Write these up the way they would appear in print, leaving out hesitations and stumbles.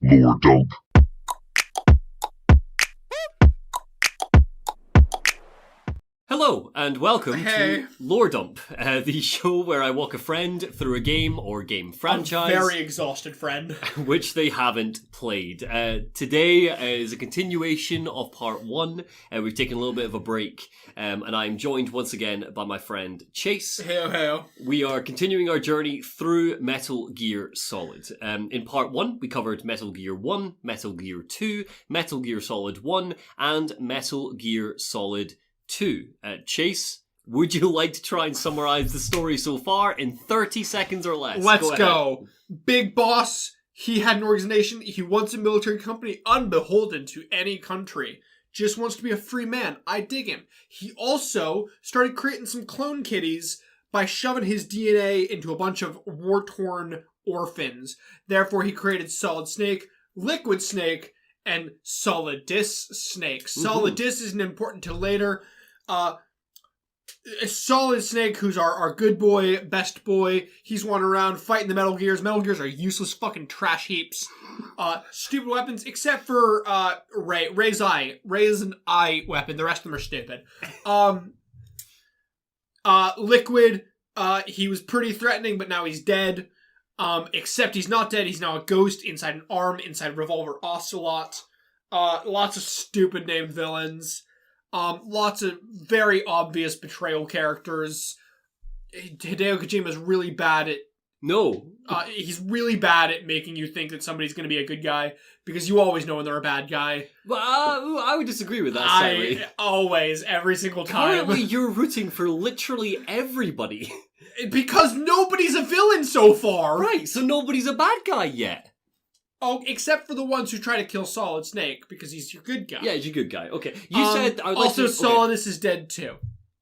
Lore dump. Hello, and welcome Hey. to Lore Dump, the show where I walk a friend through a game or game franchise. A very exhausted friend. Which they haven't played. Today is a continuation of part one. We've taken a little bit of a break, and I'm joined once again by my friend Chase. Heyo. We are continuing our journey through Metal Gear Solid. In part one, we covered Metal Gear 1, Metal Gear 2, Metal Gear Solid 1, and Metal Gear Solid 2. Chase, would you like to try and summarize the story so far in 30 seconds or less? Let's go. Big boss. He had an organization. He wants a military company unbeholden to any country. Just wants to be a free man. I dig him. He also started creating some clone kitties by shoving his DNA into a bunch of war-torn orphans. Therefore, he created Solid Snake, Liquid Snake, and Solidus Snake. Solidus isn't important till later. Solid Snake, who's our good boy, best boy, he's wandering around fighting the Metal Gears. Metal Gears are useless fucking trash heaps. Stupid weapons, except for Ray's an eye weapon. The rest of them are stupid. Liquid, he was pretty threatening, but now he's dead. Except he's not dead. He's now a ghost inside an arm, inside Revolver Ocelot. Lots of stupid named villains. Lots of very obvious betrayal characters. Hideo Kojima's really bad at... No. He's really bad at making you think that somebody's going to be a good guy, because you always know when they're a bad guy. Well, I would disagree with that, sadly. Always, every single time. Currently, you're rooting for literally everybody. Because nobody's a villain so far! Right, so nobody's a bad guy yet. Oh, except for the ones who try to kill Solid Snake, because he's your good guy. Yeah, he's a good guy. Okay, you said... I would like also, to, Solidus is dead too.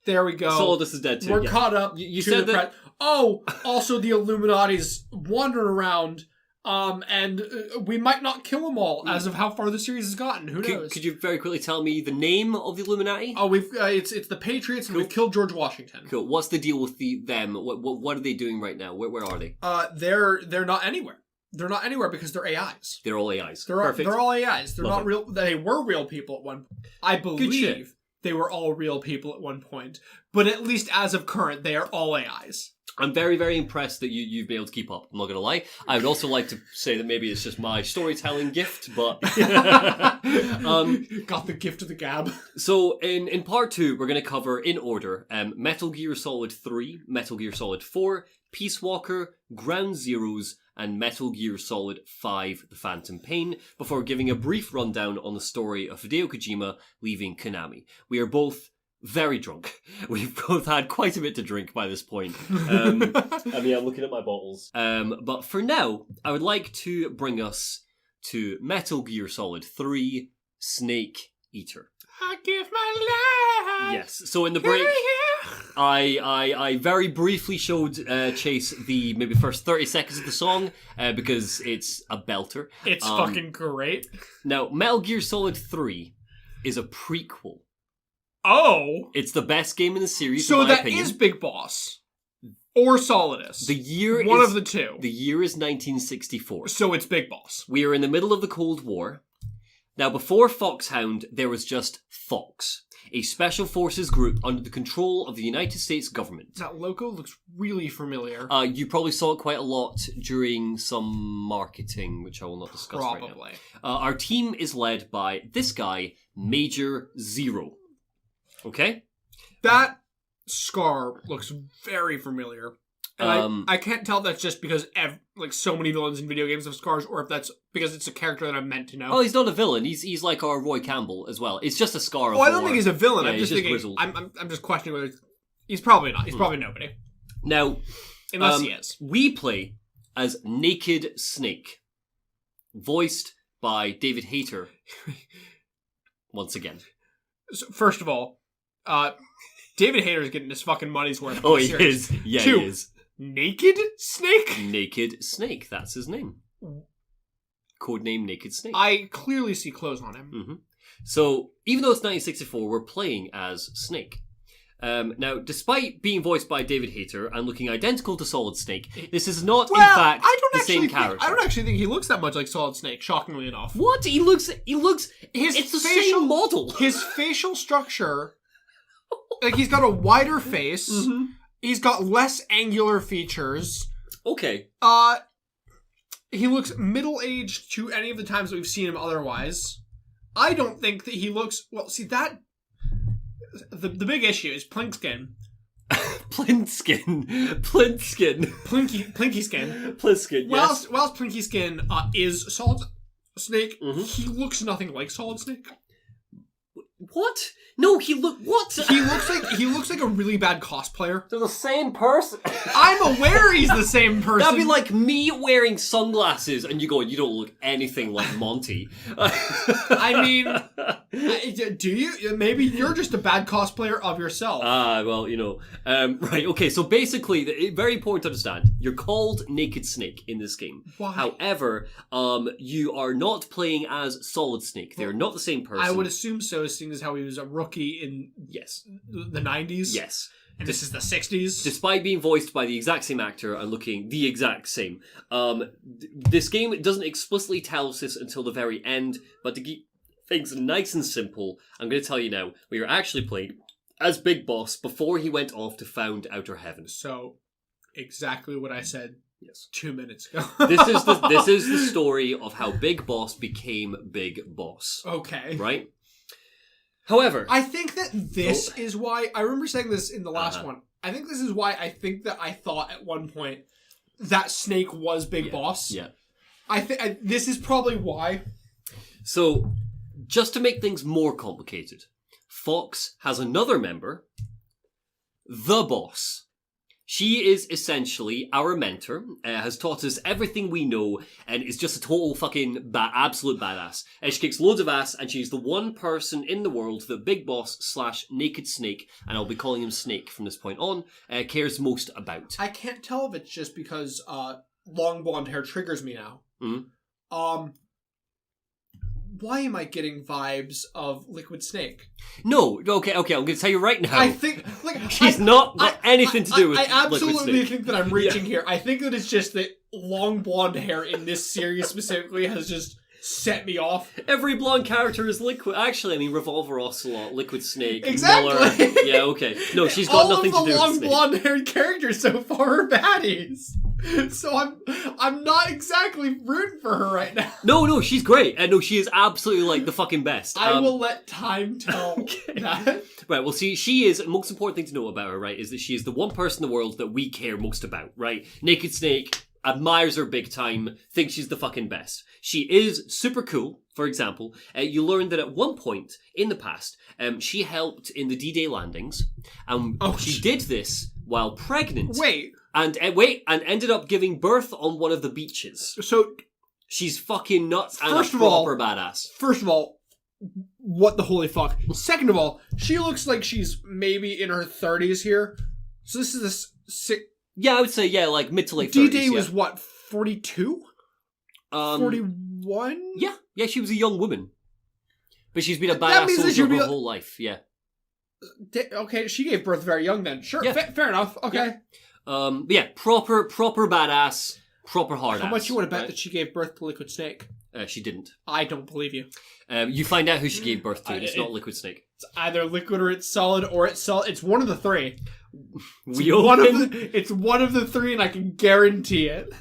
There we go. Solidus is dead too. We're caught up. You to said the that... Oh, also the Illuminati's wandering around, and we might not kill them all as of how far the series has gotten. Who knows? Could you very quickly tell me the name of the Illuminati? Oh, it's the Patriots, and we've killed George Washington. Cool. What's the deal with them? What are they doing right now? Where are they? They're not anywhere. They're not anywhere because they're AIs. They're all AIs. Perfect. They're all AIs. They're Love not it. real. They were real people at one. I believe they were all real people at one point, but at least as of current, they are all AIs. I'm very, very impressed that you've been able to keep up. I'm not going to lie. I would also like to say that maybe it's just my storytelling gift, but... Got the gift of the gab. So, in part two, we're going to cover, in order, Metal Gear Solid 3, Metal Gear Solid 4, Peacewalker, Ground Zeroes, and Metal Gear Solid 5, The Phantom Pain, before giving a brief rundown on the story of Hideo Kojima leaving Konami. We are both very drunk. We've both had quite a bit to drink by this point. I mean, I'm looking at my bottles. But for now, I would like to bring us to Metal Gear Solid 3, Snake Eater. I give my life. Yes, so in the break... I very briefly showed Chase the maybe first 30 seconds of the song because it's a belter. It's fucking great. Now, Metal Gear Solid 3 is a prequel. Oh. It's the best game in the series, So in my that opinion. is Big Boss. Or Solidus. The year One is, of the two. The year is 1964. So it's Big Boss. We are in the middle of the Cold War. Now, before Foxhound, there was just Fox, a special forces group under the control of the United States government. That logo looks really familiar. You probably saw it quite a lot during some marketing, which I will not discuss right now. Probably. Our team is led by this guy, Major Zero. Okay? That scar looks very familiar. And I can't tell if that's just because so many villains in video games have scars, or if that's because it's a character that I'm meant to know. Oh, he's not a villain. He's like our Roy Campbell as well. It's just a scar. Oh, I don't think he's a villain. Yeah, I'm just thinking. grizzled. I'm just questioning whether he's probably not. He's probably nobody. Now, Unless he is. We play as Naked Snake, voiced by David Hayter. Once again. So, first of all, David Hayter's getting his fucking money's worth. Oh, he is. Yeah, Two, he is. Naked Snake? Naked Snake. That's his name. Codename Naked Snake. I clearly see clothes on him. Mm-hmm. So, even though it's 1964, we're playing as Snake. Now, despite being voiced by David Hayter and looking identical to Solid Snake, this is not, Well, in fact, I don't the actually same think, character. I don't actually think he looks that much like Solid Snake, shockingly enough. What? He looks, it's the same model. His facial structure, like he's got a wider face, he's got less angular features. Okay. He looks middle-aged to any of the times that we've seen him otherwise. I don't think that he looks... Well, see, that... The big issue is Plink skin. Plinky skin. Plinky skin. Pliskin, yes. Whilst Plinky skin is Solid Snake, he looks nothing like Solid Snake. What? No, what? He looks like a really bad cosplayer. They're the same person. I'm aware he's the same person. That'd be like me wearing sunglasses and you go, you don't look anything like Monty. I mean, do you? Maybe you're just a bad cosplayer of yourself. Well, right, okay, so basically, very important to understand, you're called Naked Snake in this game. Why? However, you are not playing as Solid Snake. They're not the same person. I would assume so, seeing as how he was a rookie in the 90s. Yes. And this is the 60s. Despite being voiced by the exact same actor and looking the exact same. This game doesn't explicitly tell us this until the very end, but to keep things nice and simple, I'm going to tell you now, we are actually playing as Big Boss before he went off to found Outer Heaven. So, exactly what I said 2 minutes ago. This is the story of how Big Boss became Big Boss. Okay. Right? However, I think that this is why, I remember saying this in the last one, I think this is why I think that I thought at one point that Snake was Big Boss. Yeah. I think this is probably why. So, just to make things more complicated, Fox has another member, the Boss. She is essentially our mentor, has taught us everything we know, and is just a total fucking absolute badass. She kicks loads of ass, and she's the one person in the world that Big Boss / Naked Snake, and I'll be calling him Snake from this point on, cares most about. I can't tell if it's just because long blonde hair triggers me now. Mm-hmm. Why am I getting vibes of Liquid Snake? No, okay, I'm going to tell you right now. I think, she's not got anything to do with I absolutely Liquid Snake. think that I'm reaching here. I think that it's just that long blonde hair in this series specifically has just set me off. Every blonde character is Liquid. Actually, I mean, Revolver Ocelot, Liquid Snake, exactly. Miller. Yeah, okay. No, she's got nothing to do with Snake. All of the long blonde-haired characters so far are baddies. So I'm not exactly rooting for her right now. No, she's great. And no, she is absolutely like the fucking best. I will let time tell that. Right, well, see, she is, the most important thing to know about her, right, is that she is the one person in the world that we care most about, right? Naked Snake admires her big time, thinks she's the fucking best. She is super cool, for example. You learn that at one point in the past, she helped in the D-Day landings. She did this while pregnant. And ended up giving birth on one of the beaches. So she's fucking nuts and a proper badass. First of all, what the holy fuck? Second of all, she looks like she's maybe in her 30s here. So this is yeah, I would say, yeah, like mid to late 30s. D-Day was what, 42? 41? Yeah, she was a young woman. But she's been a badass soldier her whole life, yeah. Okay, she gave birth very young then. Sure, yeah. Fair enough, okay. Yeah, proper badass, proper hard ass. How much you want to bet that she gave birth to Liquid Snake? She didn't. I don't believe you. You find out who she gave birth to, and it's not Liquid Snake. It's either Liquid or it's Solid, or it's Solid. It's one of the three. It's one of the three, and I can guarantee it.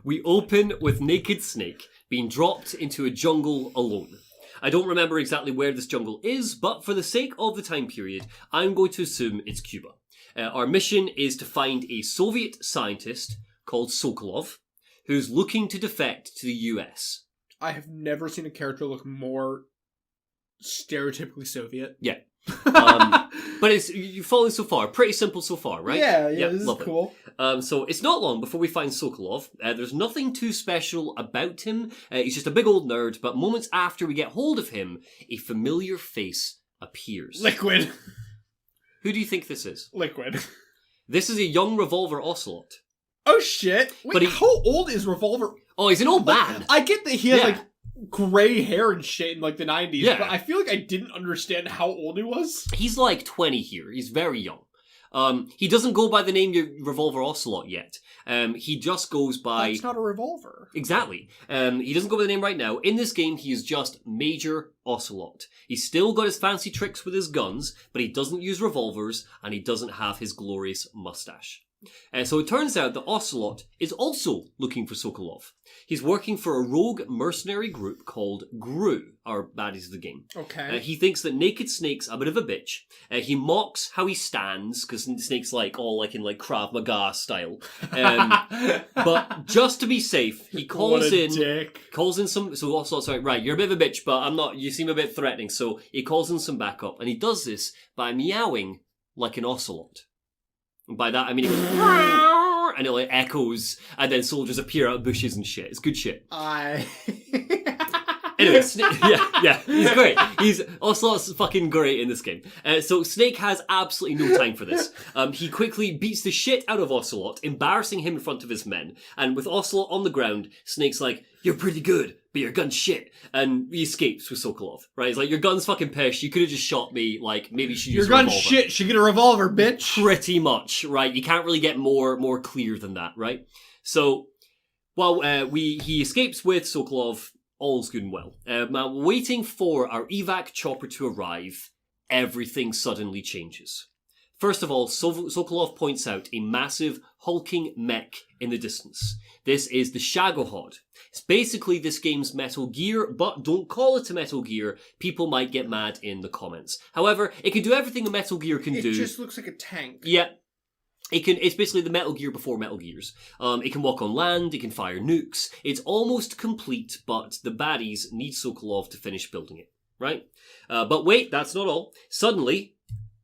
We open with Naked Snake being dropped into a jungle alone. I don't remember exactly where this jungle is, but for the sake of the time period, I'm going to assume it's Cuba. Our mission is to find a Soviet scientist called Sokolov, who's looking to defect to the US. I have never seen a character look more stereotypically Soviet. Yeah. But you're following so far. Pretty simple so far, right? Yeah, this is cool. So it's not long before we find Sokolov. There's nothing too special about him. He's just a big old nerd, but moments after we get hold of him, a familiar face appears. Liquid. Who do you think this is? Liquid. This is a young Revolver Ocelot. Oh shit! Wait, how old is Revolver? Oh, he's an old man. I get that he has gray hair and shit in like the 90s. Yeah. But I feel like I didn't understand how old he was. He's like 20 here. He's very young. He doesn't go by the name Revolver Ocelot yet. He just goes by... That's not a revolver. Exactly. He doesn't go by the name right now. In this game, he is just Major Ocelot. He's still got his fancy tricks with his guns, but he doesn't use revolvers, and he doesn't have his glorious mustache. So it turns out that Ocelot is also looking for Sokolov. He's working for a rogue mercenary group called GRU, our baddies of the game. Okay. He thinks that Naked Snake's a bit of a bitch. He mocks how he stands, because Snake's like all like in like Krav Maga style. But just to be safe, he calls in some... So Ocelot's like, right, you're a bit of a bitch, but I'm not... You seem a bit threatening. So he calls in some backup, and he does this by meowing like an ocelot. And by that, I mean, it goes, and it like echoes, and then soldiers appear out of bushes and shit. It's good shit. Anyway, yeah, he's great. Ocelot's fucking great in this game. So Snake has absolutely no time for this. He quickly beats the shit out of Ocelot, embarrassing him in front of his men. And with Ocelot on the ground, Snake's like, "You're pretty good, but your gun's shit." And he escapes with Sokolov, right? He's like, "Your gun's fucking pish. You could have just shot me. Like, maybe you should use a revolver." Your gun's shit. Should get a revolver, bitch. Pretty much, right? You can't really get more clear than that, right? So, while he escapes with Sokolov, all's good and well. Now, waiting for our evac chopper to arrive, everything suddenly changes. First of all, Sokolov points out a massive hulking mech in the distance. This is the Shagohod. It's basically this game's Metal Gear, but don't call it a Metal Gear. People might get mad in the comments. However, it can do everything a Metal Gear can do. It just looks like a tank. Yeah. It's basically the Metal Gear before Metal Gears. It can walk on land, it can fire nukes. It's almost complete, but the baddies need Sokolov to finish building it, right? But wait, that's not all. Suddenly,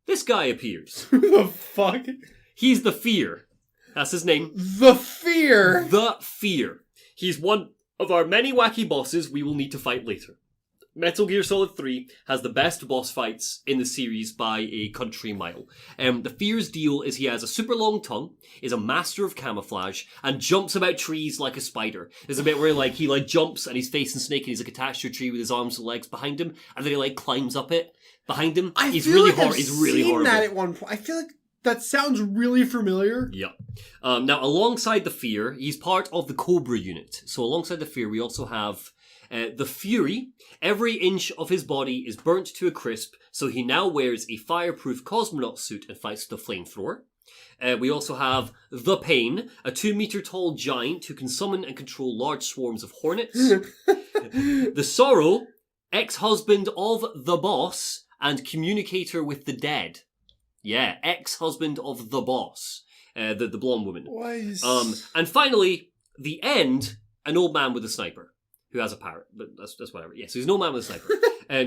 this guy appears. Who the fuck? He's the Fear. That's his name. The Fear? The Fear. He's one of our many wacky bosses we will need to fight later. Metal Gear Solid 3 has the best boss fights in the series by a country mile. The Fear's deal is he has a super long tongue, is a master of camouflage, and jumps about trees like a spider. There's a bit where he jumps and he's facing Snake and he's like attached to a tree with his arms and legs behind him, and then he climbs up it behind him. He's really horrible. He's really horrible. That at one point. I feel like that sounds really familiar. Yep. Now, alongside the Fear, he's part of the Cobra unit. So alongside the Fear, we also have the Fury. Every inch of his body is burnt to a crisp, so he now wears a fireproof cosmonaut suit and fights with a flamethrower. We also have the Pain, a 2-meter tall giant who can summon and control large swarms of hornets. The Sorrow, ex-husband of the boss and communicator with the dead. Yeah, ex-husband of the boss, the blonde woman. And finally, the End, an old man with a sniper. Who has a parrot, but that's whatever. Yeah, so he's no man with a sniper.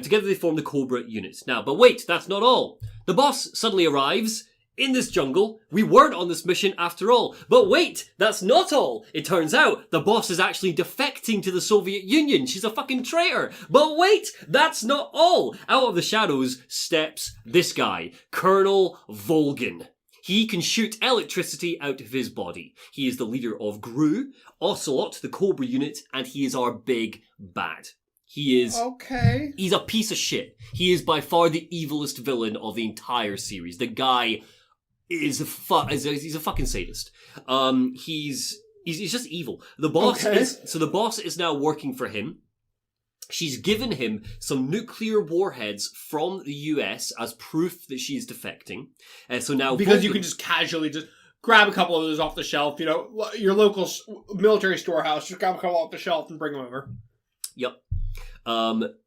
Together they form the Cobra unit. Now, but wait, that's not all. The boss suddenly arrives in this jungle. We weren't on this mission after all. But wait, that's not all. It turns out the boss is actually defecting to the Soviet Union. She's a fucking traitor. But wait, that's not all. Out of the shadows steps this guy, Colonel Volgin. He can shoot electricity out of his body. He is the leader of GRU, Ocelot, the Cobra unit, and he is our big bad. He is... Okay. He's a piece of shit. He is by far the evilest villain of the entire series. The guy is he's a fucking sadist. He's just evil. The boss the boss is now working for him. She's given him some nuclear warheads from the US as proof that she's defecting. So now because you can just casually just grab a couple of those off the shelf, your local military storehouse, just grab a couple off the shelf and bring them over. Yep.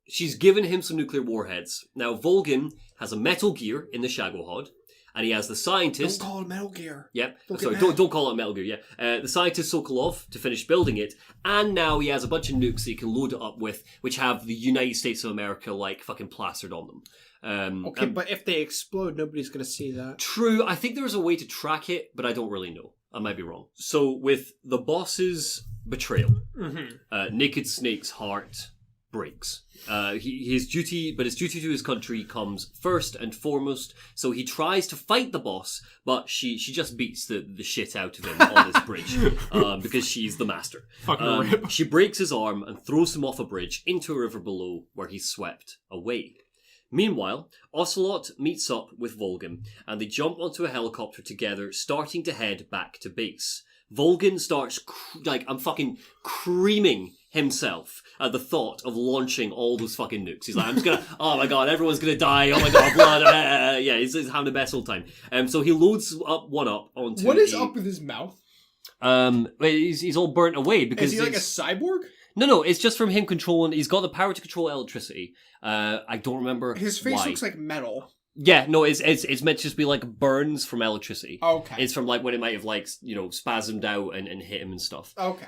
She's given him some nuclear warheads. Now Volgin has a Metal Gear in the Shagohod. And he has the scientist... Don't call it Metal Gear. Yep. Don't call it Metal Gear, yeah. The scientist Sokolov to finish building it. And now he has a bunch of nukes that he can load it up with, which have the United States of America, fucking plastered on them. But if they explode, nobody's going to see that. True. I think there's a way to track it, but I don't really know. I might be wrong. So with the boss's betrayal, Naked Snake's heart breaks. His duty to his country comes first and foremost. So he tries to fight the boss, but she just beats the shit out of him on this bridge because she's the master. Fucking rip. She breaks his arm and throws him off a bridge into a river below, where he's swept away. Meanwhile, Ocelot meets up with Volgin, and they jump onto a helicopter together, starting to head back to base. Volgin starts, I'm fucking creaming himself at the thought of launching all those fucking nukes. He's like, I'm just gonna, oh my god, everyone's gonna die, oh my god, blood, yeah, he's having the best old time. So he loads one up onto What is up with his mouth? He's all burnt away because is he like a cyborg? No, it's just from him controlling. He's got the power to control electricity. I don't remember his face why. looks like metal. Yeah, no, it's meant to just be like burns from electricity. Okay. It's from like when it might have like, spasmed out and hit him and stuff. Okay.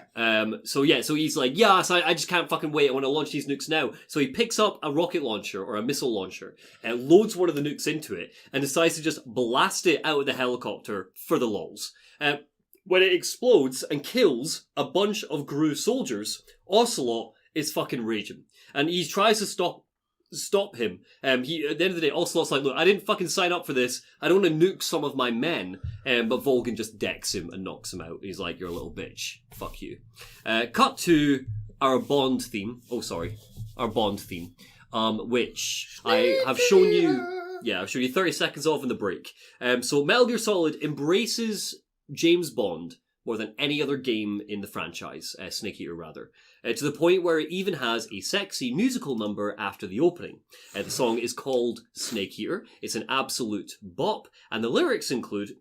So he's like, so I just can't fucking wait. I want to launch these nukes now. So he picks up a rocket launcher or a missile launcher and loads one of the nukes into it and decides to just blast it out of the helicopter for the lols. When it explodes and kills a bunch of Gru soldiers, Ocelot is fucking raging. And he tries to stop him. At the end of the day, Ocelot's like, look, I didn't fucking sign up for this. I don't want to nuke some of my men. But Volgin just decks him and knocks him out. He's like, you're a little bitch. Fuck you. Cut to our Bond theme. Our Bond theme. Which I have shown you. Yeah, I've shown you 30 seconds of in the break. So Metal Gear Solid embraces James Bond more than any other game in the franchise, Snake Eater rather, to the point where it even has a sexy musical number after the opening. The song is called Snake Eater. It's an absolute bop, and the lyrics include,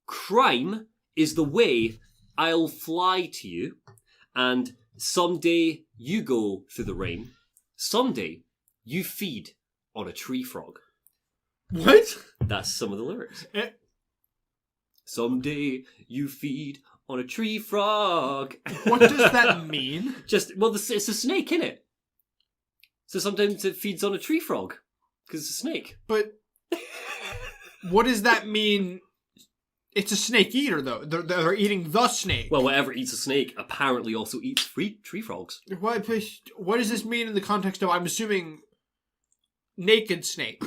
crime is the way I'll fly to you, and someday you go through the rain, someday you feed on a tree frog. What? That's some of the lyrics. Someday you feed on a tree frog. What does that mean? It's a snake, innit? So sometimes it feeds on a tree frog. Because it's a snake. But what does that mean? It's a snake eater, though. They're eating the snake. Well, whatever eats a snake apparently also eats tree frogs. What does this mean in the context of, I'm assuming, naked snake?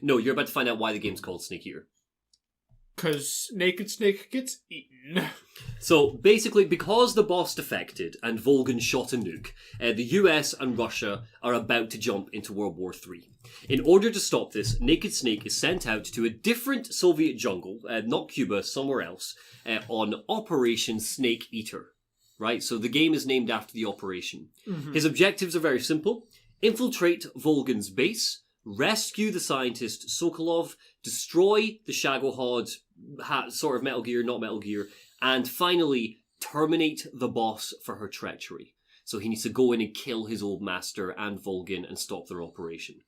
No, you're about to find out why the game's called Snake Eater. Because naked snake gets eaten. So, basically, because the boss defected and Volgin shot a nuke, the US and Russia are about to jump into World War III. In order to stop this, Naked Snake is sent out to a different Soviet jungle, not Cuba, somewhere else, on Operation Snake Eater. Right? So the game is named after the operation. Mm-hmm. His objectives are very simple. Infiltrate Volgin's base, rescue the scientist Sokolov, destroy the Shagohod, sort of Metal Gear, not Metal Gear, and finally terminate the boss for her treachery. So he needs to go in and kill his old master and Volgin and stop their operation.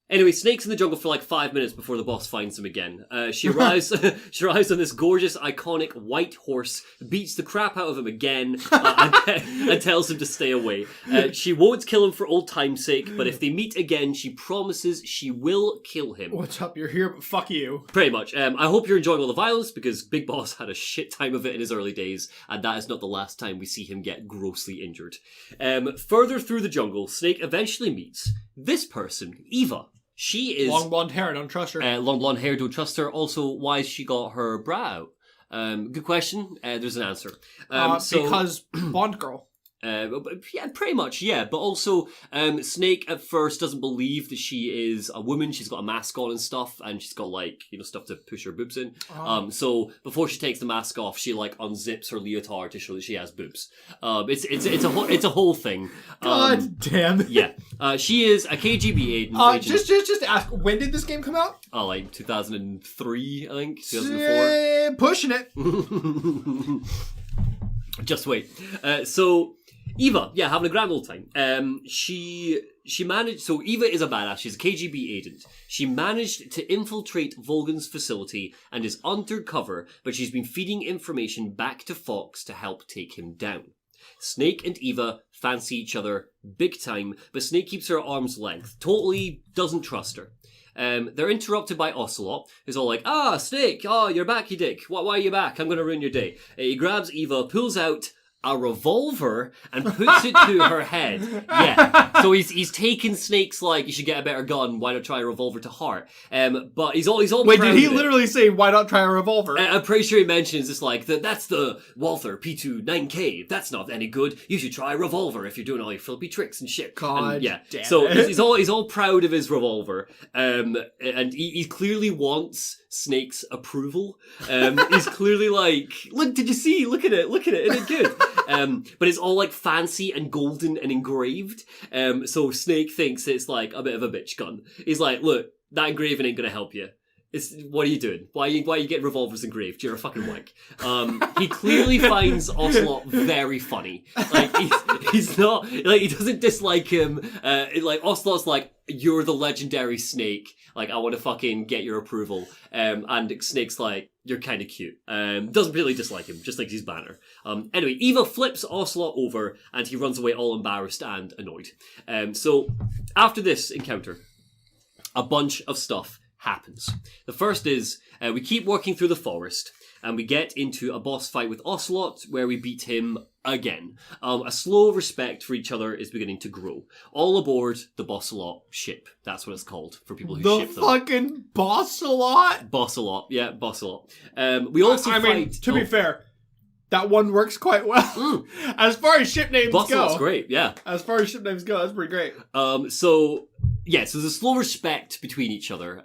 Anyway, Snake's in the jungle for like 5 minutes before the boss finds him again. She arrives on this gorgeous, iconic white horse, beats the crap out of him again, and tells him to stay away. She won't kill him for old time's sake, but if they meet again, she promises she will kill him. What's up? You're here, but fuck you. Pretty much. I hope you're enjoying all the violence, because Big Boss had a shit time of it in his early days, and that is not the last time we see him get grossly injured. Further through the jungle, Snake eventually meets this person, Eva. She is... long blonde hair, don't trust her. Long blonde hair, don't trust her. Also, why has she got her bra out? Good question. There's an answer. Because Bond girl. Yeah, pretty much, yeah. But also, Snake at first doesn't believe that she is a woman. She's got a mask on and stuff, and she's got, like, stuff to push her boobs in. Oh. So before she takes the mask off, she, like, unzips her leotard to show that she has boobs. It's a whole thing. God damn. Yeah. She is a KGB agent. Just to ask, when did this game come out? Like 2003, I think. 2004. Pushing it. Just wait. So Eva, having a grand old time. She managed... So Eva is a badass. She's a KGB agent. She managed to infiltrate Volgin's facility and is undercover, but she's been feeding information back to Fox to help take him down. Snake and Eva fancy each other big time, but Snake keeps her at arm's length. Totally doesn't trust her. They're interrupted by Ocelot, who's all like, Snake, you're back, you dick. Why are you back? I'm going to ruin your day. He grabs Eva, pulls out a revolver and puts it to her head. Yeah. So he's taken Snake's like, you should get a better gun, why not try a revolver to heart? But he's all Wait, proud did he of it. literally say, why not try a revolver? I'm pretty sure he mentions it's like, that's the Walther P29K. That's not any good. You should try a revolver if you're doing all your flippy tricks and shit. God and, yeah. damn So it. he's all proud of his revolver. And he clearly wants Snake's approval. He's clearly like, look, did you see? Look at it. Isn't it good? But it's all like fancy and golden and engraved. So Snake thinks it's like a bit of a bitch gun. He's like, look, that engraving ain't gonna help you. What are you doing? Why are you getting revolvers engraved? You're a fucking wank. He clearly finds Ocelot very funny. Like he's not like he doesn't dislike him. Like Ocelot's like, you're the legendary Snake. Like I want to fucking get your approval. And Snake's like, you're kind of cute. Doesn't really dislike him, just like his banner. Anyway, Eva flips Ocelot over and he runs away all embarrassed and annoyed. So after this encounter, a bunch of stuff happens. The first is we keep working through the forest and we get into a boss fight with Ocelot where we beat him again. A slow respect for each other is beginning to grow. All aboard the Bossalot ship. That's what it's called for people who ship them. The fucking Bossalot? Bossalot, yeah, Bossalot. We also I fight... mean, to be fair, that one works quite well. As far as ship names Bossalot's go. great, yeah. As far as ship names go, that's pretty great. So there's a slow respect between each other.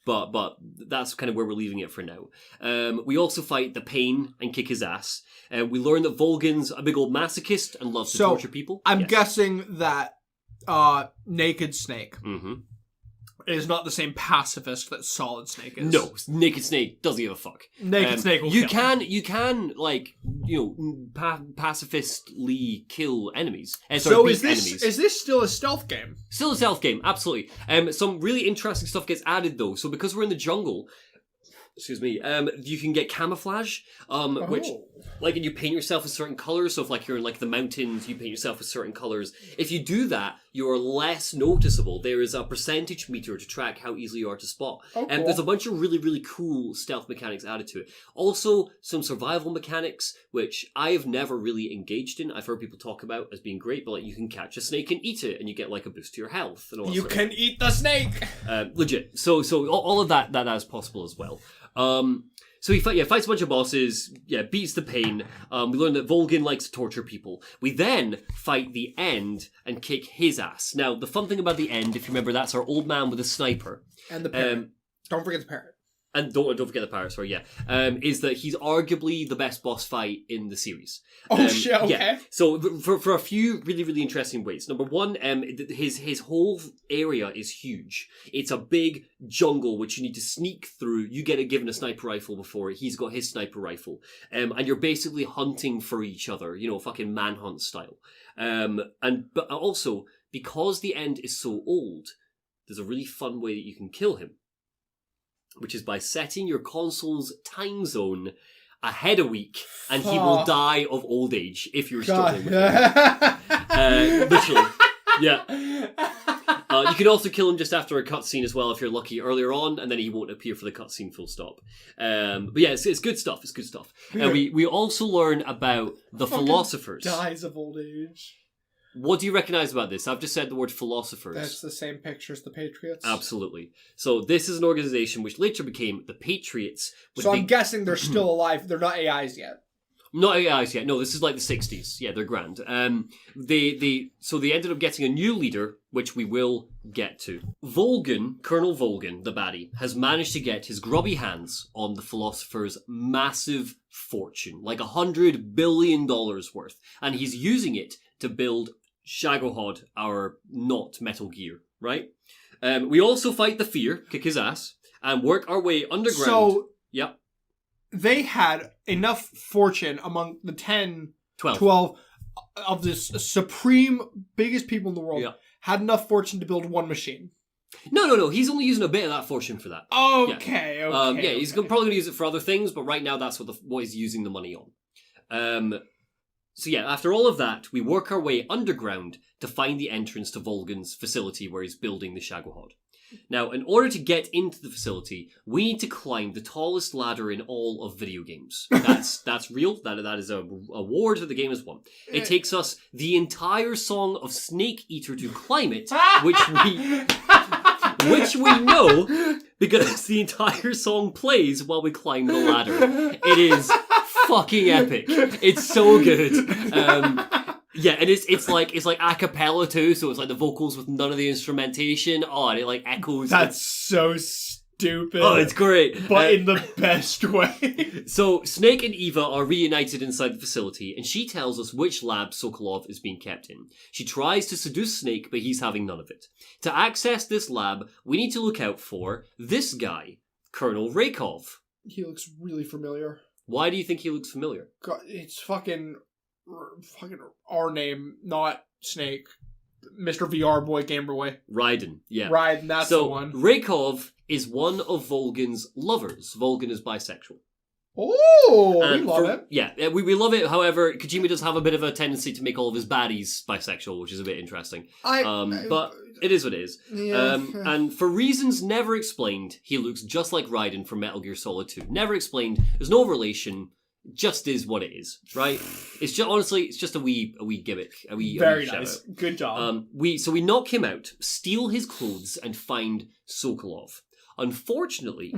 But that's kind of where we're leaving it for now. We also fight the Pain and kick his ass. We learn that Volgan's a big old masochist and loves to torture people. I'm Yes. guessing that Naked Snake Mm-hmm. is not the same pacifist that Solid Snake is. No, Naked Snake doesn't give a fuck. Naked Snake will you kill him. you can like pacifistly kill enemies. So beat is enemies. this still a stealth game? Still a stealth game, absolutely. Some really interesting stuff gets added though. So because we're in the jungle, you can get camouflage, which, like, you paint yourself with certain colors. So if, like, you're in, like, the mountains, you paint yourself with certain colors. If you do that, you're less noticeable. There is a percentage meter to track how easily you are to spot. Cool. There's a bunch of really, really cool stealth mechanics added to it. Also, some survival mechanics, which I have never really engaged in. I've heard people talk about as being great, but, like, you can catch a snake and eat it, and you get, like, a boost to your health. And all that You sort of can eat the snake! legit. So all of that is possible as well. So he fights a bunch of bosses, beats the Pain. We learn that Volgan likes to torture people. We then fight the End and kick his ass. Now, the fun thing about the End, if you remember, that's our old man with a sniper. And the parrot. Don't forget the parrot. And don't forget the parrot, sorry, is that he's arguably the best boss fight in the series. Oh shit, okay. Yeah. So for a few really, really interesting ways. Number one, his whole area is huge. It's a big jungle which you need to sneak through. You get given a sniper rifle before he's got his sniper rifle. And you're basically hunting for each other, fucking manhunt style. But also, because the End is so old, there's a really fun way that you can kill him, which is by setting your console's time zone ahead a week, and he will die of old age if you're struggling with him. Literally. Yeah. You can also kill him just after a cutscene as well if you're lucky earlier on, and then he won't appear for the cutscene full stop. But yeah, it's good stuff. It's good stuff. We also learn about the philosophers. Dies of old age. What do you recognise about this? I've just said the word philosophers. That's the same picture as the Patriots. Absolutely. So this is an organisation which later became the Patriots. So I'm guessing they're still alive. They're not AIs yet. Not AIs yet. No, this is like the 60s. Yeah, they're grand. So they ended up getting a new leader, which we will get to. Volgan, Colonel Volgan, the baddie, has managed to get his grubby hands on the philosopher's massive fortune, like $100 billion worth, and he's using it to build Shagohod, our not Metal Gear, right? We also fight the Fear, kick his ass, and work our way underground. So, yep. They had enough fortune among the 12 of the supreme biggest people in the world, had enough fortune to build one machine. No. He's only using a bit of that fortune for that. Okay. He's probably going to use it for other things, but right now that's what he's using the money on. So after all of that, we work our way underground to find the entrance to Volgan's facility where he's building the Shagohod. Now, in order to get into the facility, we need to climb the tallest ladder in all of video games. That's real. That is a award that the game has won. It takes us the entire song of Snake Eater to climb it, which we know because the entire song plays while we climb the ladder. It is fucking epic. It's so good. Yeah, and it's like a cappella too, so it's like the vocals with none of the instrumentation. Oh, and it like echoes. That's so stupid. Oh, it's great. But in the best way. So Snake and Eva are reunited inside the facility, and she tells us which lab Sokolov is being kept in. She tries to seduce Snake, but he's having none of it. To access this lab, we need to look out for this guy, Colonel Raykov. He looks really familiar. Why do you think he looks familiar? God, it's fucking our name, not Snake. Mr. VR Boy, Gamer Boy. Raiden, yeah. Raiden, that's the one. Raykov is one of Volgan's lovers. Volgan is bisexual. Oh, we love it. Yeah, we love it. However, Kojima does have a bit of a tendency to make all of his baddies bisexual, which is a bit interesting. But it is what it is. Yeah. And for reasons never explained, he looks just like Raiden from Metal Gear Solid 2. Never explained. There's no relation. Just is what it is, right? It's just honestly, it's just a wee gimmick, Very wee nice, shout-out. good job. We knock him out, steal his clothes, and find Sokolov. Unfortunately,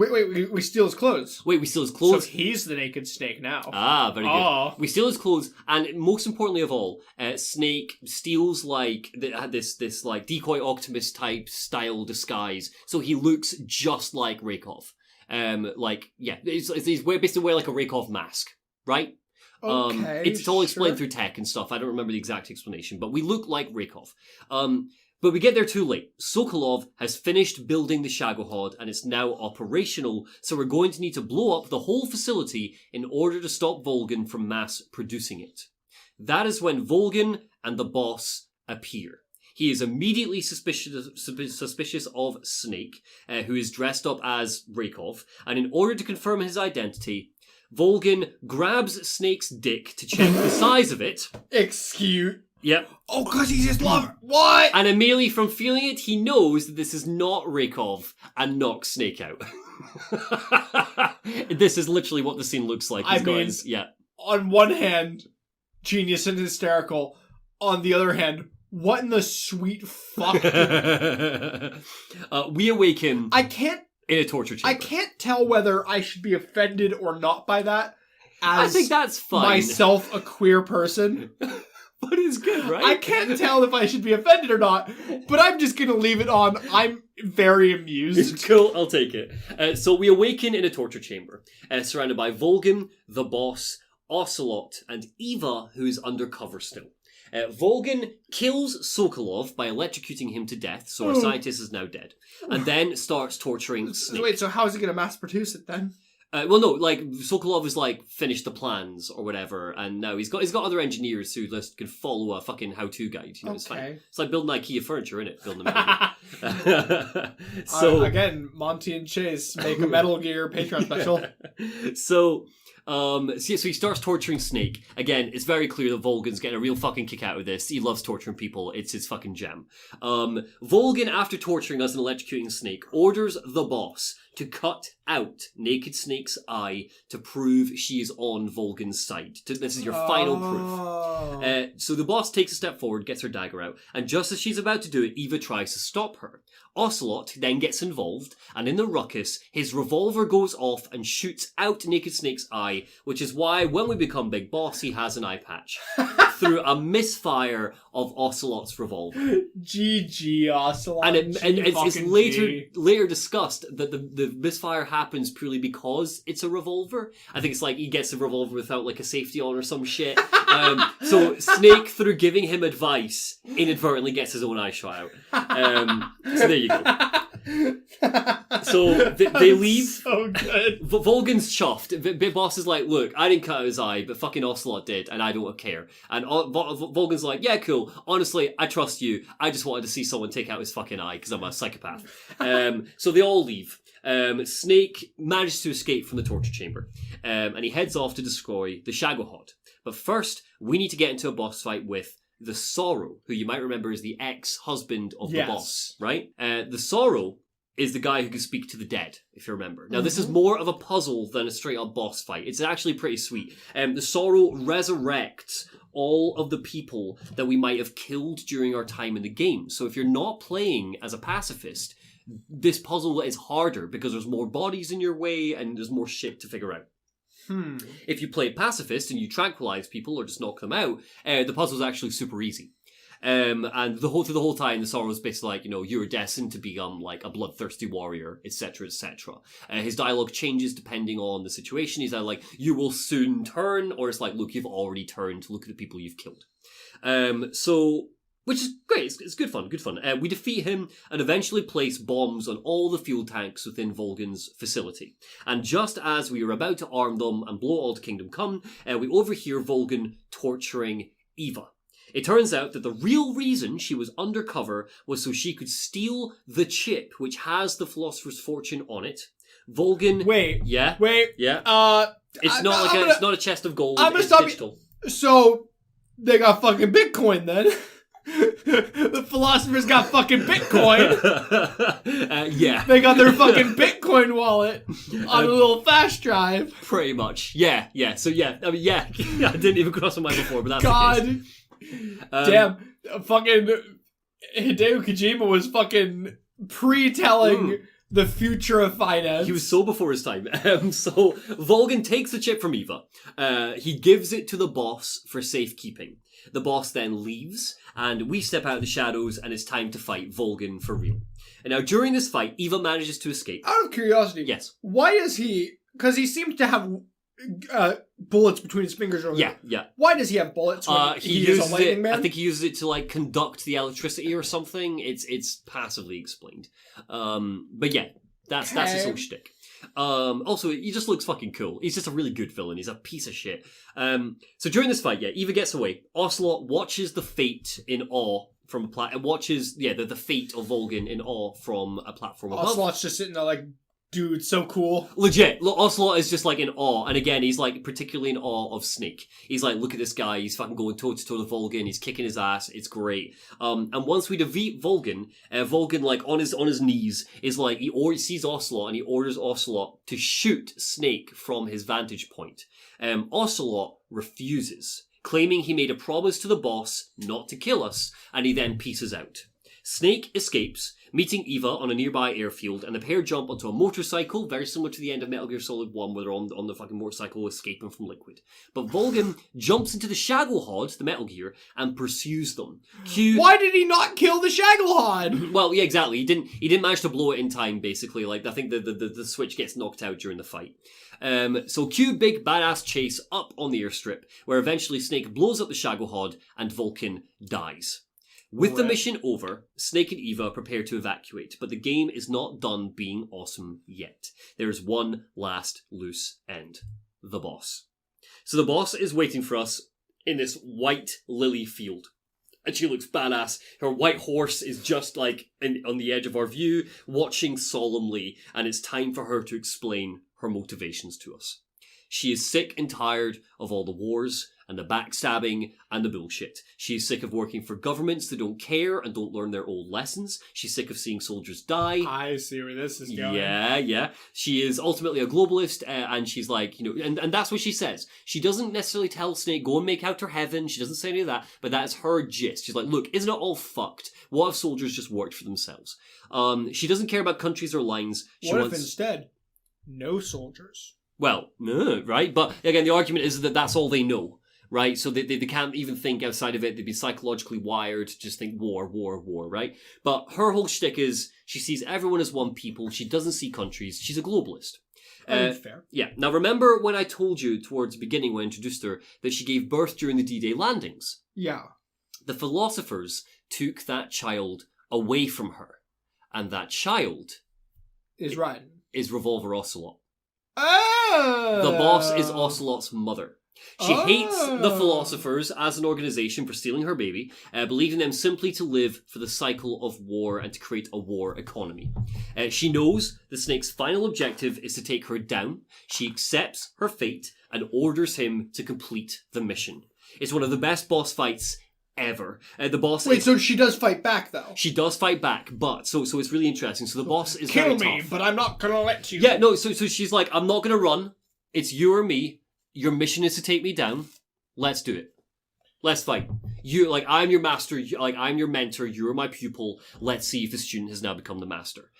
we steal his clothes. we steal his clothes. So he's the naked Snake now. Ah, very good. Oh. We steal his clothes, and most importantly of all, Snake steals like this like decoy Optimus type style disguise, so he looks just like Raykov. He's basically wearing like a Raykov mask, right? Okay, it's all explained sure. through tech and stuff. I don't remember the exact explanation, but we look like Raykov. But we get there too late. Sokolov has finished building the Shagohod and it's now operational, so we're going to need to blow up the whole facility in order to stop Volgan from mass producing it. That is when Volgan and the boss appear. He is immediately suspicious of Snake, who is dressed up as Raykov, and in order to confirm his identity, Volgan grabs Snake's dick to check the size of it. Excuse. Yep. Oh, because he's his lover. What? And immediately from feeling it, he knows that this is not Raykov and knocks Snake out. This is literally what the scene looks like. On one hand, genius and hysterical. On the other hand, what in the sweet fuck? We awaken in a torture chamber. I can't tell whether I should be offended or not by that. I think that's fine. Myself, a queer person. But it's good, right? I can't tell if I should be offended or not, but I'm just going to leave it on. I'm very amused. Cool, I'll take it. So we awaken in a torture chamber, surrounded by Volgan, the boss, Ocelot, and Eva, who is undercover still. Volgan kills Sokolov by electrocuting him to death, so our scientist is now dead, and then starts torturing Snake. Wait, so how is he going to mass produce it then? Sokolov has finished the plans or whatever, and now he's got other engineers who just can follow a fucking how-to guide. You know, It's fine. It's like building IKEA furniture, isn't it? Building a So again, Monty and Chase make a Metal Gear Patreon special. So he starts torturing Snake. Again, it's very clear that Volgan's getting a real fucking kick out of this. He loves torturing people. It's his fucking jam. Volgan, after torturing us and electrocuting Snake, orders the boss to cut out Naked Snake's eye to prove she is on Volgan's side. This is your final proof. So the boss takes a step forward, gets her dagger out, and just as she's about to do it, Eva tries to stop her. Ocelot then gets involved, and in the ruckus, his revolver goes off and shoots out Naked Snake's eye, which is why when we become Big Boss, he has an eye patch. Through a misfire of Ocelot's revolver. GG, Ocelot. And it's later discussed that the misfire happens purely because it's a revolver. I think it's like he gets the revolver without a safety on or some shit. So Snake, through giving him advice, inadvertently gets his own eye shot out. So there you go. So they leave. So good. Volgan's chuffed. Big Boss is like, look, I didn't cut out his eye, but fucking Ocelot did, and I don't care. And Volgan's like, yeah, cool. Honestly, I trust you. I just wanted to see someone take out his fucking eye because I'm a psychopath. So they all leave. Snake manages to escape from the torture chamber, and he heads off to destroy the Shagohod. But first, we need to get into a boss fight with the Sorrow, who you might remember is the ex-husband of the boss, right? The Sorrow is the guy who can speak to the dead, if you remember. Now, this is more of a puzzle than a straight-up boss fight. It's actually pretty sweet. The Sorrow resurrects all of the people that we might have killed during our time in the game. So if you're not playing as a pacifist, this puzzle is harder because there's more bodies in your way and there's more shit to figure out. If you play pacifist and you tranquilize people or just knock them out, the puzzle's actually super easy. And through the whole time, the Sorrow is basically like, you're destined to become like a bloodthirsty warrior, etc., etc. His dialogue changes depending on the situation. He's either like, you will soon turn, or it's like, look, you've already turned. Look at the people you've killed. Which is great. It's good fun. We defeat him and eventually place bombs on all the fuel tanks within Volgan's facility. And just as we are about to arm them and blow all to Kingdom Come, we overhear Volgan torturing Eva. It turns out that the real reason she was undercover was so she could steal the chip which has the Philosopher's Fortune on it. Volgan... Wait. Yeah? Wait. Yeah. It's not a chest of gold. It's digital. So, they got fucking Bitcoin then. The philosophers got fucking Bitcoin. Yeah. They got their fucking Bitcoin wallet on a little flash drive. Pretty much. Yeah. So yeah. I mean, yeah. I didn't even cross my mind before, but that's God. the case. Damn. Fucking Hideo Kojima was fucking pre-telling the future of finance. He was so before his time. So Volgan takes the chip from Eva. He gives it to the boss for safekeeping. The boss then leaves, and we step out of the shadows, and it's time to fight Volgan for real. And now, during this fight, Eva manages to escape. Out of curiosity, yes. Why does he... Because he seems to have bullets between his fingers. Or yeah. Why does he have bullets when he is a lightning man? I think he uses it to, like, conduct the electricity or something. It's passively explained. But yeah, that's his whole shtick. Also, he just looks fucking cool. He's just a really good villain. He's a piece of shit. So during this fight, Eva gets away. Ocelot watches the fate in awe from the fate of Volgan in awe from a platform above. Ocelot's just sitting there like, dude, so cool. Legit. Ocelot is just like in awe. And again, he's like particularly in awe of Snake. He's like, look at this guy. He's fucking going toe to toe to Volgan. He's kicking his ass. It's great. And once we defeat Volgan, Volgan like on his knees is like, he sees Ocelot and he orders Ocelot to shoot Snake from his vantage point. Ocelot refuses, claiming he made a promise to the boss not to kill us, and he then pieces out. Snake escapes, meeting Eva on a nearby airfield, and the pair jump onto a motorcycle, very similar to the end of Metal Gear Solid 1, where they're on the fucking motorcycle escaping from Liquid. But Volgan jumps into the Shagohod, the Metal Gear, and pursues them. Why did he not kill the Shagohod? Well, yeah, exactly. He didn't manage to blow it in time, basically. Like, I think the switch gets knocked out during the fight. So cue big badass chase up on the airstrip, where eventually Snake blows up the Shagohod, and Vulcan dies. With the mission over, Snake and Eva prepare to evacuate, but the game is not done being awesome yet. There is one last loose end. The boss. So the boss is waiting for us in this white lily field. And she looks badass. Her white horse is just like on the edge of our view, watching solemnly, and it's time for her to explain her motivations to us. She is sick and tired of all the wars and the backstabbing and the bullshit. She is sick of working for governments that don't care and don't learn their old lessons. She's sick of seeing soldiers die. I see where this is going. Yeah. She is ultimately a globalist, and she's like, and that's what she says. She doesn't necessarily tell Snake, go and make out her heaven. She doesn't say any of that, but that's her gist. She's like, look, isn't it all fucked? What if soldiers just worked for themselves? She doesn't care about countries or lines. What if instead, no soldiers? Well, no, right? But again, the argument is that that's all they know. Right, so they can't even think outside of it. They've been psychologically wired to just think war, right? But her whole shtick is she sees everyone as one people. She doesn't see countries. She's a globalist. Fair. Yeah. Now, remember when I told you towards the beginning when I introduced her that she gave birth during the D-Day landings? Yeah. The philosophers took that child away from her. And that child... is Ryan. Is Revolver Ocelot. Oh! The boss is Ocelot's mother. She hates the philosophers as an organization for stealing her baby, believing them simply to live for the cycle of war and to create a war economy. She knows the Snake's final objective is to take her down. She accepts her fate and orders him to complete the mission. It's one of the best boss fights ever. The boss. Wait, so she does fight back though? She does fight back, but so it's really interesting. So the boss is Kill very me, tough. but I'm not gonna let you. Yeah, no. So she's like, I'm not gonna run. It's you or me. Your mission is to take me down. Let's do it. Let's fight. I'm your master. I'm your mentor. You're my pupil. Let's see if the student has now become the master.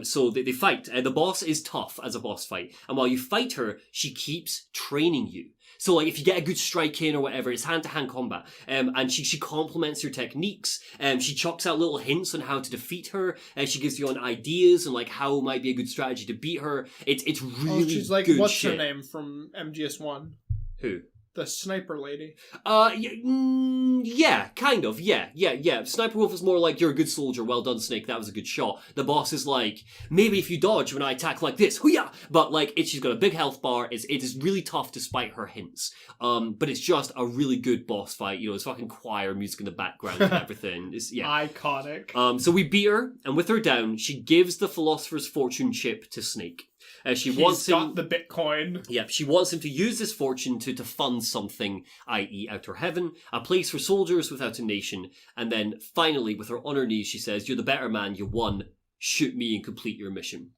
So they fight. The boss is tough as a boss fight. And while you fight her, she keeps training you. So, like, if you get a good strike in or whatever, it's hand-to-hand combat. And she complements your techniques. She chucks out little hints on how to defeat her. She gives you ideas on, like, how might be a good strategy to beat her. It's really she's like, good what's shit. her name from MGS1? Who? The sniper lady. Yeah, kind of, yeah. Sniper Wolf is more like, you're a good soldier, well done, Snake, that was a good shot. The boss is like, maybe if you dodge when I attack like this, hoo-yah! But, like, she's got a big health bar, it is really tough despite her hints. But it's just a really good boss fight, it's fucking choir music in the background and everything. It's, yeah. Iconic. So we beat her, and with her down, she gives the Philosopher's Fortune chip to Snake. He's got the Bitcoin. Yep, she wants him to use this fortune to fund something, i.e. Outer Heaven, a place for soldiers without a nation, and then finally, with her on her knees, she says, you're the better man, you won, shoot me and complete your mission.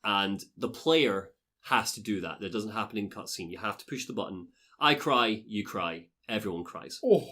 And the player has to do that. That doesn't happen in cutscene. You have to push the button. I cry, you cry, everyone cries. Oh,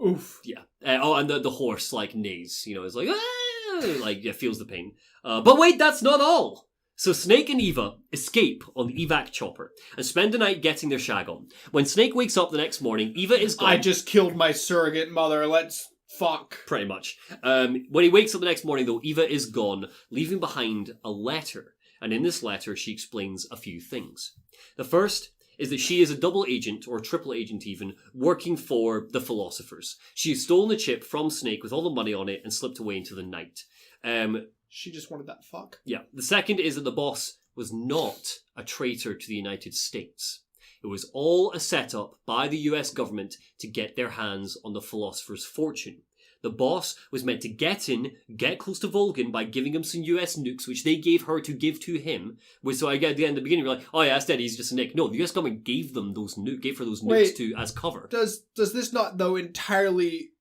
oof. Yeah. And the horse, like, neighs, it's like, feels the pain. But wait, that's not all! So Snake and Eva escape on the evac chopper and spend the night getting their shag on. When Snake wakes up the next morning, Eva is gone. I just killed my surrogate mother, let's fuck. Pretty much. When he wakes up the next morning, though, Eva is gone, leaving behind a letter. And in this letter, she explains a few things. The first is that she is a double agent, or triple agent even, working for the Philosophers. She has stolen the chip from Snake with all the money on it and slipped away into the night. She just wanted that fuck. Yeah. The second is that the boss was not a traitor to the United States. It was all a setup by the US government to get their hands on the Philosopher's Fortune. The boss was meant to get close to Volgan by giving him some US nukes, which they gave her to give to him. So I get at the end of the beginning, you're like, oh yeah, instead he's just a nick. No, the US government gave her those nukes as cover. Does this not, though, entirely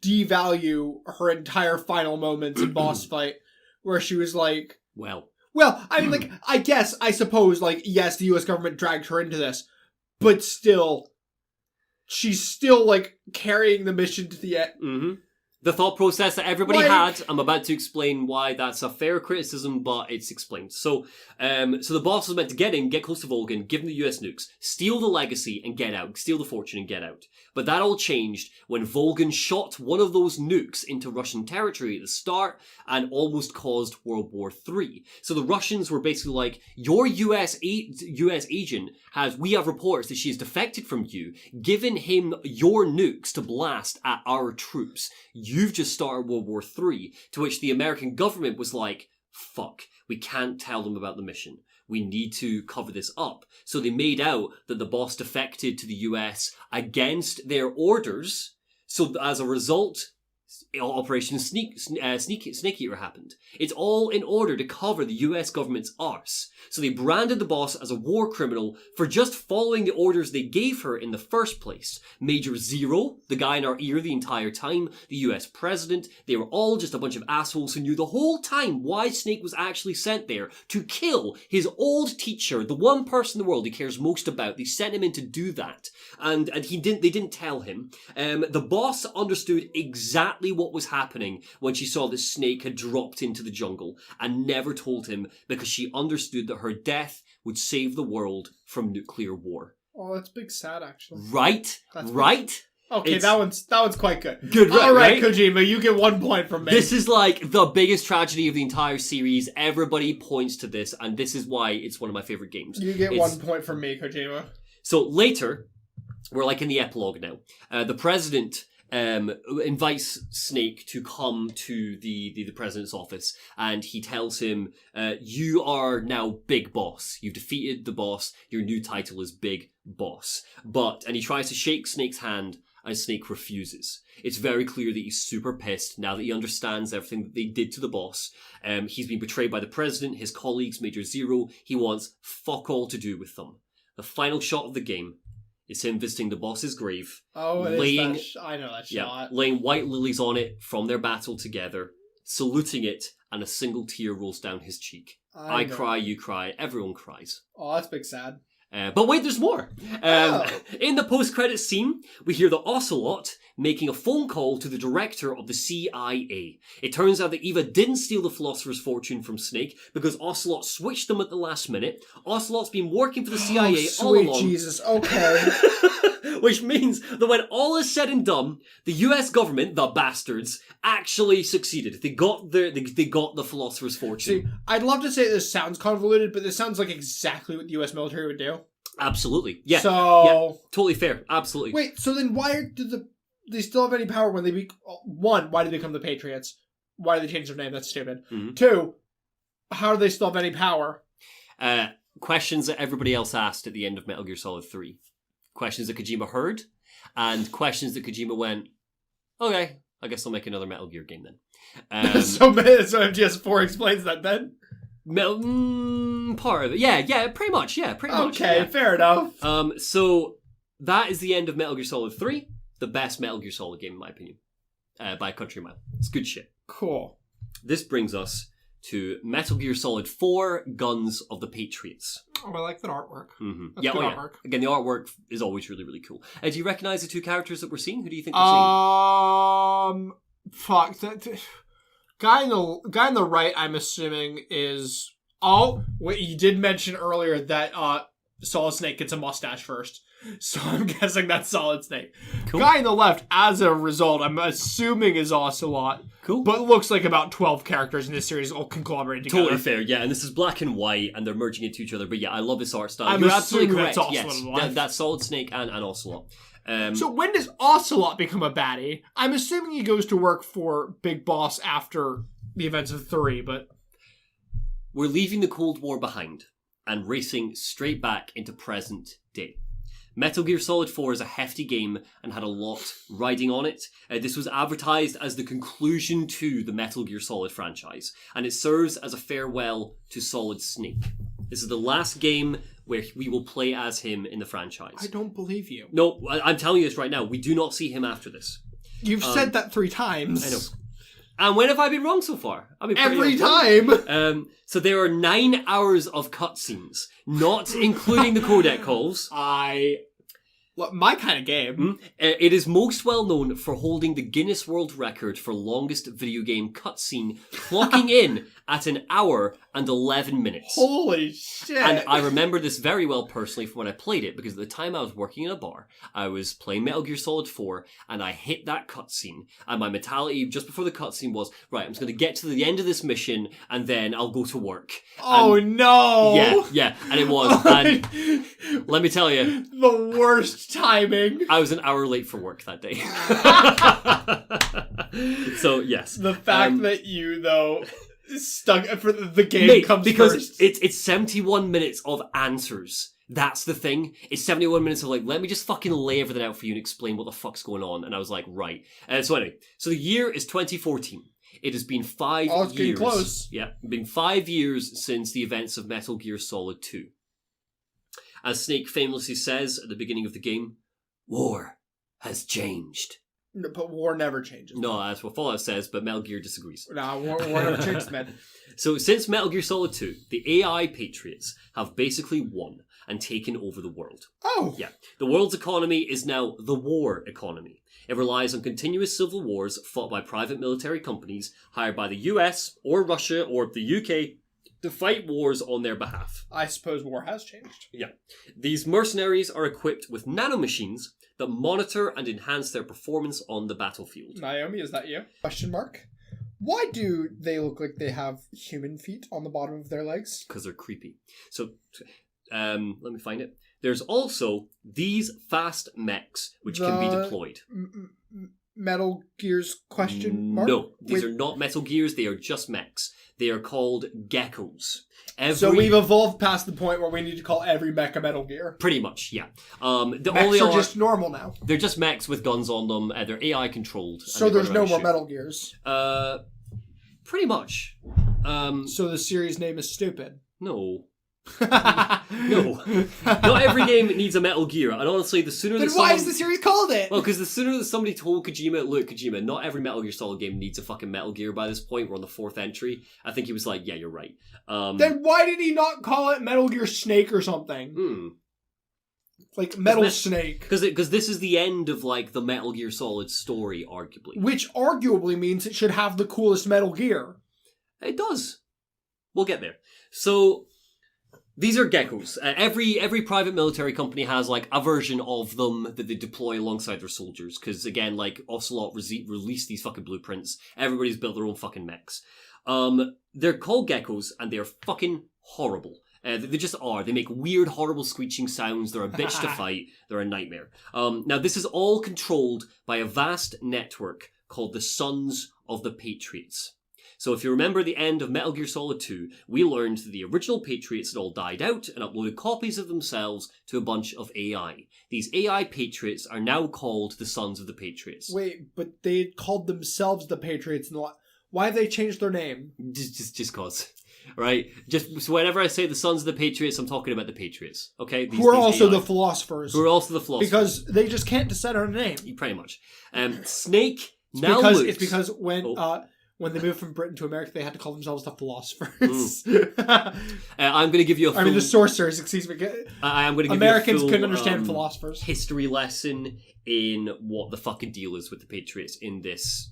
devalue her entire final moments in boss fight, where she was like, well, I mean, like, I suppose, like, yes, the US government dragged her into this, but still, she's still, like, carrying the mission to the end. Mm-hmm. The thought process that everybody had, I'm about to explain why that's a fair criticism, but it's explained. So the boss was meant to get close to Volgan, give him the US nukes, steal the legacy and get out, steal the fortune and get out. But that all changed when Volgan shot one of those nukes into Russian territory at the start and almost caused World War III. So the Russians were basically like, your US agent we have reports that she has defected from you, given him your nukes to blast at our troops. You've just started World War III, to which the American government was like, fuck, we can't tell them about the mission. We need to cover this up. So they made out that the boss defected to the US against their orders. So as a result, Operation Snake Eater happened. It's all in order to cover the US government's arse. So they branded the boss as a war criminal for just following the orders they gave her in the first place. Major Zero, the guy in our ear the entire time, the US president, they were all just a bunch of assholes who knew the whole time why Snake was actually sent there, to kill his old teacher, the one person in the world he cares most about. They sent him in to do that. And they didn't tell him. The boss understood exactly what was happening when she saw that Snake had dropped into the jungle, and never told him, because she understood that her death would save the world from nuclear war. Oh, that's big sad, actually. Right? That's right? Okay, that one's quite good. Good, right? All right, right? Kojima, you get 1 point from me. This is like the biggest tragedy of the entire series. Everybody points to this, and this is why it's one of my favorite games. You get 1 point from me, Kojima. So later, we're like in the epilogue now. The president invites Snake to come to the president's office, and he tells him, you are now Big Boss. You've defeated the boss. Your new title is Big Boss. And he tries to shake Snake's hand, and Snake refuses. It's very clear that he's super pissed now that he understands everything that they did to the boss. He's been betrayed by the president, his colleagues, Major Zero. He wants fuck all to do with them. The final shot of the game It's him visiting the boss's grave. Oh, laying, I know that yeah, shot. laying white lilies on it from their battle together, saluting it, and a single tear rolls down his cheek. I cry, you cry, everyone cries. Oh, that's big sad. But wait, there's more. In the post-credits scene, we hear the Ocelot making a phone call to the director of the CIA. It turns out that Eva didn't steal the Philosopher's Fortune from Snake because Ocelot switched them at the last minute. Ocelot's been working for the CIA all along. Jesus, okay. Which means that when all is said and done, the US government, the bastards, actually succeeded. They got the Philosopher's Fortune. See, I'd love to say this sounds convoluted, but this sounds like exactly what the US military would do. Absolutely. Yeah. So... Yeah, totally fair. Absolutely. Wait, so then why do they still have any power when they... One, why did they become the Patriots? Why did they change their name? That's stupid. Mm-hmm. Two, how do they still have any power? Questions that everybody else asked at the end of Metal Gear Solid 3. Questions that Kojima heard, and questions that Kojima went, okay, I guess I'll make another Metal Gear game then. So MGS4 explains that then? Part of it. Yeah, pretty much. Okay, yeah. Fair enough. So that is the end of Metal Gear Solid 3, the best Metal Gear Solid game in my opinion, by a country mile. It's good shit. Cool. This brings us to Metal Gear Solid 4, Guns of the Patriots. Oh, I like that artwork. Mm-hmm. That's good artwork. Again, the artwork is always really, really cool. Do you recognize the two characters that we're seeing? Who do you think we're seeing? Fuck. Guy on the right, I'm assuming, is... Oh, wait, you did mention earlier that Solid Snake gets a mustache first. So I'm guessing that's Solid Snake. Cool. Guy on the left, as a result, I'm assuming is Ocelot. Cool. But looks like about 12 characters in this series all conglomerated together. Totally fair, yeah. And this is black and white, and they're merging into each other. But yeah, I love this art style. You're absolutely correct. Yes, that's Solid Snake and Ocelot. So when does Ocelot become a baddie? I'm assuming he goes to work for Big Boss after the events of 3, but... We're leaving the Cold War behind and racing straight back into present day. Metal Gear Solid 4 is a hefty game and had a lot riding on it. This was advertised as the conclusion to the Metal Gear Solid franchise, and it serves as a farewell to Solid Snake. This is the last game where we will play as him in the franchise. I don't believe you. No, I'm telling you this right now. We do not see him after this. You've said that 3 times. I know. And when have I been wrong so far? Every time! So there are 9 hours of cutscenes, not including the codec calls. My kind of game. It is most well known for holding the Guinness World Record for longest video game cutscene, clocking in at 1 hour and 11 minutes. Holy shit. And I remember this very well personally from when I played it, because at the time I was working in a bar, I was playing Metal Gear Solid 4, and I hit that cutscene, and my mentality just before the cutscene was, right, I'm just going to get to the end of this mission, and then I'll go to work. Oh, and no! Yeah, and it was. And let me tell you. The worst timing. I was 1 hour late for work that day. So, yes. The fact that you, though... stuck for the game comes because first. It's 71 minutes of answers. That's the thing. It's 71 minutes of let me just fucking lay everything out for you and explain what the fuck's going on. And I was like, right. So anyway, so the year is 2014. It has been 5 years. It's getting close. Yeah, been 5 years since the events of Metal Gear Solid 2. As Snake famously says at the beginning of the game, war has changed. No, but war never changes. No, that's what Fallout says, but Metal Gear disagrees. No, war never changes, man. So since Metal Gear Solid 2, the AI Patriots have basically won and taken over the world. Oh! Yeah. The world's economy is now the war economy. It relies on continuous civil wars fought by private military companies hired by the US or Russia or the UK to fight wars on their behalf. I suppose war has changed. Yeah. These mercenaries are equipped with nanomachines that monitor and enhance their performance on the battlefield. Naomi, is that you? Question mark. Why do they look like they have human feet on the bottom of their legs? Because they're creepy. So, let me find it. There's also these fast mechs which can be deployed. Metal Gears question mark? No, these are not Metal Gears. They are just mechs. They are called geckos. So we've evolved past the point where we need to call every mech a Metal Gear. Pretty much, yeah. Mechs are just normal now. They're just mechs with guns on them. They're AI controlled. So there's no more Metal Gears. Pretty much. So the series name is stupid. No. No. Not every game needs a Metal Gear. And honestly, the sooner Then that why someone... is the series called it? Well, because the sooner that somebody told Kojima, look, Kojima, not every Metal Gear Solid game needs a fucking Metal Gear by this point. We're on the 4th entry. I think he was like, yeah, you're right. Then why did he not call it Metal Gear Snake or something? Like Metal Snake. Because this is the end of, like, the Metal Gear Solid story, arguably. Which arguably means it should have the coolest Metal Gear. It does. We'll get there. So... these are geckos. Every private military company has, like, a version of them that they deploy alongside their soldiers. Because, again, like, Ocelot released these fucking blueprints. Everybody's built their own fucking mechs. They're called geckos, and they're fucking horrible. They just are. They make weird, horrible screeching sounds. They're a bitch to fight. They're a nightmare. Now, this is all controlled by a vast network called the Sons of the Patriots. So if you remember the end of Metal Gear Solid 2, we learned that the original Patriots had all died out and uploaded copies of themselves to a bunch of AI. These AI Patriots are now called the Sons of the Patriots. Wait, but they called themselves the Patriots. Why have they changed their name? Just cause. Right? So whenever I say the Sons of the Patriots, I'm talking about the Patriots. Okay? Who are also AI. the philosophers. Who are also the philosophers. Because they just can't decide on a name. Pretty much. Snake It's because when they moved from Britain to America, they had to call themselves the philosophers. I'm going to give you the sorcerers, excuse me. I'm going to give Americans you a full, couldn't understand philosophers. History lesson in what the fucking deal is with the Patriots in this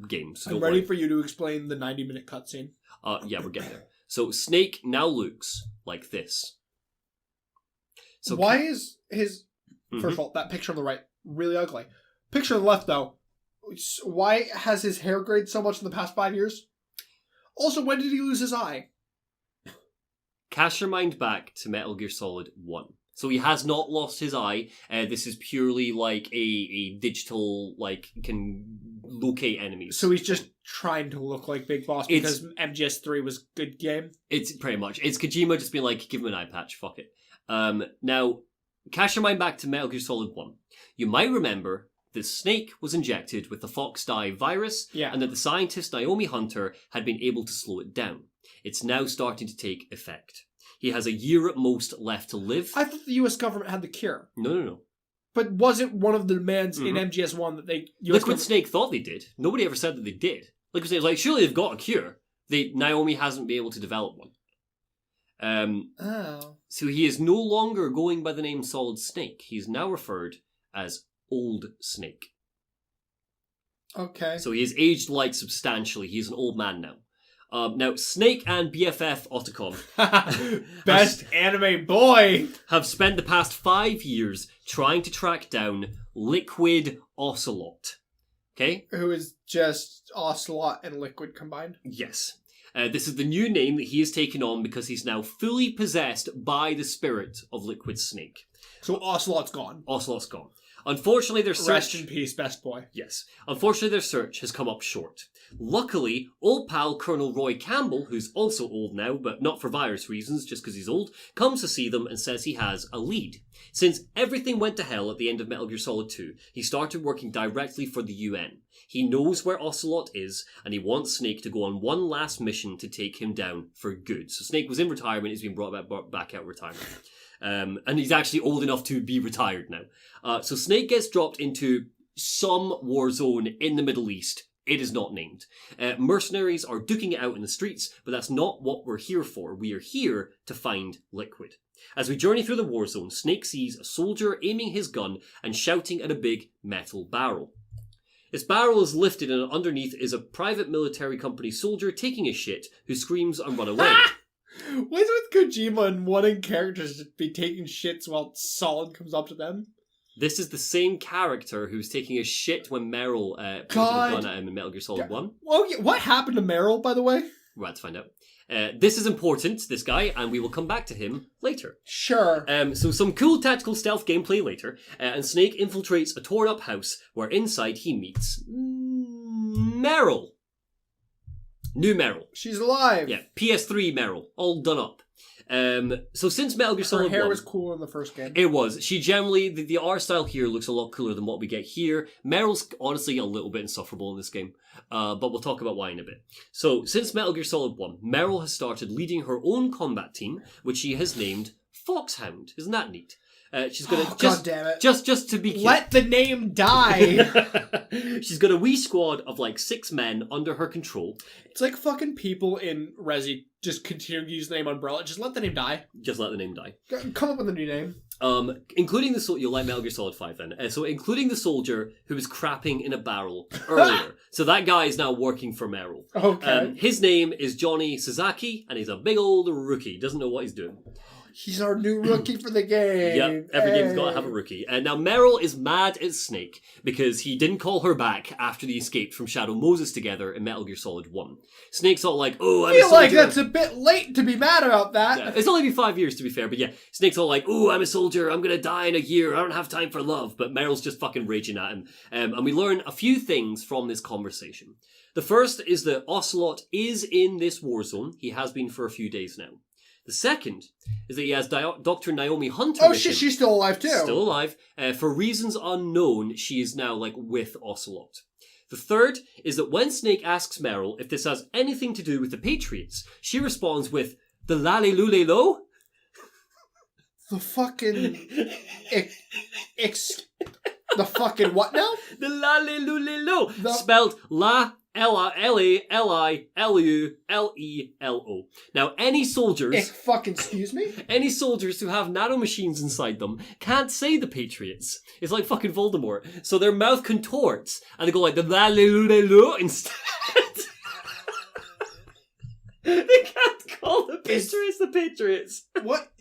game. So I'm ready for you to explain the 90-minute cutscene. Yeah, we're getting there. So Snake now looks like this. So why is his... First of all, that picture on the right, really ugly. Picture on the left, though. Why has his hair grayed so much in the past 5 years? Also, when did he lose his eye? Cast your mind back to Metal Gear Solid 1. So he has not lost his eye. This is purely like a digital, like, can locate enemies. So he's just trying to look like Big Boss because MGS3 was a good game? It's pretty much. It's Kojima just being like, give him an eye patch, fuck it. Now, cast your mind back to Metal Gear Solid 1. You might remember that Snake was injected with the Fox Die virus, and that the scientist Naomi Hunter had been able to slow it down. It's now starting to take effect. He has a year at most left to live. I thought the US government had the cure. No. But wasn't one of the demands in MGS1 that they... Liquid Snake thought they did. Nobody ever said that they did. Liquid Snake was like, surely they've got a cure. Naomi hasn't been able to develop one. So he is no longer going by the name Solid Snake. He's now referred as Old Snake. Okay. So he has aged like substantially. He's an old man now. Now, Snake and BFF Otacon, best anime boy, have spent the past 5 years trying to track down Liquid Ocelot. Okay? Who is just Ocelot and Liquid combined? Yes. This is the new name that he has taken on because he's now fully possessed by the spirit of Liquid Snake. So Ocelot's gone. Ocelot's gone. Unfortunately, their search... Rest in peace, best boy. Yes. Unfortunately, their search has come up short. Luckily, old pal Colonel Roy Campbell, who's also old now, but not for virus reasons, just because he's old, comes to see them and says he has a lead. Since everything went to hell at the end of Metal Gear Solid 2, he started working directly for the UN. He knows where Ocelot is, and he wants Snake to go on one last mission to take him down for good. So Snake was in retirement, he's been brought back out of retirement. And he's actually old enough to be retired now. So Snake gets dropped into some war zone in the Middle East. It is not named. Mercenaries are duking it out in the streets, but that's not what we're here for. We are here to find Liquid. As we journey through the war zone, Snake sees a soldier aiming his gun and shouting at a big metal barrel. This barrel is lifted and underneath is a private military company soldier taking a shit who screams and run away. What's with Kojima and wanting characters to be taking shits while Solid comes up to them? This is the same character who's taking a shit when Meryl pointed a gun at him in Metal Gear Solid 1. Well, what happened to Meryl, by the way? We're about to find out. This is important, this guy, and we will come back to him later. Sure. So some cool tactical stealth gameplay later, and Snake infiltrates a torn-up house where inside he meets Meryl. New Meryl. She's alive. Yeah, PS3 Meryl, all done up. So since Metal Gear Solid Her hair 1, was cool in the first game. it was. She generally, the art style here looks a lot cooler than what we get here. Meryl's honestly a little bit insufferable in this game, but we'll talk about why in a bit. So, since Metal Gear Solid 1, Meryl has started leading her own combat team, which she has named Foxhound. Isn't that neat? She's gonna God damn it! just to be cute. Let the name die. She's got a wee squad of like 6 men under her control. It's like fucking people in Resi just continue to use the name Umbrella. Just let the name die. Just let the name die. Come up with a new name. Including the you'll like Metal Gear Solid 5 then. So including the soldier who was crapping in a barrel earlier. So that guy is now working for Meryl. Okay. His name is Johnny Sasaki, and he's a big old rookie. Doesn't know what he's doing. He's our new rookie for the game. Yep, every game's got to have a rookie. And now Meryl is mad at Snake because he didn't call her back after they escaped from Shadow Moses together in Metal Gear Solid 1. Snake's all like, oh, I'm a I feel soldier. like that's a bit late to be mad about that. Yeah, it's only been 5 years to be fair, but yeah. Snake's all like, oh, I'm a soldier, I'm gonna die in a year, I don't have time for love. But Meryl's just fucking raging at him. And we learn a few things from this conversation. The first is that Ocelot is in this war zone. He has been for a few days now. The second is that he has Dr. Naomi Hunter. Oh shit, she's still alive too. Still alive. For reasons unknown, she is now like with Ocelot. The third is that when Snake asks Meryl if this has anything to do with the Patriots, she responds with, the lally lule lo? The fucking... the fucking what now? The lally lule lo. The- Spelled la L-I-L-I-L-U-L-E-L-O. Now, any soldiers... fucking excuse me? Any soldiers who have nanomachines inside them can't say the Patriots. It's like fucking Voldemort. So their mouth contorts, and they go like the la lu instead. They can't call the Patriots the Patriots. What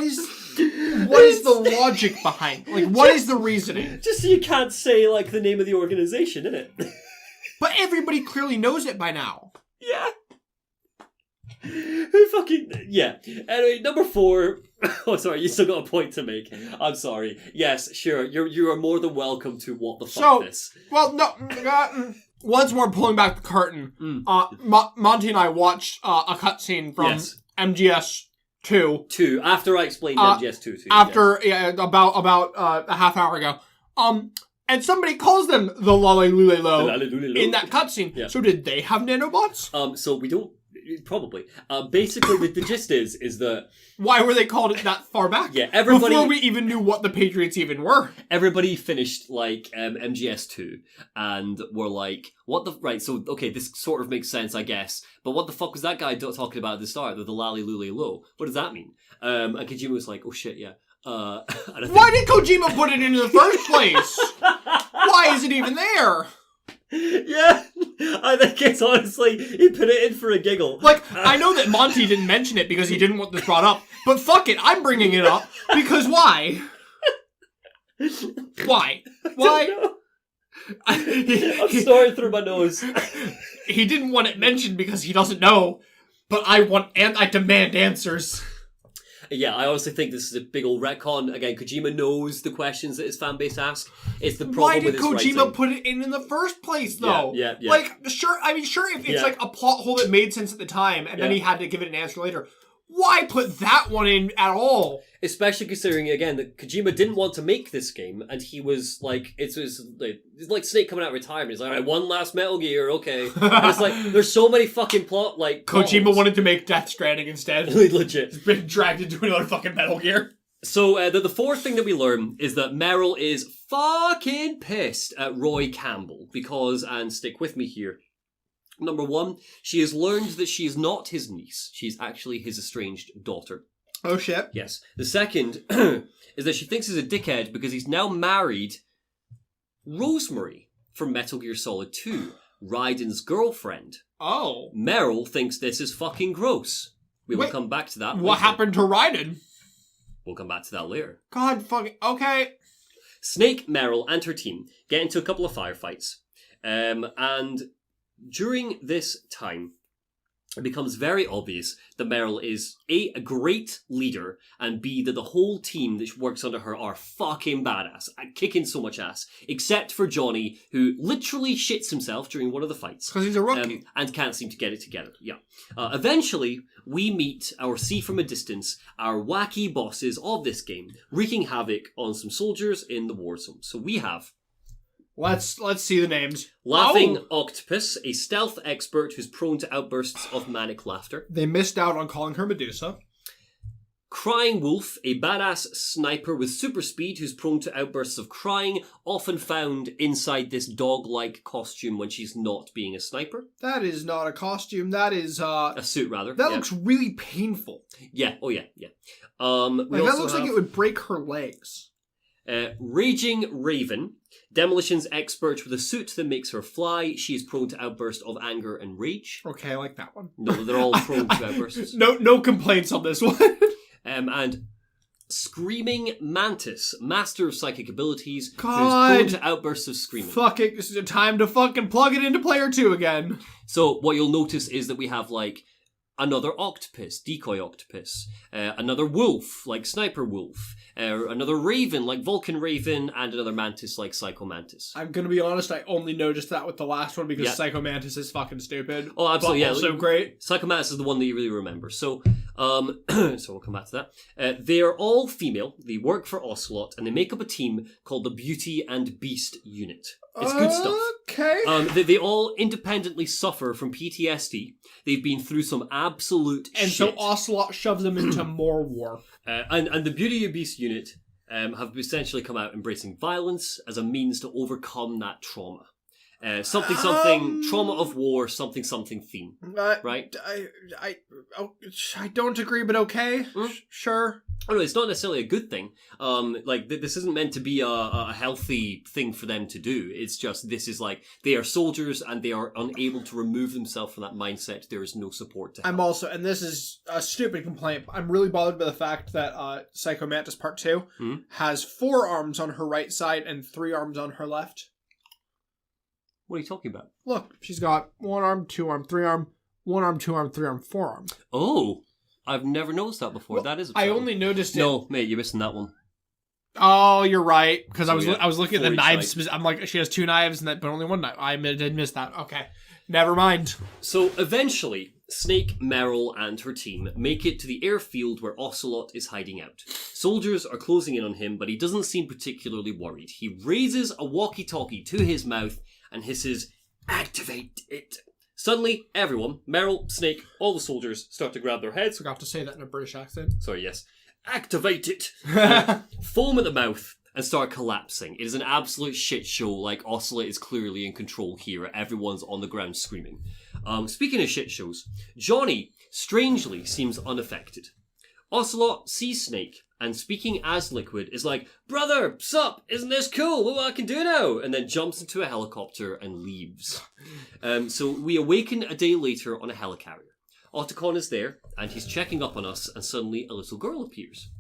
is the logic behind? Like, what is the reasoning? Just so you can't say like the name of the organization, innit? But everybody clearly knows it by now. Yeah. Who fucking... Yeah. Anyway, number 4... Oh, sorry, you still got a point to make. I'm sorry. Yes, sure, you are more than welcome to what the fuck this. Well, no... once more pulling back the curtain, Monty and I watched a cutscene from MGS 2. After I explained MGS 2 to you. After, about a half hour ago. And somebody calls them the Lalelulelo in that cutscene. Yeah. So did they have nanobots? So we don't... Probably. Basically, the gist is that... Why were they called it that far back? Yeah, everybody... Before we even knew what the Patriots even were. Everybody finished, like, MGS 2, and were like, what the... Right, so, okay, this sort of makes sense, I guess, but what the fuck was that guy talking about at the start, the lally lule lo? What does that mean? And Kojima was like, oh shit, yeah. Why did Kojima put it in the first place? Why is it even there? Yeah, I think it's honestly, he put it in for a giggle. Like, I know that Monty didn't mention it because he didn't want this brought up, but fuck it, I'm bringing it up, because why? Why? I'm snorting through my nose. He didn't want it mentioned because he doesn't know, but I demand answers. Yeah, I honestly think this is a big old retcon. Again, Kojima knows the questions that his fan base asks. It's the problem with his writing. Why did Kojima put it in the first place, though? Yeah. Like, sure, if it's like a plot hole that made sense at the time, and then he had to give it an answer later. Why put that one in at all? Especially considering, again, that Kojima didn't want to make this game, and he was like, it's like Snake coming out of retirement. He's like, all right, one last Metal Gear, okay. And it's like, there's so many fucking plot Kojima wanted to make Death Stranding instead. Legit. He's been dragged into another fucking Metal Gear. So, the fourth thing that we learn is that Meryl is fucking pissed at Roy Campbell, because, and stick with me here, number 1, she has learned that she is not his niece. She's actually his estranged daughter. Oh shit. Yes. The second is that she thinks he's a dickhead because he's now married Rosemary from Metal Gear Solid 2, Raiden's girlfriend. Oh. Meryl thinks this is fucking gross. We will come back to that What later. happened to Raiden? We'll come back to that later. God fucking... Okay. Snake, Meryl, and her team get into a couple of firefights. And during this time, it becomes very obvious that Meryl is A, a great leader, and B, that the whole team that works under her are fucking badass, kicking so much ass, except for Johnny, who literally shits himself during one of the fights. Because he's a rookie. And can't seem to get it together, yeah. Eventually, we meet, or see from a distance, our wacky bosses of this game, wreaking havoc on some soldiers in the war zone. So we have... Let's see the names. Laughing Octopus, a stealth expert who's prone to outbursts of manic laughter. They missed out on calling her Medusa. Crying Wolf, a badass sniper with super speed who's prone to outbursts of crying, often found inside this dog-like costume when she's not being a sniper. That is not a costume. That is a suit, rather. That looks really painful. Yeah. Oh, yeah. That looks like it would break her legs. Raging Raven, demolitions expert with a suit that makes her fly. She is prone to outbursts of anger and rage. Okay, I like that one. No, they're all prone to outbursts. No complaints on this one. And Screaming Mantis, master of psychic abilities, God. who's prone to outbursts of screaming. Fuck it, this is a time to fucking plug it into player 2 again. So what you'll notice is that we have like another octopus, decoy octopus, another wolf, like Sniper Wolf, another raven, like Vulcan Raven, and another mantis, like Psycho Mantis. I'm gonna be honest, I only noticed that with the last one because Psycho Mantis is fucking stupid. Oh, absolutely, but also great. Psycho Mantis is the one that you really remember. So, so we'll come back to that. They are all female, they work for Ocelot, and they make up a team called the Beauty and Beast Unit. It's good stuff. Okay. They all independently suffer from PTSD. They've been through some absolute and shit. So Ocelot shoves them into more war. And the Beauty and Beast Unit have essentially come out embracing violence as a means to overcome that trauma. Something, trauma of war, something theme. Right? I don't agree, but okay. Sure. Oh, no, it's not necessarily a good thing. This isn't meant to be a healthy thing for them to do. It's just, this is like, they are soldiers and they are unable to remove themselves from that mindset. There is no support to help. I'm also, and this is a stupid complaint, I'm really bothered by the fact that Psycho Mantis Part 2 has 4 arms on her right side and 3 arms on her left. What are you talking about? Look, she's got 1 arm, 2 arm, 3 arm, 1 arm, 2 arm, 3 arm, 4 arm. Oh, I've never noticed that before. Well, that is a I only noticed it. No, mate, you're missing that one. Oh, you're right. Because So, I was looking at the knives. I'm like, she has 2 knives, but only 1 knife. I did miss that. Okay. Never mind. So eventually, Snake, Meryl, and her team make it to the airfield where Ocelot is hiding out. Soldiers are closing in on him, but he doesn't seem particularly worried. He raises a walkie-talkie to his mouth and hisses, "Activate it." Suddenly, everyone, Meryl, Snake, all the soldiers, start to grab their heads. Forgot to say that in a British accent. Sorry, yes. Activate it! Foam at the mouth and start collapsing. It is an absolute shit show. Like, Ocelot is clearly in control here. Everyone's on the ground screaming. Speaking of shit shows, Johnny, strangely, seems unaffected. Ocelot sees Snake, and speaking as Liquid, is like, "Brother, sup? Isn't this cool? Look what I can do now!" And then jumps into a helicopter and leaves. So we awaken a day later on a helicarrier. Otacon is there, and he's checking up on us, and suddenly a little girl appears.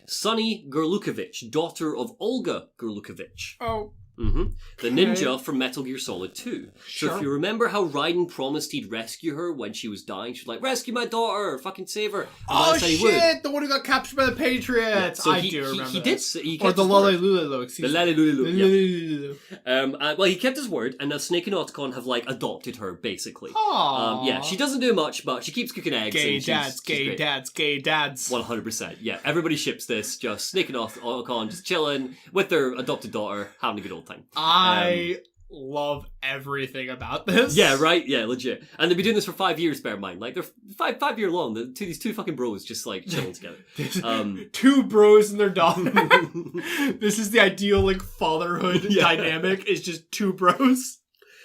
Sunny Gurlukovich, daughter of Olga Gurlukovich. Oh. The ninja from Metal Gear Solid 2. Sure. So if you remember how Raiden promised he'd rescue her when she was dying, she was like, "Rescue my daughter, fucking save her." And oh shit, the one who got captured by the Patriots. Yeah, so I do remember he did. He or the Lalelulu, excuse me. The Lalelulu, yeah. Well, he kept his word, and now Snake and Otacon have like adopted her, basically. Yeah, she doesn't do much, but she keeps cooking eggs. Gay and dads, gay dads, gay dads. 100%. Yeah, everybody ships this. Just Snake and Otacon just chilling with their adopted daughter, having a good old time. I love everything about this. Yeah, right? Yeah, legit. And they've been doing this for 5 years, bear in mind. Like, they're 5 year long. These two fucking bros just, like, chilling together. 2 bros and their daughter. This is the ideal, like, fatherhood dynamic, is just 2 bros.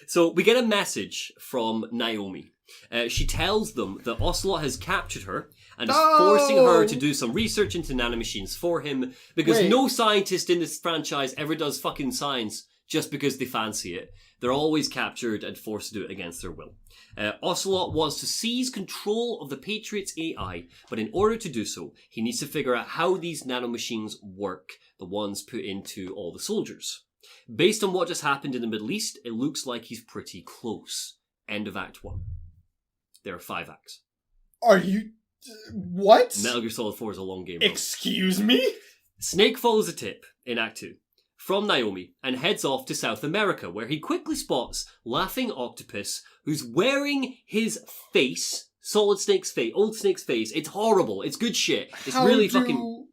So, we get a message from Naomi. She tells them that Ocelot has captured her and is forcing her to do some research into nanomachines for him, because no scientist in this franchise ever does fucking science just because they fancy it. They're always captured and forced to do it against their will. Ocelot wants to seize control of the Patriots' AI, but in order to do so, he needs to figure out how these nanomachines work, the ones put into all the soldiers. Based on what just happened in the Middle East, it looks like he's pretty close. End of Act 1. There are 5 acts. Are you... What? Metal Gear Solid 4 is a long game, bro. Excuse me? Snake follows a tip in Act 2 from Naomi and heads off to South America, where he quickly spots Laughing Octopus, who's wearing his face, Solid Snake's face, Old Snake's face. It's horrible. It's good shit. It's really fucking...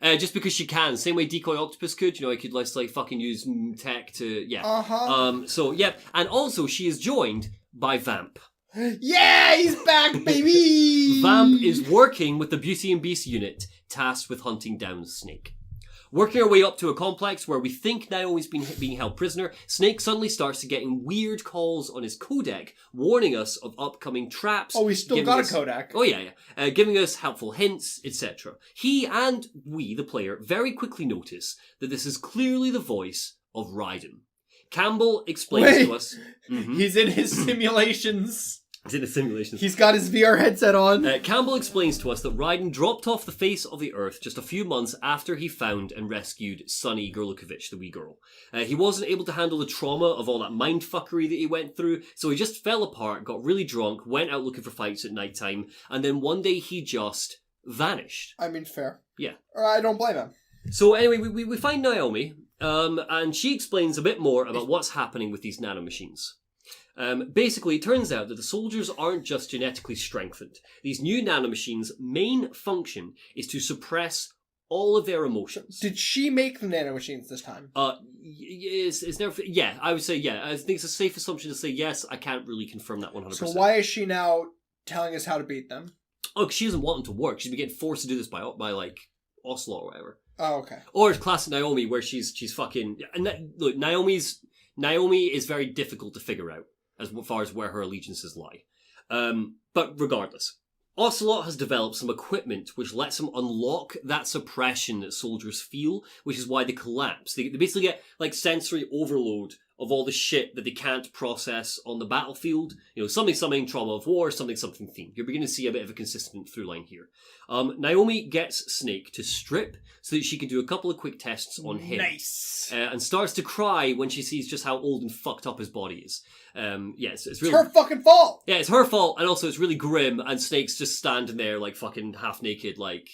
just because she can. Same way Decoy Octopus could. You know, he could like fucking use tech to... Yeah. So, yeah. And also, she is joined by Vamp. Yeah, he's back, baby! Vamp is working with the Beauty and Beast unit, tasked with hunting down Snake. Working our way up to a complex where we think Naomi's being held prisoner, Snake suddenly starts to getting weird calls on his codec, warning us of upcoming traps. Oh, he's still got a codec. Oh, yeah. Giving us helpful hints, etc. He and we, the player, very quickly notice that this is clearly the voice of Raiden. Campbell explains to us... He's in his simulations. He's in the simulations. He's got his VR headset on. Campbell explains to us that Raiden dropped off the face of the earth just a few months after he found and rescued Sunny Gerlikovich, the wee girl. He wasn't able to handle the trauma of all that mindfuckery that he went through, so he just fell apart, got really drunk, went out looking for fights at night time, and then one day he just vanished. I mean, fair. Yeah. I don't blame him. So anyway, we find Naomi, and she explains a bit more about what's happening with these nanomachines. Basically, it turns out that the soldiers aren't just genetically strengthened. These new nanomachines' main function is to suppress all of their emotions. Did she make the nanomachines this time? It's never... Yeah, I would say yeah. I think it's a safe assumption to say yes. I can't really confirm that 100%. So why is she now telling us how to beat them? Oh, 'cause she doesn't want them to work. She's been getting forced to do this by like, Ocelot or whatever. Oh, okay. Or it's classic Naomi, where she's fucking... And look, Naomi is very difficult to figure out as far as where her allegiances lie. But regardless, Ocelot has developed some equipment which lets him unlock that suppression that soldiers feel, which is why they collapse. They basically get like sensory overload of all the shit that they can't process on the battlefield. You know, something trauma of war, something theme. You're beginning to see a bit of a consistent through line here. Naomi gets Snake to strip so that she can do a couple of quick tests on him. Nice. And starts to cry when she sees just how old and fucked up his body is. It's really... It's her fucking fault! Yeah, it's her fault, and also it's really grim, and Snake's just standing there like fucking half naked, like...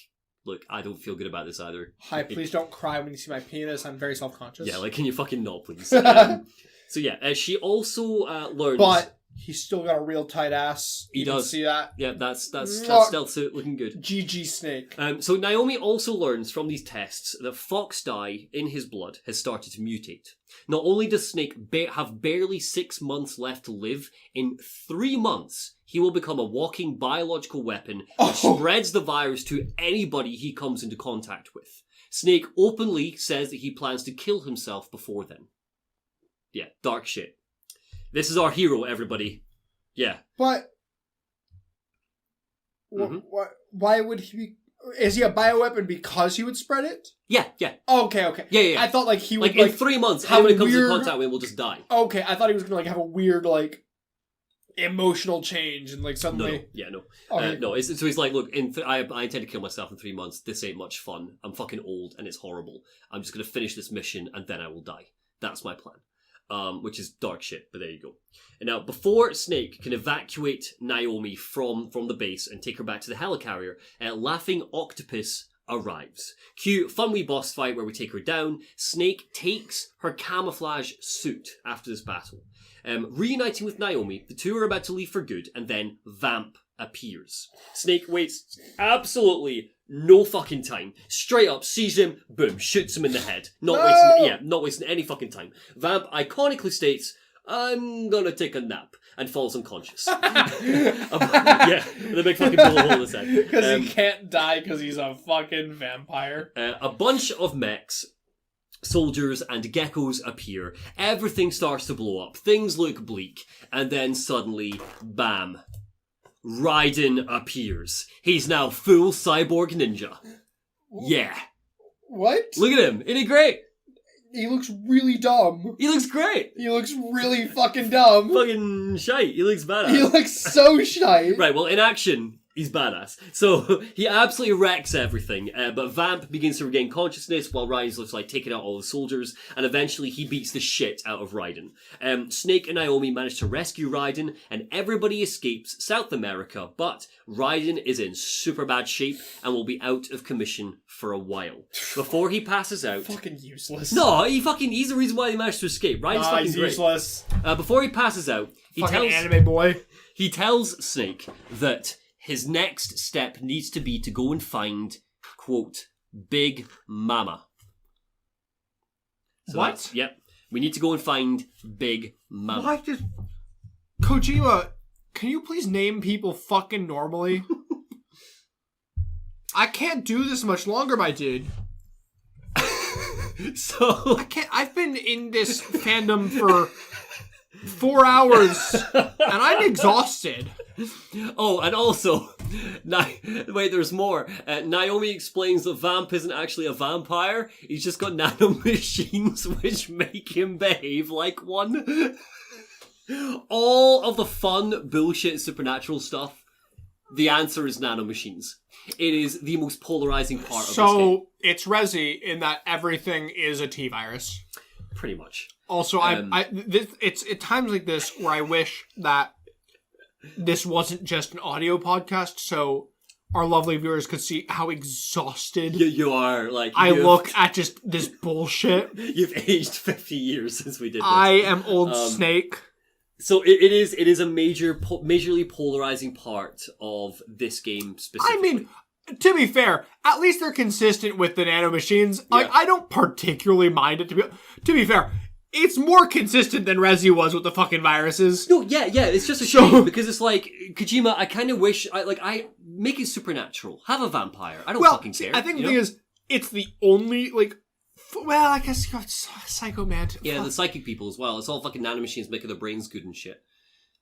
Look, I don't feel good about this either. Hi, please don't cry when you see my penis. I'm very self-conscious. Yeah, like, can you fucking not, please? So yeah, she also learns... But he's still got a real tight ass. He does. See that? Yeah, that's stealth suit looking good. GG Snake. So Naomi also learns from these tests that fox dye in his blood has started to mutate. Not only does Snake have barely 6 months left to live, in 3 months he will become a walking biological weapon which spreads the virus to anybody he comes into contact with. Snake openly says that he plans to kill himself before then. Yeah, dark shit. This is our hero, everybody. Yeah. But why would he be... Is he a bioweapon because he would spread it? Yeah. Okay. Yeah. I thought he would in 3 months, anyone who comes into contact with him will just die. Okay, I thought he was gonna have a weird emotional change and suddenly... No. Okay. No, so he's like, look, I intend to kill myself in 3 months. This ain't much fun. I'm fucking old and it's horrible. I'm just going to finish this mission and then I will die. That's my plan. Which is dark shit, but there you go. And now, before Snake can evacuate Naomi from the base and take her back to the helicarrier, Laughing Octopus arrives. Cue fun wee boss fight where we take her down. Snake takes her camouflage suit after this battle. Reuniting with Naomi, the two are about to leave for good, and then Vamp appears. Snake waits absolutely no fucking time. Straight up sees him, boom, shoots him in the head. Not wasting any fucking time. Vamp iconically states, "I'm gonna take a nap," and falls unconscious. With a big fucking bullet hole in his head. Because he can't die because he's a fucking vampire. A bunch of mechs, soldiers and geckos appear. Everything starts to blow up. Things look bleak. And then suddenly, bam. Raiden appears. He's now full cyborg ninja. Yeah. What? Look at him. Isn't he great? He looks really dumb. He looks great. He looks really fucking dumb. Fucking shite. He looks badass. He looks so shite. Right, well, in action, He's badass. So he absolutely wrecks everything, but Vamp begins to regain consciousness while Raiden's looks like taking out all the soldiers, and eventually he beats the shit out of Raiden. Snake and Naomi manage to rescue Raiden, and everybody escapes South America, but Raiden is in super bad shape and will be out of commission for a while. Before he passes out... Fucking useless. No, he's the reason why he managed to escape. Raiden's fucking he's great. Useless. Before he passes out, Fucking anime boy. He tells Snake that his next step needs to be to go and find, quote, Big Mama. So what? Yep. We need to go and find Big Mama. Why just... Kojima, can you please name people fucking normally? I can't do this much longer, my dude. So... I've been in this fandom for 4 hours, and I'm exhausted. Oh, and also, wait, there's more. Naomi explains that Vamp isn't actually a vampire. He's just got nanomachines which make him behave like one. All of the fun, bullshit, supernatural stuff, the answer is nanomachines. It is the most polarizing part of this game. So, it's Resi in that everything is a T-virus. Pretty much. Also, it's at times like this where I wish that this wasn't just an audio podcast, so our lovely viewers could see how exhausted you are. Like I look at just this bullshit. You've aged 50 years since we did this. I am old Snake. So it is a majorly polarizing part of this game specifically. I mean, to be fair, at least they're consistent with the nanomachines. Like, I don't particularly mind it. To be fair, it's more consistent than Resi was with the fucking viruses. No, yeah, it's just a shame because it's like Kojima. I kind of wish I make it supernatural. Have a vampire. I don't fucking care. I think the thing is, it's the only I guess you got Psycho Man. Yeah, the psychic people as well. It's all fucking nanomachines making their brains good and shit.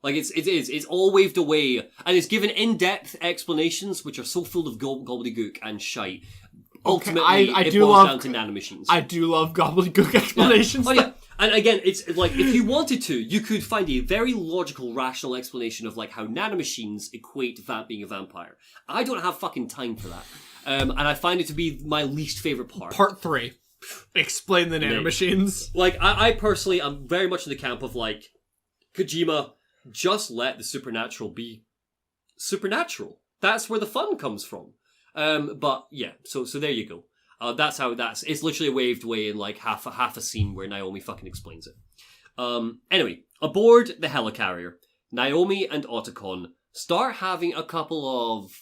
Like it's all waved away, and it's given in-depth explanations which are so full of gobbledygook and shite. Ultimately, it boils down to nanomachines. I do love gobbledygook explanations. Yeah. Oh, yeah. And again, it's like, if you wanted to, you could find a very logical, rational explanation of like how nanomachines equate Vamp being a vampire. I don't have fucking time for that. And I find it to be my least favourite part. Part 3. Explain the nanomachines. Like, I personally, I'm very much in the camp of like, Kojima, just let the supernatural be supernatural. That's where the fun comes from. But yeah, so there you go. That's how it's literally waved away in like half a scene where Naomi fucking explains it. Anyway, aboard the helicarrier, Naomi and Otacon start having a couple of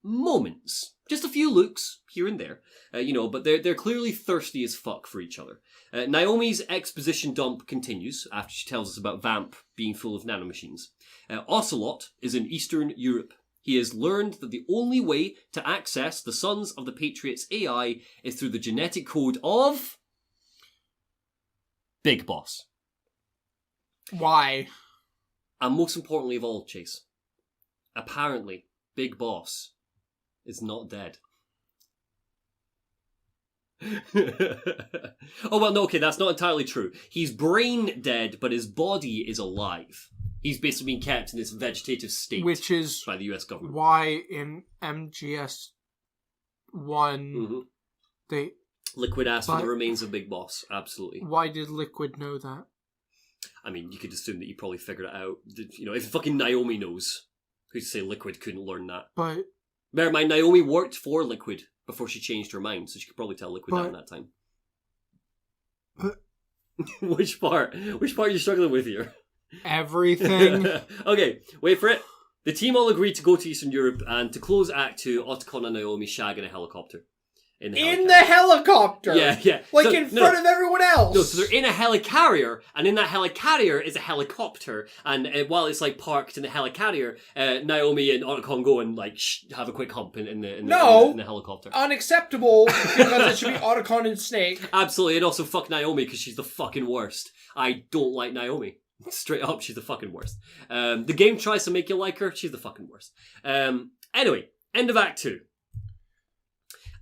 moments. Just a few looks here and there, but they're clearly thirsty as fuck for each other. Naomi's exposition dump continues after she tells us about Vamp being full of nanomachines. Ocelot is in Eastern Europe. He has learned that the only way to access the sons of the Patriots' AI is through the genetic code of... Big Boss. Why? And most importantly of all, Chase, apparently Big Boss is not dead. Oh, well, no, okay, that's not entirely true. He's brain dead, but his body is alive. He's basically being kept in this vegetative state, which is by the US government. Why in MGS1 they Liquid asked for the remains of Big Boss. Absolutely. Why did Liquid know that? I mean, you could assume that he probably figured it out. If fucking Naomi knows, who's to say Liquid couldn't learn that? But bear in mind, Naomi worked for Liquid before she changed her mind, so she could probably tell Liquid that in that time. But which part? Which part are you struggling with here? Everything. Okay, wait for it. The team all agreed to go to Eastern Europe, and to close Act 2, Otacon and Naomi shag in a helicopter. In the helicopter? Yeah. Like in front of everyone else? No, so they're in a helicarrier, and in that helicarrier is a helicopter, and while it's like parked in the helicarrier, Naomi and Otacon go and like have a quick hump in the helicopter. Unacceptable, because it should be Otacon and Snake. Absolutely, and also fuck Naomi, because she's the fucking worst. I don't like Naomi. Straight up, she's the fucking worst. The game tries to make you like her, she's the fucking worst. Anyway, end of Act 2.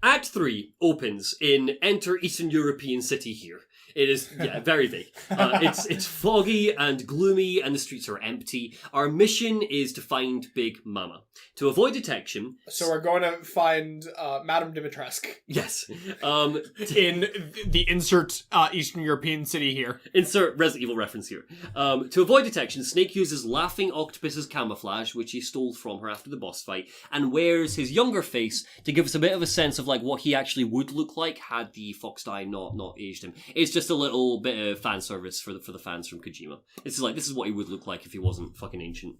Act 3 opens in Enter Eastern European City here. It is, yeah, very big. It's foggy and gloomy, and the streets are empty. Our mission is to find Big Mama. To avoid detection... So we're going to find Madame Dimitrescu. Yes. In the insert Eastern European city here. Insert Resident Evil reference here. To avoid detection, Snake uses Laughing Octopus's camouflage, which he stole from her after the boss fight, and wears his younger face to give us a bit of a sense of like what he actually would look like had the fox dye not aged him. It's just a little bit of fan service for the fans from Kojima. This is what he would look like if he wasn't fucking ancient.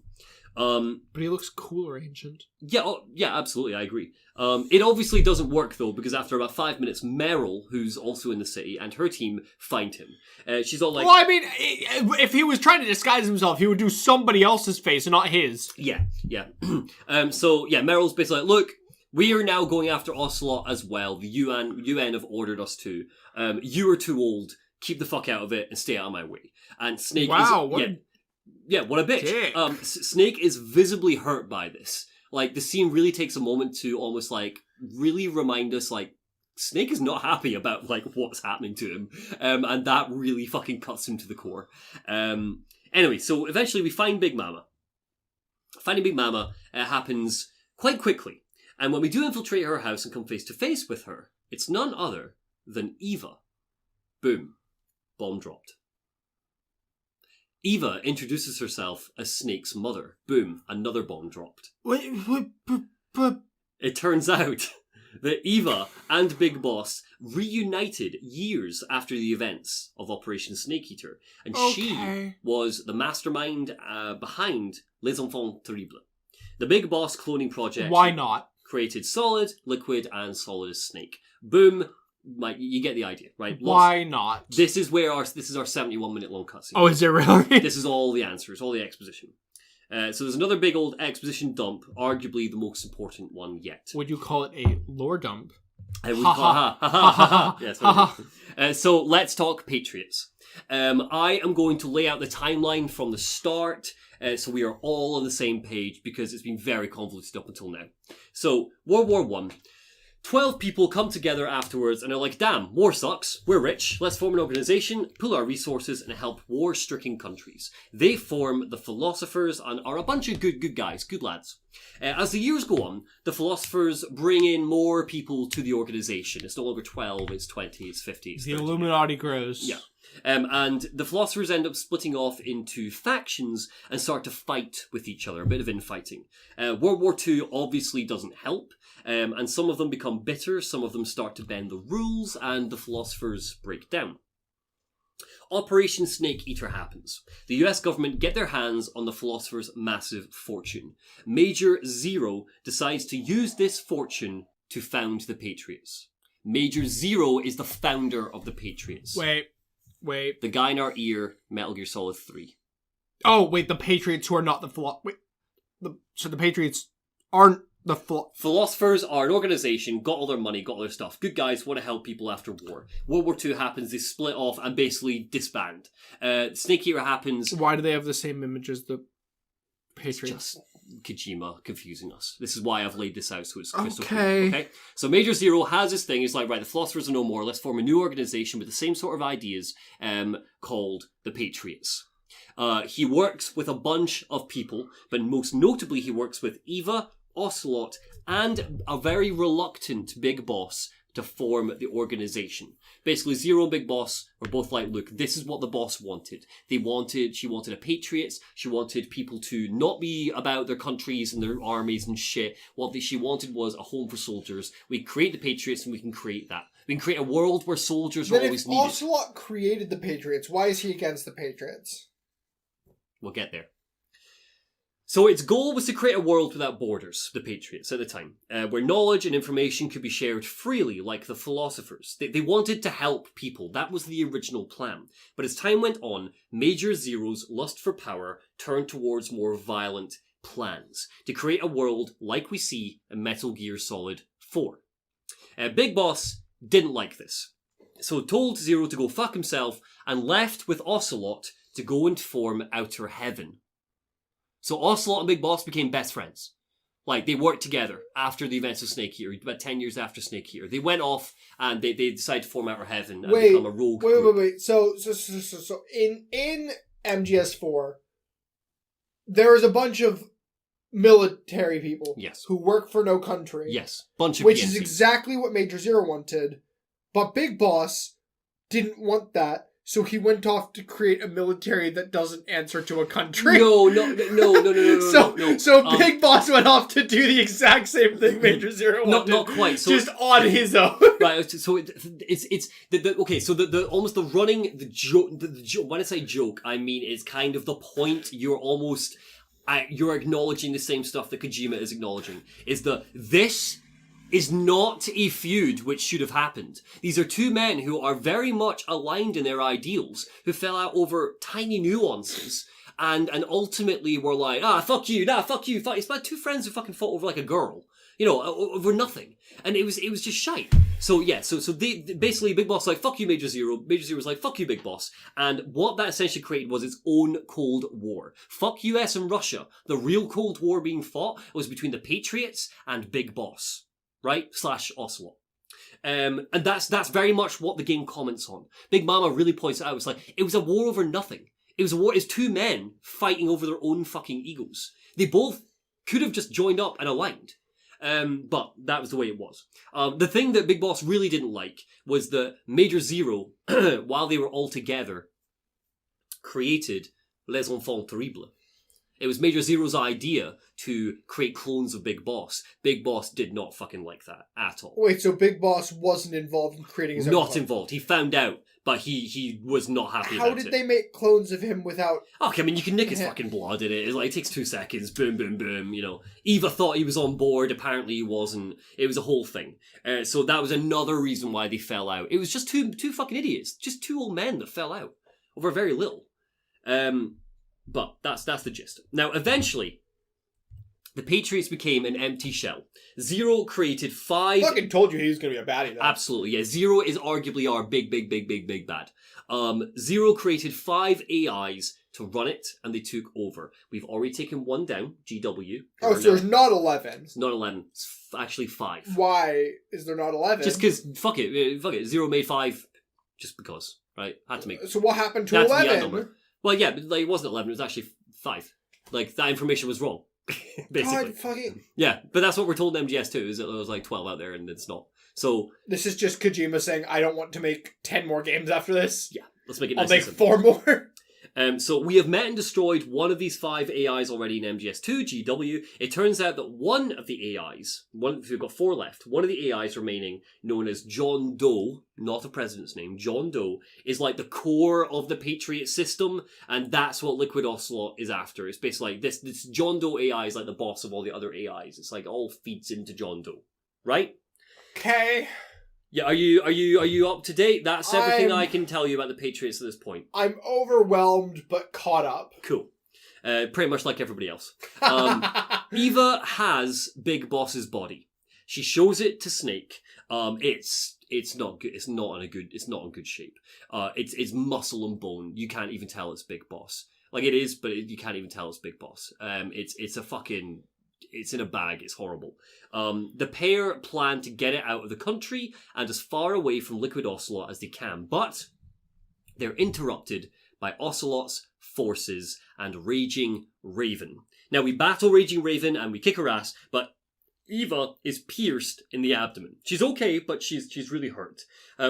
But he looks cooler ancient. Yeah, yeah, absolutely, I agree. It obviously doesn't work though, because after about 5 minutes, Meryl, who's also in the city, and her team find him. She's all like... Well, I mean, if he was trying to disguise himself, he would do somebody else's face and not his. Yeah. So, yeah, Meryl's basically like, look, we are now going after Ocelot as well. The UN have ordered us to. You are too old. Keep the fuck out of it and stay out of my way. And Snake is... what a bitch. Snake is visibly hurt by this. Like, the scene really takes a moment to almost, like, really remind us, like, Snake is not happy about, like, what's happening to him. And that really fucking cuts him to the core. Anyway, so eventually we find Big Mama. Finding Big Mama happens quite quickly. And when we do infiltrate her house and come face to face with her, it's none other than Eva. Boom. Bomb dropped. Eva introduces herself as Snake's mother. Boom. Another bomb dropped. It turns out that Eva and Big Boss reunited years after the events of Operation Snake Eater. And she was the mastermind behind Les Enfants Terribles. The Big Boss cloning project. Why not? Created Solid, Liquid, and Solid as Snake. Boom. Like, you get the idea, right? Why not? This is our 71-minute long cutscene. Oh, is it really? This is all the answers, all the exposition. So there's another big old exposition dump, arguably the most important one yet. Would you call it a lore dump? So let's talk Patriots. I am going to lay out the timeline from the start, so we are all on the same page, because it's been very convoluted up until now. So, World War I. 12 people come together afterwards and are like, damn, war sucks, we're rich, let's form an organisation, pool our resources and help war-stricken countries. They form the Philosophers and are a bunch of good guys, good lads. As the years go on, the Philosophers bring in more people to the organisation. It's no longer 12, it's 20, it's 50, it's 30. The Illuminati grows. Yeah. And the Philosophers end up splitting off into factions and start to fight with each other, a bit of infighting. World War II obviously doesn't help, and some of them become bitter, some of them start to bend the rules, and the Philosophers break down. Operation Snake Eater happens. The US government get their hands on the Philosophers' massive fortune. Major Zero decides to use this fortune to found the Patriots. Major Zero is the founder of the Patriots. Wait. The guy in our ear, Metal Gear Solid 3. Oh, wait, the Patriots who are not the so the Patriots aren't the Philosophers are an organisation, got all their money, got all their stuff. Good guys, want to help people after war. World War II happens, they split off and basically disband. Snake Eater happens. Why do they have the same image as the Patriots? Just Kojima confusing us. This is why I've laid this out so it's crystal clear. Okay. So Major Zero has this thing. He's like, right, the Philosophers are no more. Let's form a new organisation with the same sort of ideas, called the Patriots. He works with a bunch of people, but most notably he works with Eva, Ocelot, and a very reluctant Big Boss to form the organisation. Basically, Zero and Big Boss are both like, look, this is what the boss wanted. She wanted a Patriots. She wanted people to not be about their countries and their armies and shit. What she wanted was a home for soldiers. We create the Patriots and we can create that. We can create a world where soldiers are always needed. If Ocelot created the Patriots, why is he against the Patriots? We'll get there. So its goal was to create a world without borders, the Patriots at the time, where knowledge and information could be shared freely like the Philosophers. They wanted to help people. That was the original plan. But as time went on, Major Zero's lust for power turned towards more violent plans to create a world like we see in Metal Gear Solid 4. Big Boss didn't like this, so told Zero to go fuck himself and left with Ocelot to go and form Outer Heaven. So Ocelot and Big Boss became best friends. Like, they worked together after the events of Snake Eater, about 10 years after Snake Eater. They went off and they decided to form Outer Heaven and become a rogue group. Wait. So in MGS4, there is a bunch of military people who work for no country. Yes. Bunch of which PNCs. is exactly what Major Zero wanted. But Big Boss didn't want that. So he went off to create a military that doesn't answer to a country. No. So Big Boss went off to do the exact same thing Major Zero wanted. Not quite. So just on his own. Right. So it's okay. So the almost the running the joke. When I say joke, I mean it's kind of the point. You're almost you're acknowledging the same stuff that Kojima is acknowledging. This is not a feud which should have happened. These are two men who are very much aligned in their ideals, who fell out over tiny nuances, and ultimately were like, fuck you, fuck you. It's about two friends who fucking fought over like a girl, over nothing. And it was just shite. So yeah, so they basically Big Boss was like, fuck you, Major Zero. Major Zero was like, fuck you, Big Boss. And what that essentially created was its own Cold War. Fuck US and Russia. The real Cold War being fought was between the Patriots and Big Boss. Right? / Ocelot. And that's very much what the game comments on. Big Mama really points it out. It's like, it was a war over nothing. It was a war, it's two men fighting over their own fucking egos. They both could have just joined up and aligned. But that was the way it was. The thing that Big Boss really didn't like was that Major Zero, while they were all together, created Les Enfants Terribles. It was Major Zero's idea to create clones of Big Boss. Big Boss did not fucking like that at all. Wait, so Big Boss wasn't involved in creating his own Not clone? involved. He found out, but he was not happy about it. How did they make clones of him without... Okay, I mean, you can nick his fucking blood in it. It takes 2 seconds. Boom, boom, boom, Eva thought he was on board. Apparently he wasn't. It was a whole thing. So that was another reason why they fell out. It was just two fucking idiots. Just two old men that fell out over very little. But that's the gist. Now, eventually, the Patriots became an empty shell. Zero created 5... I fucking told you he was going to be a baddie, though. Absolutely, yeah. Zero is arguably our big bad. Zero created 5 AIs to run it, and they took over. We've already taken one down, GW. Oh, so there's not 11. It's not 11. It's actually 5. Why is there not 11? Just because, fuck it. Zero made 5 just because, right? Had to make it. So what happened to That's the 11? number. Well, yeah, but it wasn't 11, it was actually 5. That information was wrong, basically. God, fucking... Yeah, but that's what we're told in MGS2, is that there was 12 out there, and it's not. So... This is just Kojima saying, I don't want to make 10 more games after this. Yeah, let's make it I'll nice make and 4 more. So we have met and destroyed one of these 5 AIs already in MGS2, GW. It turns out that one of the AIs, we've got 4 left, one of the AIs remaining, known as John Doe, not the president's name, John Doe, is like the core of the Patriot system, and that's what Liquid Ocelot is after. It's basically like this John Doe AI is like the boss of all the other AIs. It's like all feeds into John Doe. Right? Okay. Yeah, are you up to date? That's everything I can tell you about the Patriots at this point. I'm overwhelmed, but caught up. Cool. Pretty much like everybody else. Eva has Big Boss's body. She shows it to Snake. It's not good. It's not in good shape. It's muscle and bone. You can't even tell it's Big Boss. Like it is, but you can't even tell it's Big Boss. It's in a bag. It's horrible. The pair plan to get it out of the country and as far away from Liquid Ocelot as they can, but they're interrupted by Ocelot's forces and Raging Raven. Now, we battle Raging Raven and we kick her ass, but Eva is pierced in the abdomen. She's okay, but she's really hurt.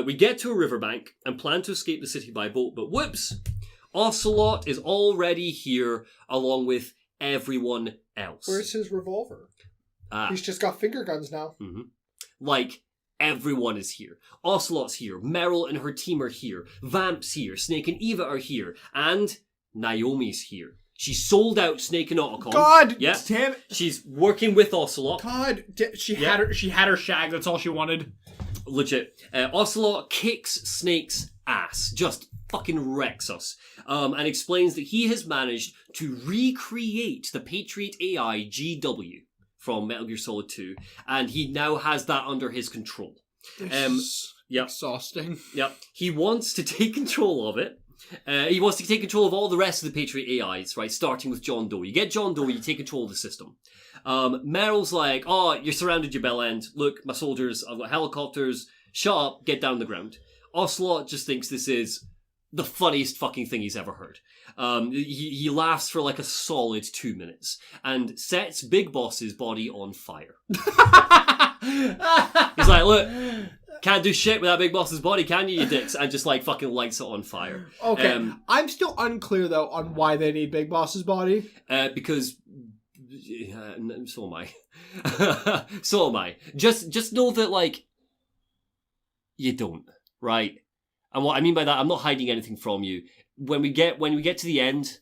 We get to a riverbank and plan to escape the city by boat, but whoops! Ocelot is already here along with everyone else. Where's his revolver? He's just got finger guns now. Mm-hmm. Like, everyone is here. Ocelot's here. Meryl and her team are here. Vamp's here. Snake and Eva are here. And Naomi's here. She sold out Snake and Otacon. God yeah. damn it. She's working with Ocelot. God, she had her shag. That's all she wanted. Legit. Ocelot kicks Snake's ass. Just fucking wrecks us. And explains that he has managed to recreate the Patriot AI GW from Metal Gear Solid 2, and he now has that under his control. This is exhausting. Yep. He wants to take control of it, He wants to take control of all the rest of the Patriot AIs, right? Starting with John Doe. You get John Doe, you take control of the system. Meryl's like, oh, you're surrounded, you bell end. Look, my soldiers, I've got helicopters. Shut up, get down on the ground. Ocelot just thinks this is the funniest fucking thing he's ever heard. He laughs for like a solid 2 minutes and sets Big Boss's body on fire. He's like, look, can't do shit with that Big Boss's body, can you dicks? And just like fucking lights it on fire. Okay, I'm still unclear though on why they need Big Boss's body. Because... so am I. So am I. Just know that, like, you don't, right? And what I mean by that, I'm not hiding anything from you. When we get to the end,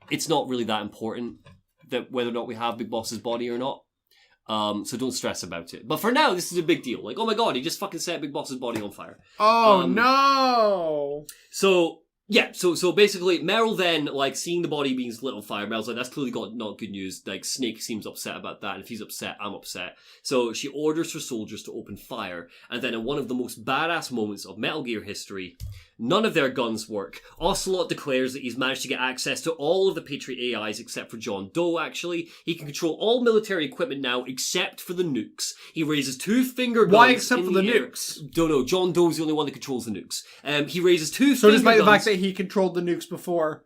it's not really that important that whether or not we have Big Boss's body or not. So don't stress about it. But for now, this is a big deal. Like, oh my god, he just fucking set Big Boss's body on fire. Oh no! So yeah, so basically, Meryl then, like, seeing the body being lit on fire, Meryl's like, that's clearly not good news. Like, Snake seems upset about that, and if he's upset, I'm upset. So she orders her soldiers to open fire, and then in one of the most badass moments of Metal Gear history, none of their guns work. Ocelot declares that he's managed to get access to all of the Patriot AIs except for John Doe, actually. He can control all military equipment now except for the nukes. He raises 2 finger guns. Why except for the air. nukes? Don't know. John Doe's the only one that controls the nukes. He raises 2 So finger despite guns. the fact that he controlled the nukes before,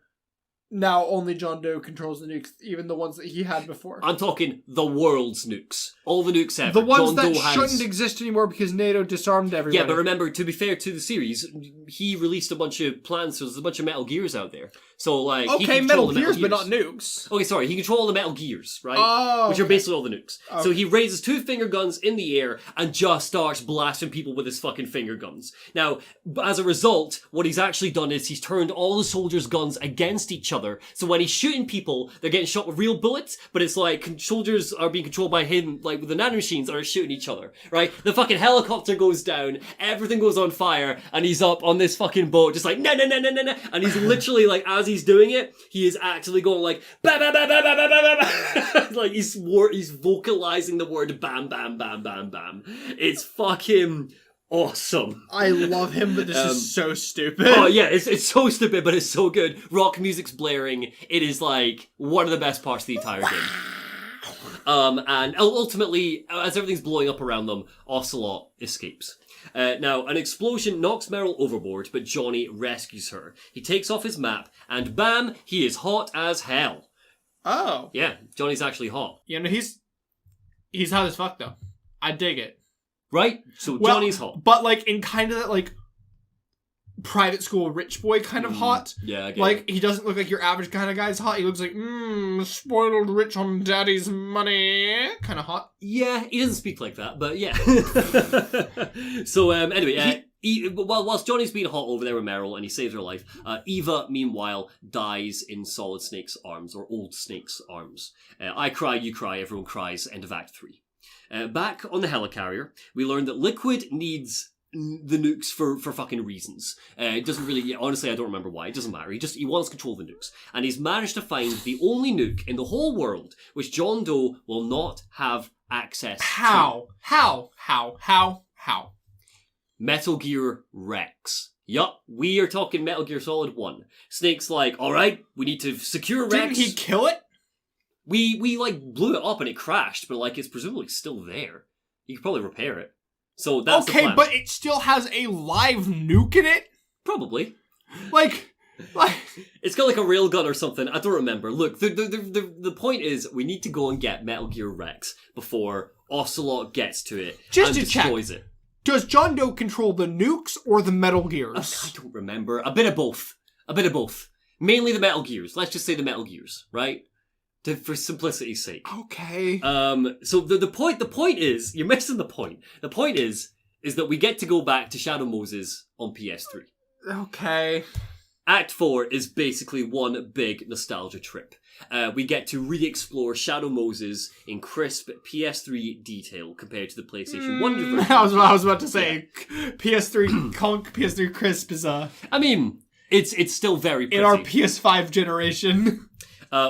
now only John Doe controls the nukes, even the ones that he had before. I'm talking the world's nukes. All the nukes ever. The ones John that Doe shouldn't exist anymore because NATO disarmed everybody. Yeah, but remember, to be fair to the series, he released a bunch of plans, so there's a bunch of Metal Gears out there. So, like, he okay, can Metal control the Gears, but not nukes. Okay, sorry, he controls all the Metal Gears, right? Oh, which are basically all the nukes. Okay. So he raises 2 finger guns in the air and just starts blasting people with his fucking finger guns. Now, as a result, what he's actually done is he's turned all the soldiers' guns against each other. So when he's shooting people, they're getting shot with real bullets, but it's like soldiers are being controlled by him, like with the nanomachines that are shooting each other, right? The fucking helicopter goes down, everything goes on fire, and he's up on this fucking boat, just like, no, and he's literally, like, as he's doing it, he is actually going like, ba ba ba ba ba ba ba ba. Like, he's vocalizing the word bam, bam, bam, bam, bam. It's fucking awesome. I love him, but this is so stupid. Oh yeah, it's so stupid, but it's so good. Rock music's blaring. It is like one of the best parts of the entire game. And ultimately, as everything's blowing up around them, Ocelot escapes. Now, an explosion knocks Meryl overboard, but Johnny rescues her. He takes off his map, and bam, he is hot as hell. Oh. Yeah, Johnny's actually hot. You know, he's hot as fuck, though. I dig it. Right? So Johnny's hot. But, like, in kind of that, like, private school rich boy kind of hot. Yeah, I get like, it. He doesn't look like your average kind of guy's hot. He looks like, spoiled rich on daddy's money. Kind of hot. Yeah, he doesn't speak like that, but yeah. So, anyway, whilst Johnny's being hot over there with Meryl and he saves her life, Eva, meanwhile, dies in Solid Snake's arms, or Old Snake's arms. I cry, you cry, everyone cries, end of Act 3. Back on the helicarrier, we learn that Liquid needs the nukes for fucking reasons. It doesn't really, honestly, I don't remember why. It doesn't matter. He wants control of the nukes. And he's managed to find the only nuke in the whole world which John Doe will not have access to. How? Metal Gear Rex. Yup, we are talking Metal Gear Solid 1. Snake's like, alright, we need to secure Rex. Didn't he kill it? We like blew it up and it crashed, but like it's presumably still there. You could probably repair it. So that's the plan. Okay, but it still has a live nuke in it? Probably. Like it's got like a railgun or something. I don't remember. Look, the point is we need to go and get Metal Gear Rex before Ocelot gets to it and destroys it. Does John Doe control the nukes or the Metal Gears? I don't remember. A bit of both. Mainly the Metal Gears. Let's just say the Metal Gears, right? For simplicity's sake. Okay. So the point is, you're missing the point. The point is that we get to go back to Shadow Moses on PS3. Okay. Act 4 is basically one big nostalgia trip. We get to re-explore Shadow Moses in crisp PS3 detail compared to the PlayStation 1 version. I was about to say, yeah. PS3 Conk, PS3 Crisp is I mean, it's still very pretty. In our PS5 generation.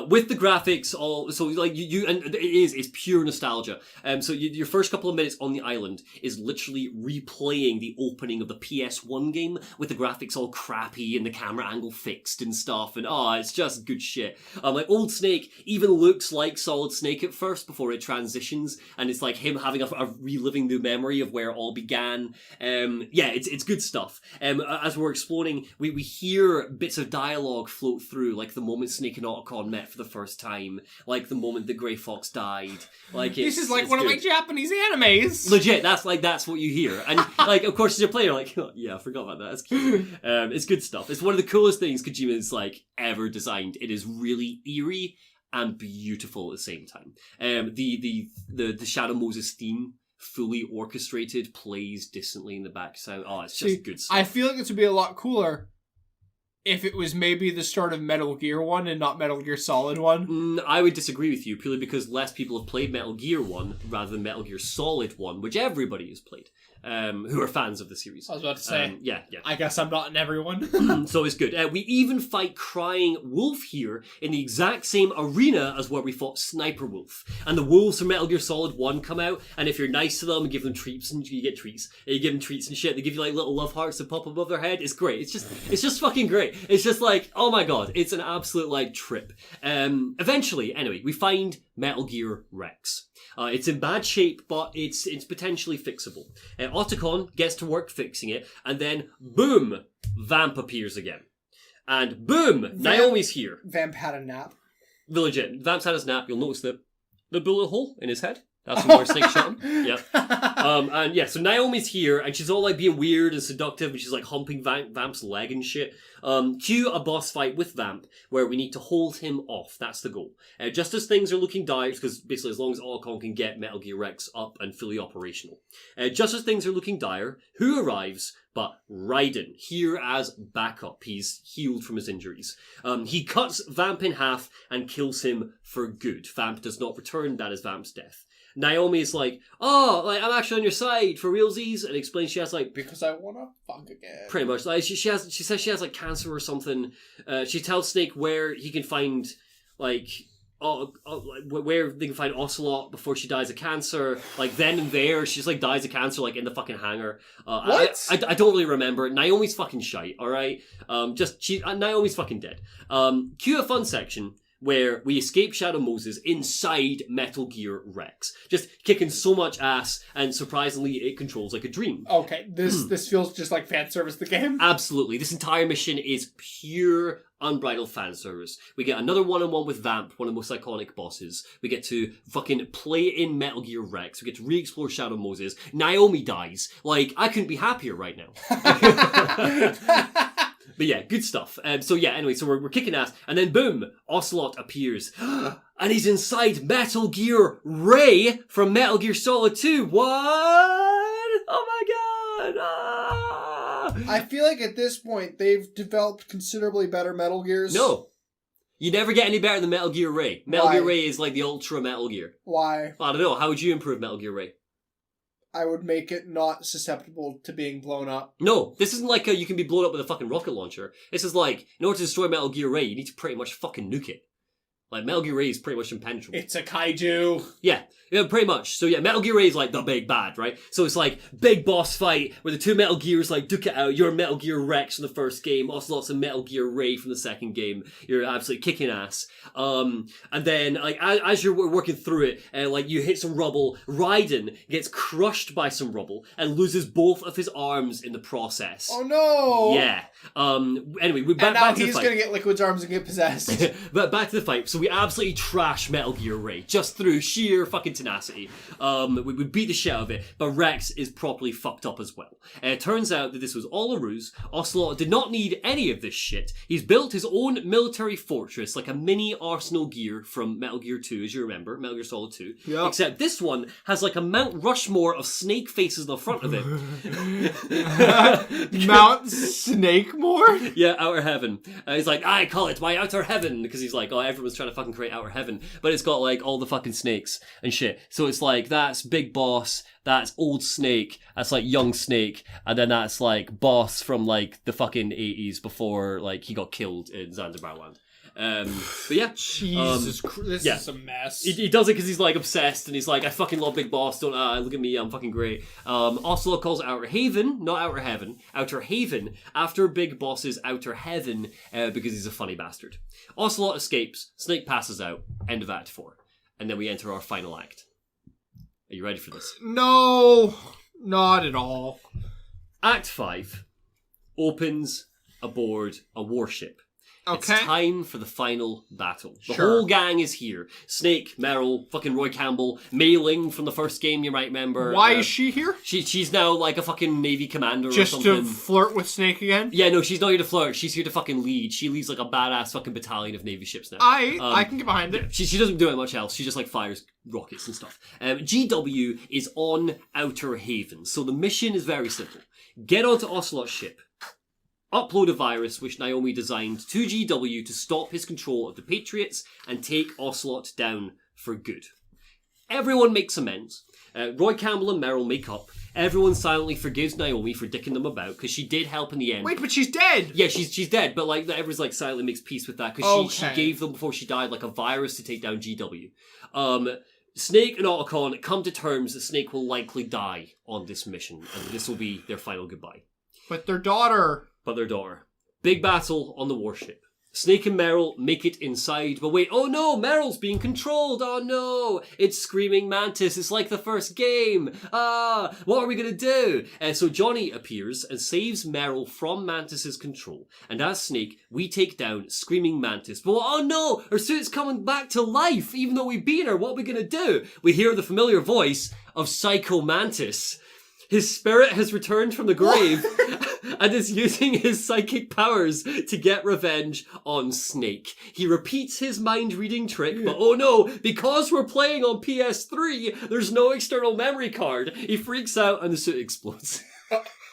With the graphics, so like and it's pure nostalgia. So your first couple of minutes on the island is literally replaying the opening of the PS1 game with the graphics all crappy and the camera angle fixed and stuff, and it's just good shit. Like old Snake even looks like Solid Snake at first before it transitions, and it's like him having a reliving the memory of where it all began. It's good stuff. As we're exploring, we hear bits of dialogue float through, like the moment Snake and Otacon met for the first time, like the moment the Grey Fox died. Like this is like one of my Japanese animes. Legit, that's what you hear, and like of course as a player, like I forgot about that. That's cute. It's good stuff. It's one of the coolest things Kojima's like ever designed. It is really eerie and beautiful at the same time. The Shadow Moses theme, fully orchestrated, plays distantly in the back sound. It's just good stuff. I feel like this would be a lot cooler if it was maybe the start of Metal Gear 1 and not Metal Gear Solid 1. I would disagree with you, purely because less people have played Metal Gear 1 rather than Metal Gear Solid 1, which everybody has played, who are fans of the series. I was about to say. Yeah. I guess I'm not in everyone. So it's good. We even fight Crying Wolf here in the exact same arena as where we fought Sniper Wolf. And the wolves from Metal Gear Solid 1 come out, and if you're nice to them and give them treats, and you get treats, and you give them treats and shit, they give you like little love hearts that pop above their head. It's great. It's just fucking great. It's just like, oh my god, it's an absolute like trip. Eventually, anyway, we find Metal Gear Rex. It's in bad shape, but it's potentially fixable. Otacon gets to work fixing it, and then boom, Vamp appears again. And boom, Naomi's here. Vamp had a nap. Legit, Vamp's had his nap. You'll notice the bullet hole in his head. That's where Snake shot him. Yeah. So Naomi's here, and she's all like being weird and seductive, and she's like humping Vamp's leg and shit. Cue a boss fight with Vamp, where we need to hold him off. That's the goal. Just as things are looking dire, because basically as long as Otacon can get Metal Gear Rex up and fully operational. Just as things are looking dire, who arrives but Raiden, here as backup. He's healed from his injuries. He cuts Vamp in half and kills him for good. Vamp does not return. That is Vamp's death. Naomi is like, I'm actually on your side for realsies, and explains she has like, because I wanna fuck again. Pretty much, like she says she has like cancer or something. She tells Snake where he can find like, where they can find Ocelot before she dies of cancer. Like then and there, she just like dies of cancer like in the fucking hangar. What? I don't really remember. Naomi's fucking shite. All right, Naomi's fucking dead. Cue a fun section where we escape Shadow Moses inside Metal Gear Rex. Just kicking so much ass, and surprisingly, it controls like a dream. Okay, this feels just like fan service the game. Absolutely. This entire mission is pure, unbridled fan service. We get another one-on-one with Vamp, one of the most iconic bosses. We get to fucking play in Metal Gear Rex. We get to re-explore Shadow Moses. Naomi dies. Like, I couldn't be happier right now. But yeah, good stuff. So we're kicking ass, and then boom, Ocelot appears. And he's inside Metal Gear Ray from Metal Gear Solid 2. What? Oh my god! I feel like at this point, they've developed considerably better Metal Gears. No. You never get any better than Metal Gear Ray. Metal Gear Ray is like the ultra Metal Gear. Why? I don't know. How would you improve Metal Gear Ray? I would make it not susceptible to being blown up. No, this isn't like you can be blown up with a fucking rocket launcher. This is like, in order to destroy Metal Gear Ray, you need to pretty much fucking nuke it. Like, Metal Gear Ray is pretty much impenetrable. It's a kaiju. Yeah, pretty much. So yeah, Metal Gear Ray is like the big bad, right? So it's like, big boss fight, where the two Metal Gears like duke it out. You're Metal Gear Rex from the first game, Ocelot's a Metal Gear Ray from the second game. You're absolutely kicking ass. And then, like, as you're working through it, like, you hit some rubble, Raiden gets crushed by some rubble, and loses both of his arms in the process. Oh no! Yeah. Anyway, we're back to the fight. And now he's gonna get Liquid's arms and get possessed. But back to the fight. So we absolutely trash Metal Gear Ray, just through sheer fucking tenacity. We beat the shit out of it, but Rex is properly fucked up as well. It turns out that this was all a ruse. Ocelot did not need any of this shit. He's built his own military fortress, like a mini Arsenal Gear from Metal Gear 2, as you remember, Metal Gear Solid 2. Yep. Except this one has like a Mount Rushmore of snake faces on the front of it. Mount Snakemore? Yeah, Outer Heaven. He's like, I call it my Outer Heaven, because he's like, everyone's trying to fucking create Outer Heaven, but it's got like all the fucking snakes and shit. So it's like, that's Big Boss, that's Old Snake, that's like Young Snake, and then that's like Boss from like the fucking 80s before like he got killed in Zanzibar Land. But yeah. Jesus Christ, this is a mess. He does it because he's like obsessed and he's like, I fucking love Big Boss, don't I? Look at me, I'm fucking great. Ocelot calls Outer Haven, not Outer Heaven, Outer Haven, after Big Boss's Outer Heaven, because he's a funny bastard. Ocelot escapes, Snake passes out, end of Act 4. And then we enter our final act. Are you ready for this? No, not at all. Act 5 opens aboard a warship. Okay. It's time for the final battle. The whole gang is here. Snake, Meryl, fucking Roy Campbell, Mei Ling from the first game, you might remember. Why is she here? She's now like a fucking Navy commander just or something. Just to flirt with Snake again? Yeah, no, she's not here to flirt. She's here to fucking lead. She leads like a badass fucking battalion of Navy ships now. I can get behind it. She doesn't do it much else. She just like fires rockets and stuff. GW is on Outer Haven. So the mission is very simple. Get onto Ocelot's ship. Upload a virus which Naomi designed to GW to stop his control of the Patriots and take Ocelot down for good. Everyone makes amends. Roy Campbell and Meryl make up. Everyone silently forgives Naomi for dicking them about because she did help in the end. Wait, but she's dead! Yeah, she's dead, but like everyone's like silently makes peace with that because she gave them before she died like a virus to take down GW. Snake and Otacon come to terms that Snake will likely die on this mission and this will be their final goodbye. But their daughter... Big battle on the warship. Snake and Meryl make it inside, but wait, oh no, Meryl's being controlled, oh no, it's Screaming Mantis, it's like the first game, what are we gonna do? So Johnny appears and saves Meryl from Mantis's control, and as Snake, we take down Screaming Mantis, but oh no, her suit's coming back to life, even though we beat her, what are we gonna do? We hear the familiar voice of Psycho Mantis. His spirit has returned from the grave and is using his psychic powers to get revenge on Snake. He repeats his mind-reading trick, but oh no, because we're playing on PS3, there's no external memory card. He freaks out and the suit explodes.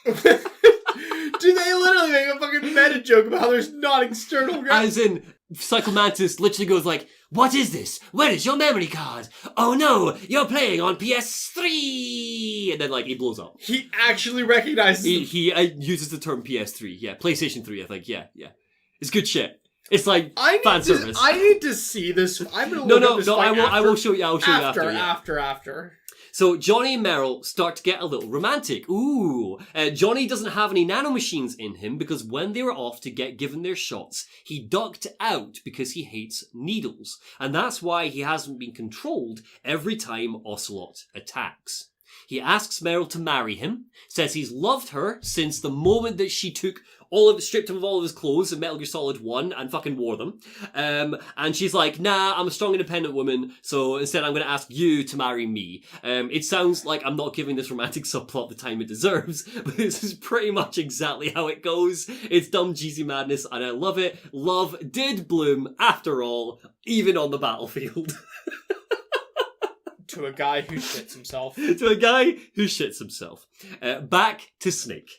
Do they literally make a fucking meta joke about how there's not external... As in, Psycho Mantis literally goes like, what is this? Where is your memory card? Oh no, you're playing on PS3! And then like, he blows up. He actually recognizes... He uses the term PS3, yeah. PlayStation 3, I think, yeah. It's good shit. It's like fan service. I need to see this. I'm gonna look up this fight I will show you. I'll show you after. So Johnny and Meryl start to get a little romantic. Ooh. Johnny doesn't have any nanomachines in him because when they were off to get given their shots, he ducked out because he hates needles. And that's why he hasn't been controlled every time Ocelot attacks. He asks Meryl to marry him, says he's loved her since the moment that she stripped him of all of his clothes in Metal Gear Solid 1 and fucking wore them. And she's like, nah, I'm a strong independent woman, so instead I'm going to ask you to marry me. It sounds like I'm not giving this romantic subplot the time it deserves, but this is pretty much exactly how it goes. It's dumb cheesy madness and I love it. Love did bloom after all, even on the battlefield. To a guy who shits himself. Back to Snake.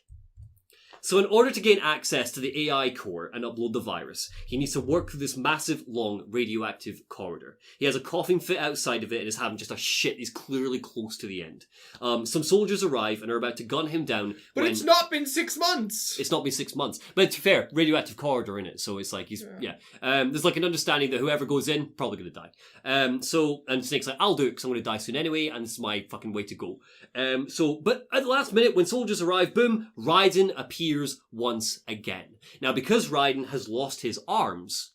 So in order to gain access to the AI core and upload the virus, he needs to work through this massive, long, radioactive corridor. He has a coughing fit outside of it and is having just a shit. He's clearly close to the end. Some soldiers arrive and are about to gun him down. But it's not been 6 months! It's not been 6 months. But to be fair, radioactive corridor in it, so it's like there's like an understanding that whoever goes in, probably gonna die. And Snake's like, I'll do it because I'm gonna die soon anyway, and this is my fucking way to go. But at the last minute, when soldiers arrive, boom, Raiden appears once again. Now, because Raiden has lost his arms,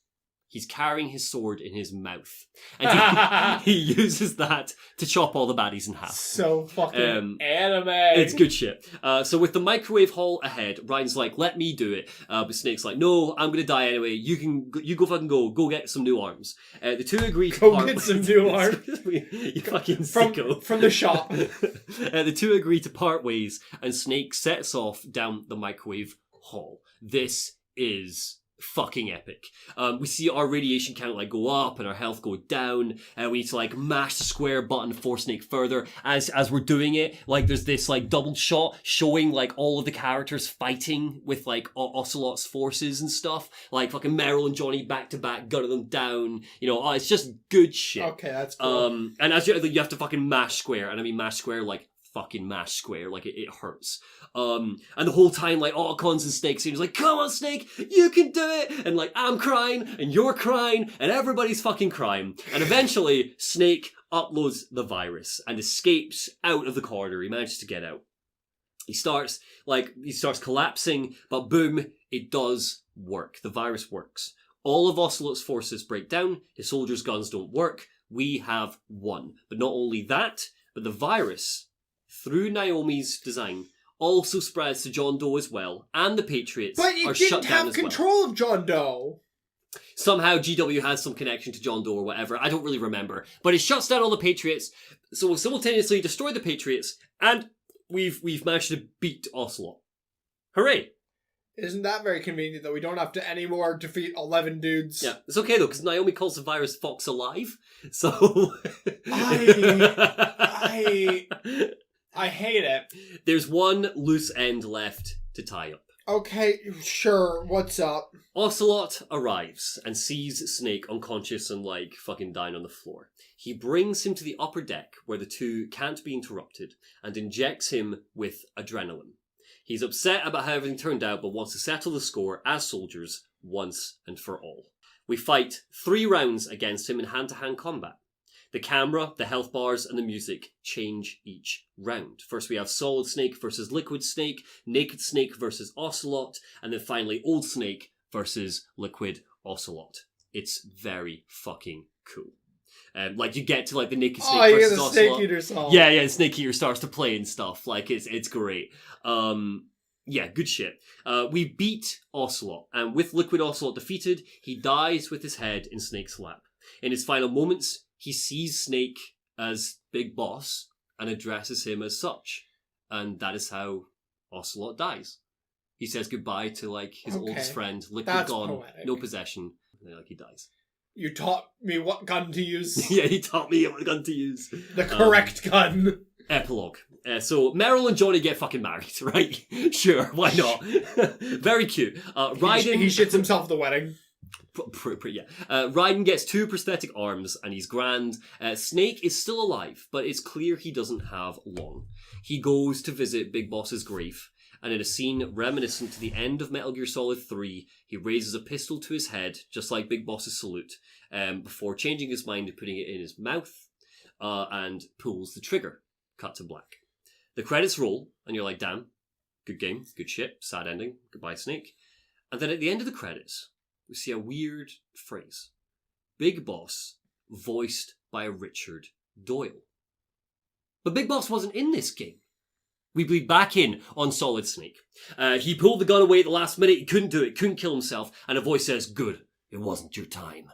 he's carrying his sword in his mouth. And he uses that to chop all the baddies in half. So fucking anime. It's good shit. So with the microwave hall ahead, Raiden's like, let me do it. But Snake's like, no, I'm going to die anyway. You go fucking go. Go get some new arms. The two agree to part get some new arms. You fucking sicko. From the shop. The two agree to part ways, and Snake sets off down the microwave hall. This is fucking epic. We see our radiation count like go up and our health go down, and we need to like mash the square button to force Snake further. As we're doing it, like there's this like double shot showing like all of the characters fighting with like Ocelot's forces and stuff, like fucking Meryl and Johnny back to back gunning them down. It's just good shit. Okay, that's cool. And as you have to fucking mash square, and I mean mash square like fucking mash square. Like, it hurts. And the whole time, like, Otacons and Snake seems like, come on, Snake, you can do it! And, like, I'm crying, and you're crying, and everybody's fucking crying. And eventually, Snake uploads the virus and escapes out of the corridor. He manages to get out. He starts collapsing, but boom, it does work. The virus works. All of Ocelot's forces break down. His soldiers' guns don't work. We have won. But not only that, but the virus, through Naomi's design, also spreads to John Doe as well, and the Patriots But it are shut didn't down have as well. control of John Doe. Somehow GW has some connection to John Doe or whatever. I don't really remember. But it shuts down all the Patriots, so we'll simultaneously destroy the Patriots, and we've managed to beat Ocelot. Hooray! Isn't that very convenient that we don't have to anymore defeat 11 dudes? Yeah, it's okay though, because Naomi calls the virus Fox Alive, so... I hate it. There's one loose end left to tie up. Okay, sure, what's up? Ocelot arrives and sees Snake unconscious and, like, fucking dying on the floor. He brings him to the upper deck where the two can't be interrupted and injects him with adrenaline. He's upset about how everything turned out, but wants to settle the score as soldiers once and for all. We fight 3 rounds against him in hand-to-hand combat. The camera, the health bars, and the music change each round. First we have Solid Snake versus Liquid Snake, Naked Snake versus Ocelot, and then finally Old Snake versus Liquid Ocelot. It's very fucking cool. Like, you get to, like, the Naked Snake versus Ocelot. The Snake Eater song. Yeah, the Snake Eater starts to play and stuff. Like, it's great. Yeah, good shit. We beat Ocelot, and with Liquid Ocelot defeated, he dies with his head in Snake's lap. In his final moments, he sees Snake as Big Boss and addresses him as such. And that is how Ocelot dies. He says goodbye to, like, his oldest friend, Liquid That's gone, poetic. no possession, and then, like, he dies. You taught me what gun to use. Yeah, he taught me what gun to use. The correct gun. Epilogue. So Meryl and Johnny get fucking married, right? Sure, why not? Very cute. Raiden... He shits himself at the wedding. Yeah. Raiden gets 2 prosthetic arms and he's grand. Snake is still alive, but it's clear he doesn't have long. He goes to visit Big Boss's grave, and in a scene reminiscent to the end of Metal Gear Solid 3, he raises a pistol to his head, just like Big Boss's salute, before changing his mind and putting it in his mouth, and pulls the trigger. Cut to black. The credits roll, and you're like, damn, good game, good shit, sad ending, goodbye Snake. And then at the end of the credits, we see a weird phrase. Big Boss, voiced by Richard Doyle. But Big Boss wasn't in this game. We bleed back in on Solid Snake. He pulled the gun away at the last minute, he couldn't do it, couldn't kill himself, and a voice says, good, it wasn't your time.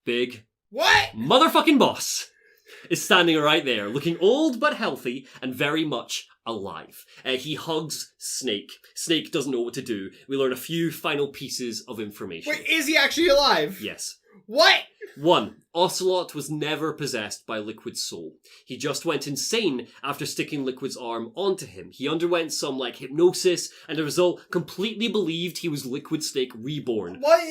Big motherfucking Boss is standing right there, looking old but healthy and very much alive. He hugs Snake. Snake doesn't know what to do. We learn a few final pieces of information. Wait, is he actually alive? Yes. What? 1. Ocelot was never possessed by Liquid's soul. He just went insane after sticking Liquid's arm onto him. He underwent some, like, hypnosis, and as a result, completely believed he was Liquid Snake reborn. What?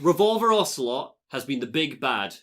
Revolver Ocelot has been the big bad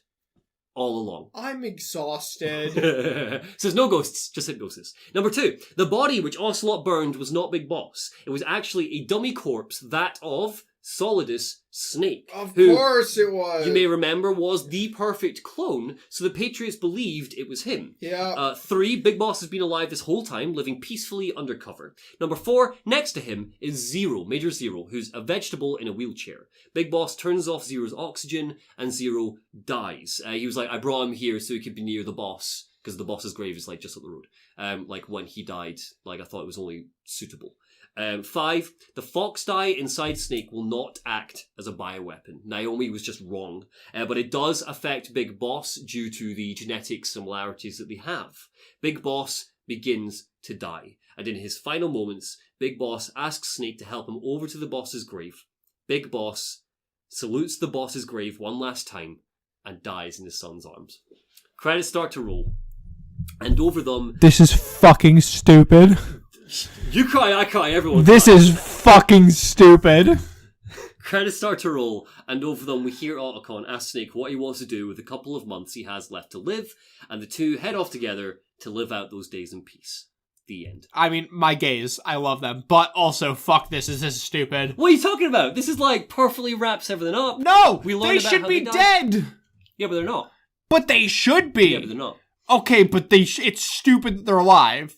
all along. I'm exhausted. So there's no ghosts, just hypnosis. Number 2, the body which Ocelot burned was not Big Boss. It was actually a dummy corpse, that of Solidus Snake. Of who, course it was. you may remember, was the perfect clone, so the Patriots believed it was him. Yeah. 3, Big Boss has been alive this whole time, living peacefully undercover. Number 4, next to him is Zero, Major Zero, who's a vegetable in a wheelchair. Big Boss turns off Zero's oxygen, and Zero dies. He was like, I brought him here so he could be near the boss, because the boss's grave is, like, just up the road. Like, when he died, like, I thought it was only suitable. 5, the fox die inside Snake will not act as a bioweapon. Naomi was just wrong. But it does affect Big Boss due to the genetic similarities that they have. Big Boss begins to die. And in his final moments, Big Boss asks Snake to help him over to the boss's grave. Big Boss salutes the boss's grave one last time and dies in his son's arms. Credits start to roll. And over them... This is fucking stupid. You cry, I cry, everyone This cries. is fucking stupid. Credits start to roll, and over them we hear Otacon ask Snake what he wants to do with the couple of months he has left to live, and the two head off together to live out those days in peace. The end. I mean, my gays, I love them, but also, fuck this is stupid. What are you talking about? This is like perfectly wraps everything up. No! We They should be dead! Yeah, but they're not. But they should be! Yeah, but they're not. Okay, but it's stupid that they're alive.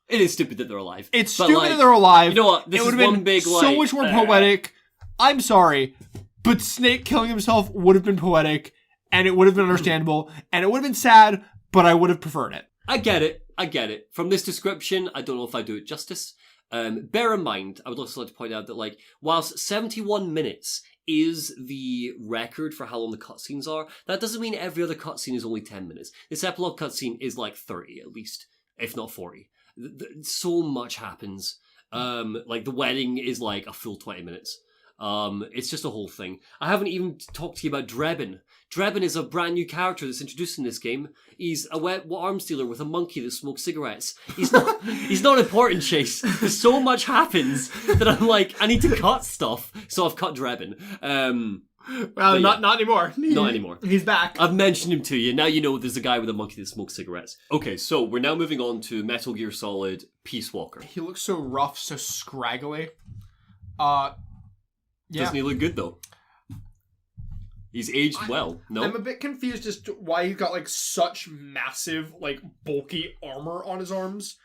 It is stupid that they're alive. It's stupid that they're alive. You know what? This it is one been big, so much more poetic. I'm sorry, but Snake killing himself would have been poetic, and it would have been understandable, and it would have been sad, but I would have preferred it. I get it. From this description, I don't know if I do it justice. Bear in mind, I would also like to point out that, like, whilst 71 minutes is the record for how long the cutscenes are, that doesn't mean every other cutscene is only 10 minutes. This epilogue cutscene is like 30 at least, if not 40. So much happens. Like, the wedding is like a full 20 minutes. It's just a whole thing. I haven't even talked to you about Drebin. Drebin is a brand new character that's introduced in this game. He's a wet arms dealer with a monkey that smokes cigarettes. He's not important, Chase. There's so much happens that I'm like, I need to cut stuff, so I've cut Drebin. Well, not anymore. Not anymore. He's back. I've mentioned him to you. Now you know there's a guy with a monkey that smokes cigarettes. Okay, so we're now moving on to Metal Gear Solid Peacewalker. He looks so rough, so scraggly. Yeah. Doesn't he look good, though? He's aged well. No? I'm a bit confused as to why he's got, like, such massive, like, bulky armor on his arms.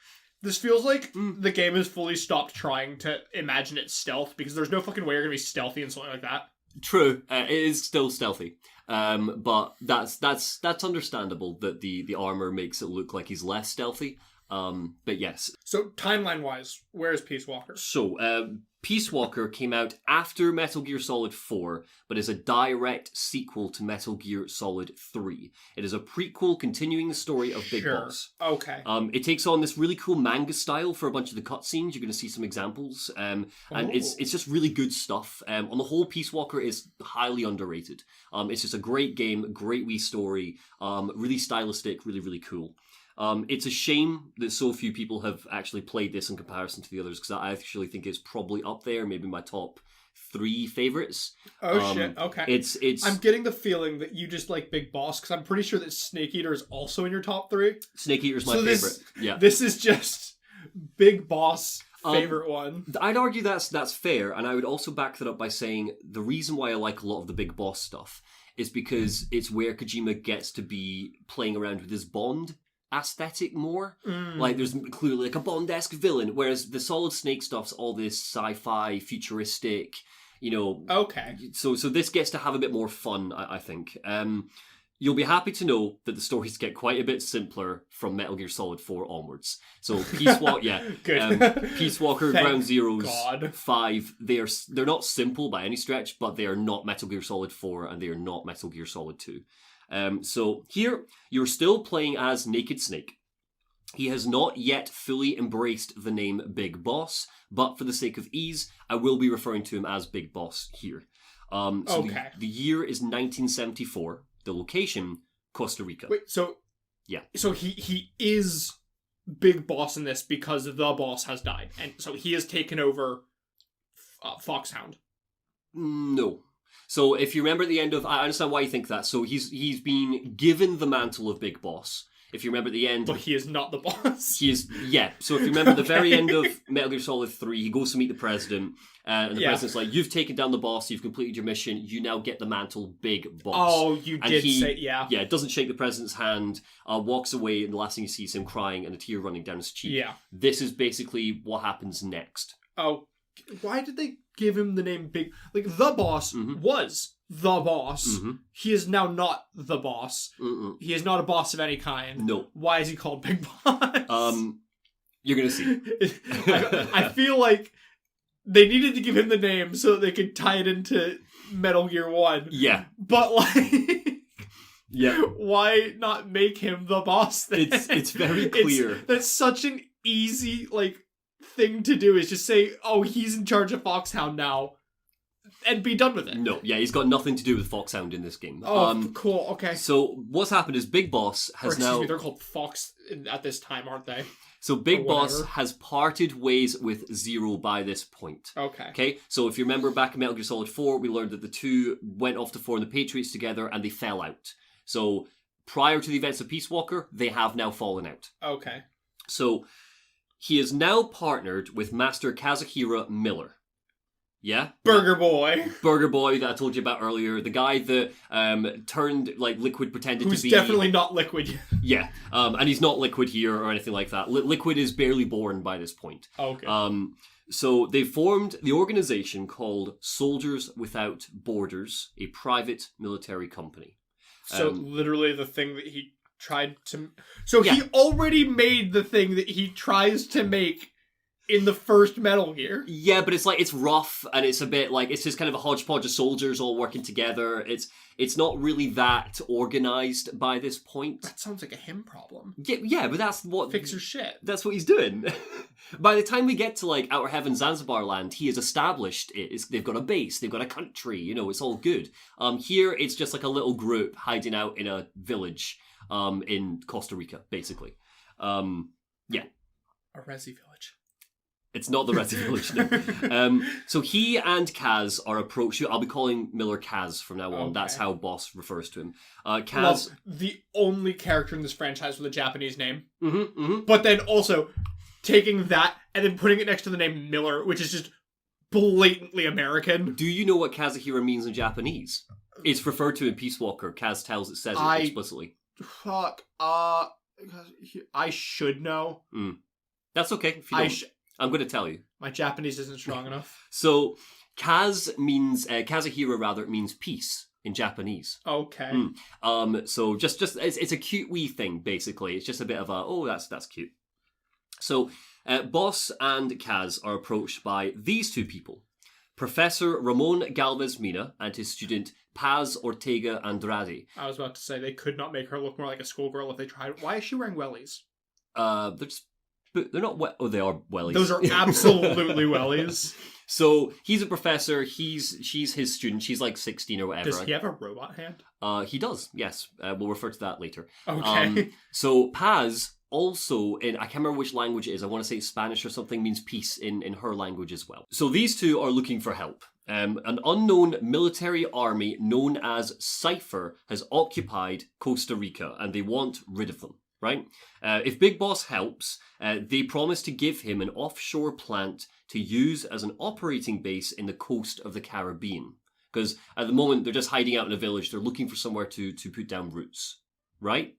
This feels like the game has fully stopped trying to imagine its stealth, because there's no fucking way you're gonna be stealthy and something like that. True. It is still stealthy. But that's understandable that the armor makes it look like he's less stealthy. But yes. So, timeline-wise, where is Peacewalker? So, Peacewalker came out after Metal Gear Solid 4, but is a direct sequel to Metal Gear Solid 3. It is a prequel continuing the story of Big Boss. Okay. It takes on this really cool manga style for a bunch of the cutscenes. You're going to see some examples. And it's just really good stuff. On the whole, Peacewalker is highly underrated. It's just a great game, great wee story, really stylistic, really, really cool. It's a shame that so few people have actually played this in comparison to the others, because I actually think it's probably up there, maybe my top 3 favorites. Oh shit! Okay. It's. I'm getting the feeling that you just like Big Boss, because I'm pretty sure that Snake Eater is also in your top 3. Snake Eater's my favorite. Yeah. This is just Big Boss favorite one. I'd argue that's fair, and I would also back that up by saying the reason why I like a lot of the Big Boss stuff is because it's where Kojima gets to be playing around with his Bond aesthetic more. Like, there's clearly like a Bond-esque villain, whereas the Solid Snake stuff's all this sci-fi, futuristic, you know. Okay. So this gets to have a bit more fun, I think. You'll be happy to know that the stories get quite a bit simpler from Metal Gear Solid 4 onwards. So Peacewalker, Good. Peacewalker, Ground Zeroes, God. 5, they're not simple by any stretch, but they are not Metal Gear Solid 4, and they are not Metal Gear Solid 2. So here, you're still playing as Naked Snake. He has not yet fully embraced the name Big Boss, but for the sake of ease, I will be referring to him as Big Boss here. Okay. The year is 1974. The location, Costa Rica. Wait, so... Yeah. So he is Big Boss in this because the boss has died, and so he has taken over Foxhound. No. So if you remember at the end of... I understand why you think that. So he's been given the mantle of Big Boss. If you remember at the end... But he is not the boss. He is... Yeah. So if you remember the very end of Metal Gear Solid 3, he goes to meet the president. And the president's like, you've taken down the boss, you've completed your mission, you now get the mantle Big Boss. Oh, you did say... Yeah. Yeah, doesn't shake the president's hand, walks away, and the last thing you see is him crying and a tear running down his cheek. Yeah. This is basically what happens next. Oh, why did they give him the name Big... Like, the boss was the boss. He is now not the boss. He is not a boss of any kind. No. Why is he called Big Boss? You're gonna see. I feel like they needed to give him the name so that they could tie it into Metal Gear 1. Yeah. But, like... Yeah. Why not make him the boss then? It's very clear. That's such an easy, like, thing to do, is just say, oh, he's in charge of Foxhound now, and be done with it. No, yeah, he's got nothing to do with Foxhound in this game. Oh, cool, okay. So what's happened is Big Boss has now... me, they're called Fox at this time, aren't they? So Big Boss has parted ways with Zero by this point. Okay, so if you remember back in Metal Gear Solid 4, we learned that the two went off to form the Patriots together and they fell out. So prior to the events of Peace Walker, they have now fallen out. Okay. So he is now partnered with Master Kazuhira Miller. Yeah? Burger Boy. Burger Boy that I told you about earlier. The guy that turned, like, Liquid pretended to be... Who's definitely not Liquid. Yeah. And he's not Liquid here or anything like that. Liquid is barely born by this point. Okay. So they formed the organization called Soldiers Without Borders, a private military company. So literally the thing that he tried to... So he already made the thing that he tries to make in the first Metal Gear. Yeah, but it's rough, and it's a bit like, it's just kind of a hodgepodge of soldiers all working together. It's not really that organized by this point. That sounds like a him problem. Yeah, but that's what... Fix your shit. That's what he's doing. By the time we get to, like, Outer Heaven, Zanzibar land, he has established it. They've got a base, they've got a country, it's all good. Here, it's just like a little group hiding out in a village in Costa Rica, basically. Yeah. A resi village. It's not the Resi Village, no. So he and Kaz are approached. I'll be calling Miller Kaz from now on. Okay. That's how Boss refers to him. Kaz... the only character in this franchise with a Japanese name. Mm-hmm, mm-hmm. But then also taking that and then putting it next to the name Miller, which is just blatantly American. Do you know what Kazuhira means in Japanese? It's referred to in Peace Walker. Kaz says it explicitly. Fuck. I should know. That's okay if you don't. I'm going to tell you. My Japanese isn't strong enough. So, Kazuhira rather means peace in Japanese. Okay. So just it's a cute wee thing, basically. It's just a bit of that's cute. So, Boss and Kaz are approached by these two people. Professor Ramon Galvez Mina and his student Paz Ortega Andrade. I was about to say, they could not make her look more like a schoolgirl if they tried. Why is she wearing wellies? They're not oh, they are wellies. Those are absolutely wellies. So he's a professor. She's his student. She's like 16 or whatever. Does he have a robot hand? He does. Yes. We'll refer to that later. Okay. So Paz also I can't remember which language it is. I want to say Spanish or something, means peace in her language as well. So these two are looking for help. An unknown military army known as Cypher has occupied Costa Rica, and they want rid of them. Right? If Big Boss helps, they promise to give him an offshore plant to use as an operating base in the coast of the Caribbean. Because at the moment, they're just hiding out in a village. They're looking for somewhere to put down roots. Right?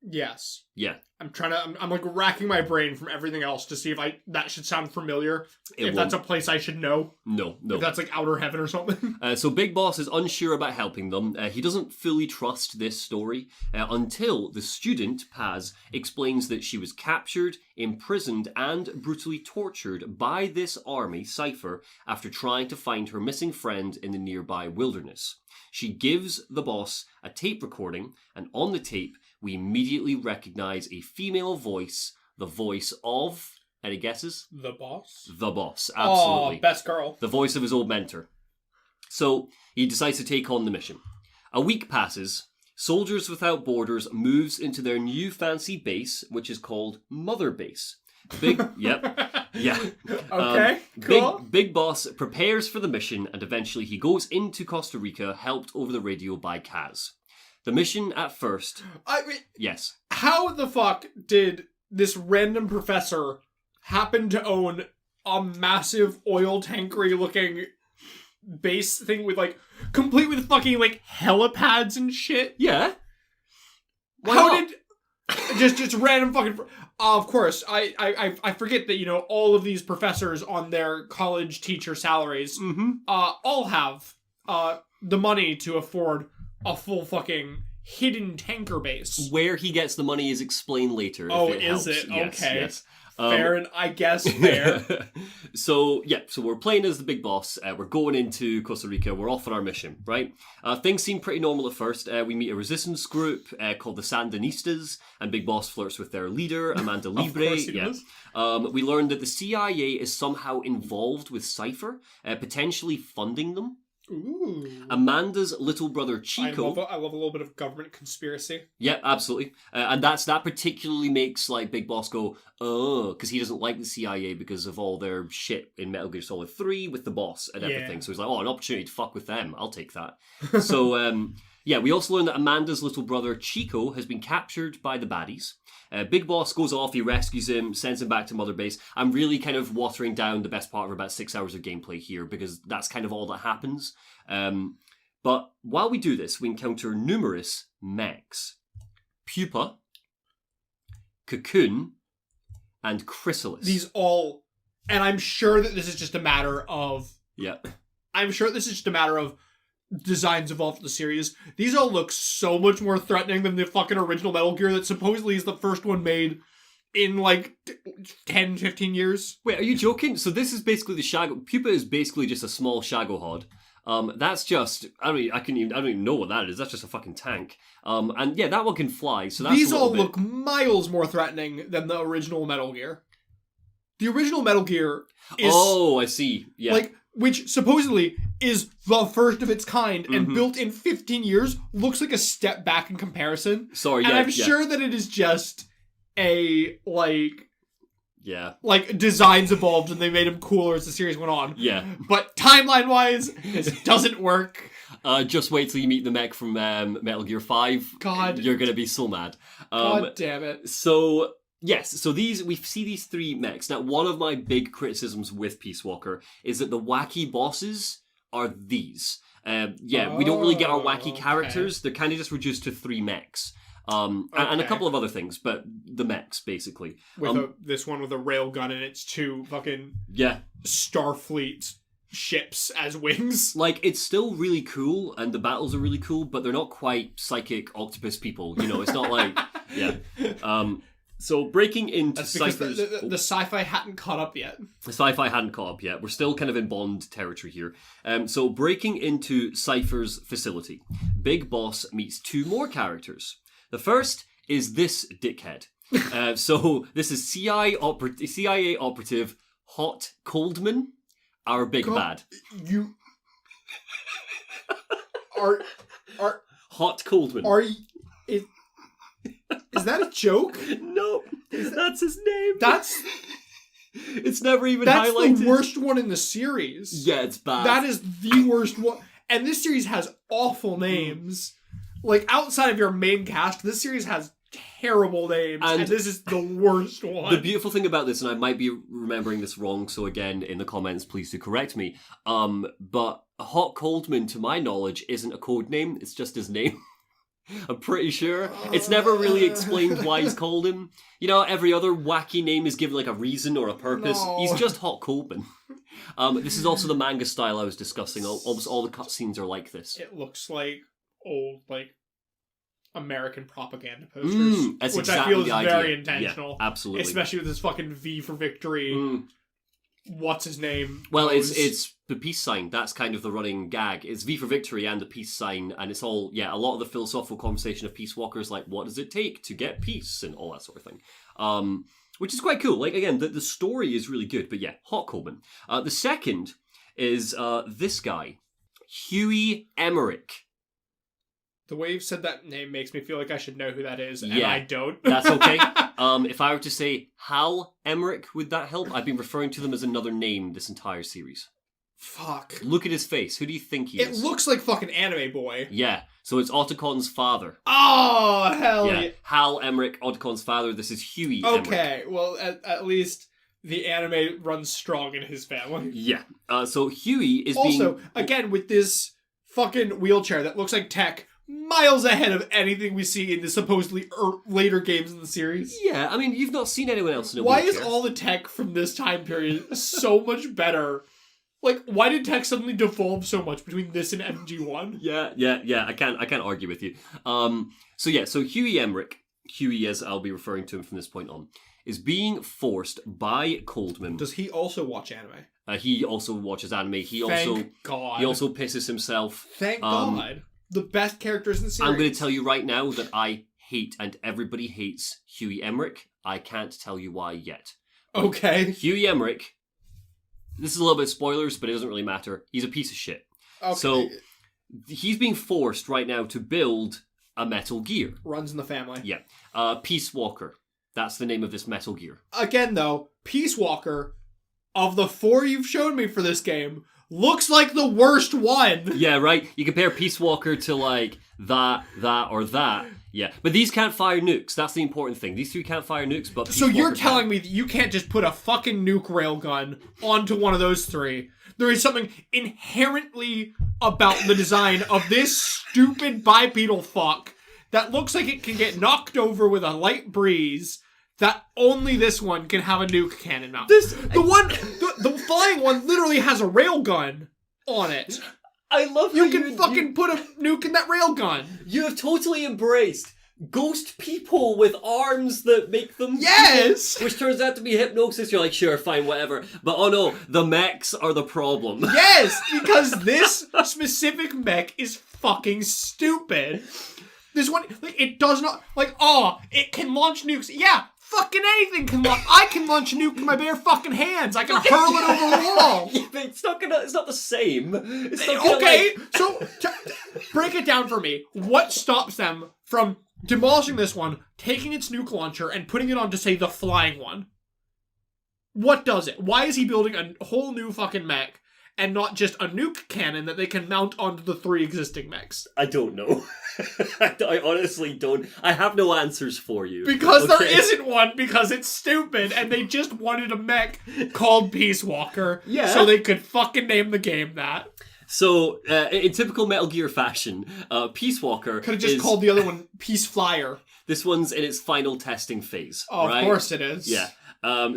Yes. Yeah. I'm like racking my brain from everything else to see if that should sound familiar. If that's a place I should know. No. If that's like Outer Heaven or something. So Big Boss is unsure about helping them. He doesn't fully trust this story until the student, Paz, explains that she was captured, imprisoned, and brutally tortured by this army, Cypher, after trying to find her missing friend in the nearby wilderness. She gives the boss a tape recording, and on the tape, we immediately recognize a female voice, the voice of... Any guesses? The boss? The boss, absolutely. Oh, best girl. The voice of his old mentor. So, he decides to take on the mission. A week passes. Soldiers Without Borders moves into their new fancy base, which is called Mother Base. Yeah. Okay, cool. Big Boss prepares for the mission, and eventually he goes into Costa Rica, helped over the radio by Kaz. The mission at first... yes. How the fuck did this random professor happen to own a massive oil tankery looking base thing with complete with fucking helipads and shit? Yeah. Just random fucking... of course, I forget that, all of these professors on their college teacher salaries all have the money to afford a full fucking hidden tanker base. Where he gets the money is explained later. Is it? Yes, okay. Yes. Fair, and I guess fair. So we're playing as the Big Boss. We're going into Costa Rica. We're off on our mission, right? Things seem pretty normal at first. We meet a resistance group called the Sandinistas, and Big Boss flirts with their leader, Amanda Libre. Of course he does. We learn that the CIA is somehow involved with Cypher, potentially funding them. Ooh. Amanda's little brother Chico. I love a little bit of government conspiracy. Yeah, absolutely. And that particularly makes Big Boss go, oh, because he doesn't like the CIA because of all their shit in Metal Gear Solid 3 with the boss and everything. So he's like, oh, an opportunity to fuck with them. I'll take that. So Yeah, we also learn that Amanda's little brother, Chico, has been captured by the baddies. Big Boss goes off, he rescues him, sends him back to Mother Base. I'm really kind of watering down the best part of about 6 hours of gameplay here, because that's kind of all that happens. But while we do this, we encounter numerous mechs. Pupa, Cocoon, and Chrysalis. These all... And I'm sure that this is just a matter of... Yeah. I'm sure this is just a matter of designs evolved from the series. These all look so much more threatening than the fucking original Metal Gear that supposedly is the first one made in like 10, 15 years. Wait, are you joking? So this is basically the Shago... Pupa is basically just a small Shagohod. That's just... I don't even know what that is. That's just a fucking tank. And yeah, that one can fly, so that's These all look miles more threatening than the original Metal Gear. The original Metal Gear is... Oh, I see. Yeah. Like, which supposedly is the first of its kind and built in 15 years, looks like a step back in comparison. Sorry, and I'm sure that it is just a, like... Yeah. Like, designs evolved and they made them cooler as the series went on. Yeah. But timeline-wise, this doesn't work. Just wait till you meet the mech from Metal Gear 5. God. You're gonna be so mad. God damn it. So... Yes, so we see these three mechs. Now, one of my big criticisms with Peace Walker is that the wacky bosses are these. We don't really get our wacky characters. They're kind of just reduced to three mechs. And a couple of other things, but the mechs, basically. With this one with a railgun and its two fucking Starfleet ships as wings. Like, it's still really cool, and the battles are really cool, but they're not quite psychic octopus people. You know, it's not like... Yeah. So breaking into Cypher's... The sci-fi hadn't caught up yet. The sci-fi hadn't caught up yet. We're still kind of in Bond territory here. So breaking into Cypher's facility, Big Boss meets two more characters. The first is this dickhead. So this is CIA operative Hot Coldman, our big bad. You... Are... Hot Coldman. Are you... Is that a joke? No, that's his name. That's... It's never even That's highlighted. the worst one in the series. Yeah, it's bad. That is the worst one. And this series has awful names. Like, outside of your main cast, this series has terrible names. And this is the worst one. The beautiful thing about this, and I might be remembering this wrong, so again, in the comments, please do correct me. But Hot Coldman, to my knowledge, isn't a code name. It's just his name. I'm pretty sure. It's never really explained why he's called him. You know, every other wacky name is given like a reason or a purpose. No. He's just Hot Coldman. This is also the manga style I was discussing. Almost all the cutscenes are like this. It looks like old, like, American propaganda posters. That's which exactly I feel is the idea. very intentional. Yeah, absolutely. Especially with this fucking V for victory. What's his name? Well, it's the peace sign. That's kind of the running gag. It's V for victory and the peace sign, and it's all, a lot of the philosophical conversation of Peace Walker is like, what does it take to get peace, and all that sort of thing. Which is quite cool. Like, again, the story is really good, but yeah, Hot Coleman. The second is this guy, Huey Emmerich. The way you've said that name makes me feel like I should know who that is, and I don't. That's okay. If I were to say Hal Emmerich, would that help? I've been referring to them as another name this entire series. Fuck. Look at his face. Who do you think he is? It looks like fucking Anime Boy. Yeah. So it's Ottocon's father. Oh, hell yeah. Hal Emmerich, Ottocon's father. This is Huey Emmerich. Okay, well, at least the anime runs strong in his family. Yeah. So Huey is also, again, with this fucking wheelchair that looks like tech, miles ahead of anything we see in the supposedly later games in the series. Yeah, I mean, you've not seen anyone else in a wheelchair. Why is all the tech from this time period so much better? Like, why did tech suddenly devolve so much between this and MG1? Yeah. I can't argue with you. So Huey Emmerich, Huey as I'll be referring to him from this point on, is being forced by Coldman. Does he also watch anime? He also watches anime. Thank God. He also pisses himself. Thank God. The best characters in the series. I'm going to tell you right now that I hate, and everybody hates, Huey Emmerich. I can't tell you why yet. Okay. Huey Emmerich, this is a little bit of spoilers, but it doesn't really matter. He's a piece of shit. Okay. So, he's being forced right now to build a Metal Gear. Runs in the family. Yeah. Peacewalker. That's the name of this Metal Gear. Again, though, Peacewalker, of the 4 you've shown me for this game, looks like the worst one. Yeah, right? You compare Peacewalker to, like, that, or that. Yeah, but these can't fire nukes. That's the important thing. These three can't fire nukes, but so you're telling me that you can't just put a fucking nuke railgun onto one of those three? There is something inherently about the design of this stupid bipedal fuck that looks like it can get knocked over with a light breeze, that only this one can have a nuke cannon mount. The flying one literally has a railgun on it. I love you can fucking put a nuke in that railgun. You have totally embraced ghost people with arms that make them... Yes! People, which turns out to be hypnosis. You're like, sure, fine, whatever. But oh no, the mechs are the problem. Yes! Because this specific mech is fucking stupid. This one, like, it does not... Like, it can launch nukes. Yeah, fucking anything can launch... I can launch a nuke with my bare fucking hands. I can hurl it over the wall. Yeah, but it's not the same. It's not gonna, okay, so break it down for me. What stops them from demolishing this one, taking its nuke launcher, and putting it onto, say, the flying one? What does it? Why is he building a whole new fucking mech and not just a nuke cannon that they can mount onto the three existing mechs? I don't know. I honestly don't. I have no answers for you. Because there isn't one, because it's stupid, and they just wanted a mech called Peacewalker, so they could fucking name the game that. So, in typical Metal Gear fashion, Peacewalker could have just called the other one Peace Flyer. This one's in its final testing phase. Oh, right? Of course it is. Yeah.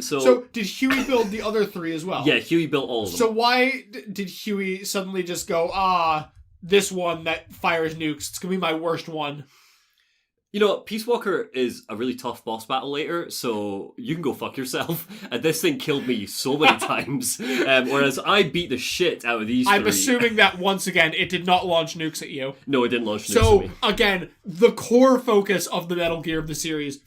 So did Huey build the other three as well? Yeah, Huey built all of them. So why did Huey suddenly just go, this one that fires nukes, it's gonna be my worst one? You know, Peacewalker is a really tough boss battle later, so you can go fuck yourself. And this thing killed me so many times, whereas I beat the shit out of these I'm three. assuming that, once again, it did not launch nukes at you. No, it didn't launch nukes so, at me. Again, the core focus of the Metal Gear of the series,